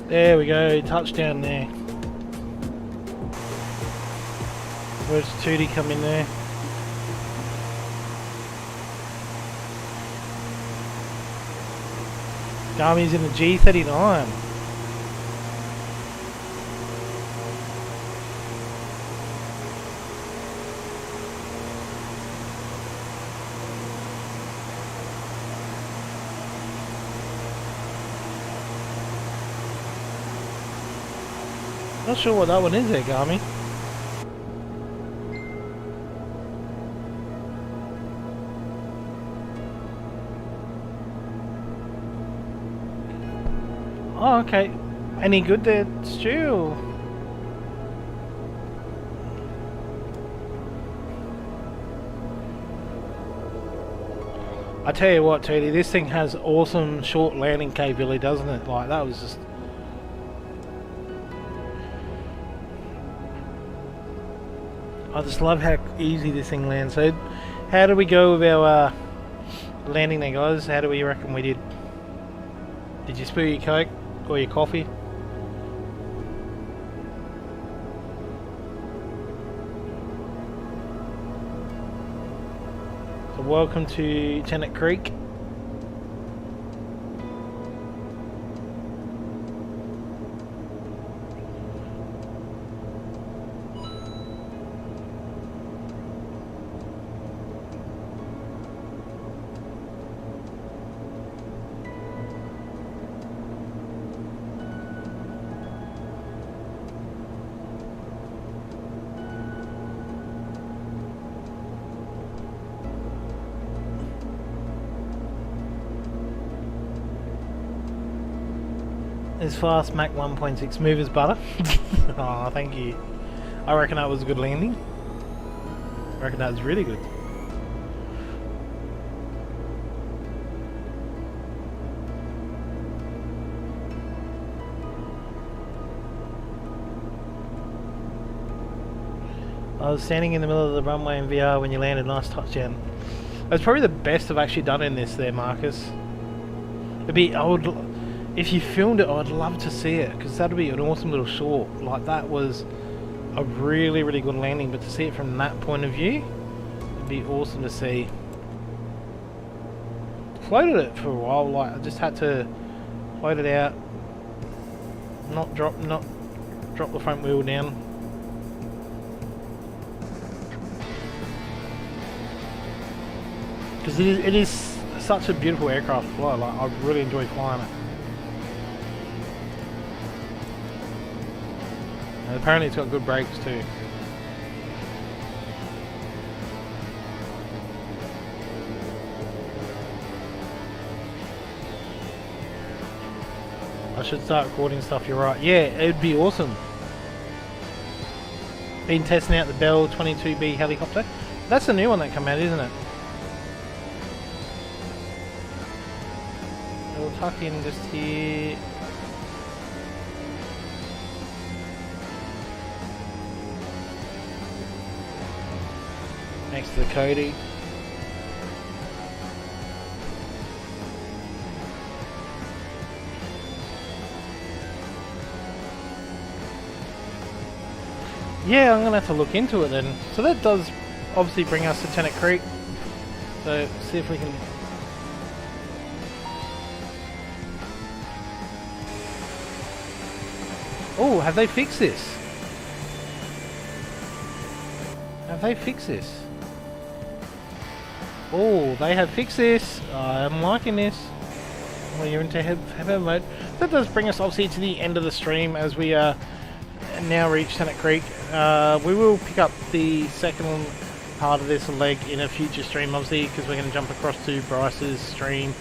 There we go, touchdown there. Where's Tootie come in there? Gami's in the G39. Not sure what that one is there, Gami. Oh, okay. Any good there, Stu? I tell you what, Tootie, this thing has awesome short landing capability, doesn't it? Like, that was just... I just love how easy this thing lands. So, how do we go with our landing there, guys? How do we reckon we did? Did you spill your Coke or your coffee? welcome to Tennant Creek. Is fast Mach 1.6 smooth as butter. Oh, thank you. I reckon that was a good landing. I reckon that was really good. I was standing in the middle of the runway in VR when you landed. Nice touchdown. That's probably the best I've actually done in this there, Marcus. If you filmed it, I'd love to see it, because that'd be an awesome little short. Like, that was a really, really good landing, but to see it from that point of view, it'd be awesome to see. Floated it for a while, like, I just had to float it out, not drop the front wheel down. Because it is such a beautiful aircraft to fly, like, I really enjoy flying it. And apparently it's got good brakes too. I should start recording stuff, you're right. Yeah, it'd be awesome. Been testing out the Bell 22B helicopter. That's the new one that came out, isn't it? It'll tuck in just here. Next to the Cody. Yeah, I'm gonna have to look into it then. So that does obviously bring us to Tennant Creek. So see if we can. Oh, have they fixed this? Have they fixed this? Oh, they have fixed this. I'm liking this. Well, you're into heaven mode. That does bring us obviously to the end of the stream as we now reach Tennant Creek. We will pick up the second part of this leg in a future stream, obviously, because we're going to jump across to Bryce's stream.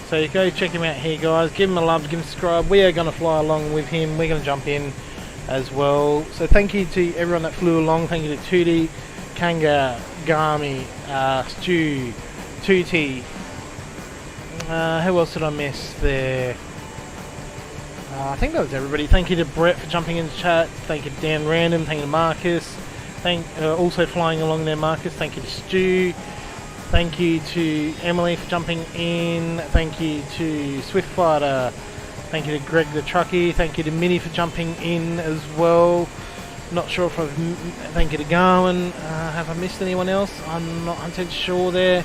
So go check him out here, guys. Give him a love, give him a subscribe. We are going to fly along with him. We're going to jump in as well. So thank you to everyone that flew along. Thank you to Tootie, Kanga, Gami, Stu, Tootie. Who else did I miss there? I think that was everybody. Thank you to Brett for jumping in the chat. Thank you to Dan Random. Thank you to Marcus. Also flying along there, Marcus. Thank you to Stu. Thank you to Emily for jumping in. Thank you to Swiftfighter. Thank you to Greg the Truckie. Thank you to Minnie for jumping in as well. Not sure if thank you to Gawin. Have I missed anyone else? I'm not 100% sure there.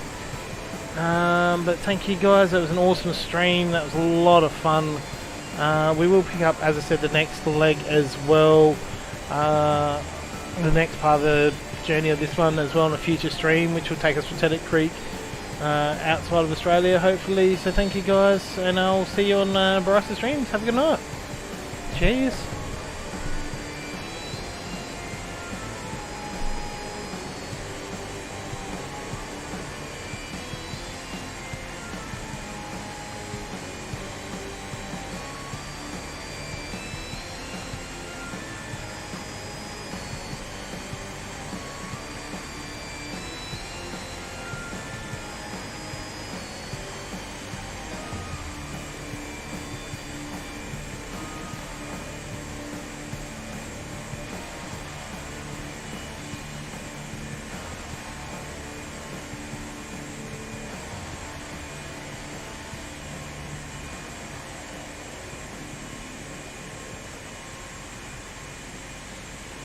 But thank you guys. That was an awesome stream. That was a lot of fun. We will pick up, as I said, the next leg as well. The next part of the journey of this one as well in a future stream, which will take us from Tennant Creek outside of Australia, hopefully. So thank you guys, and I'll see you on Bryce's streams. Have a good night. Cheers.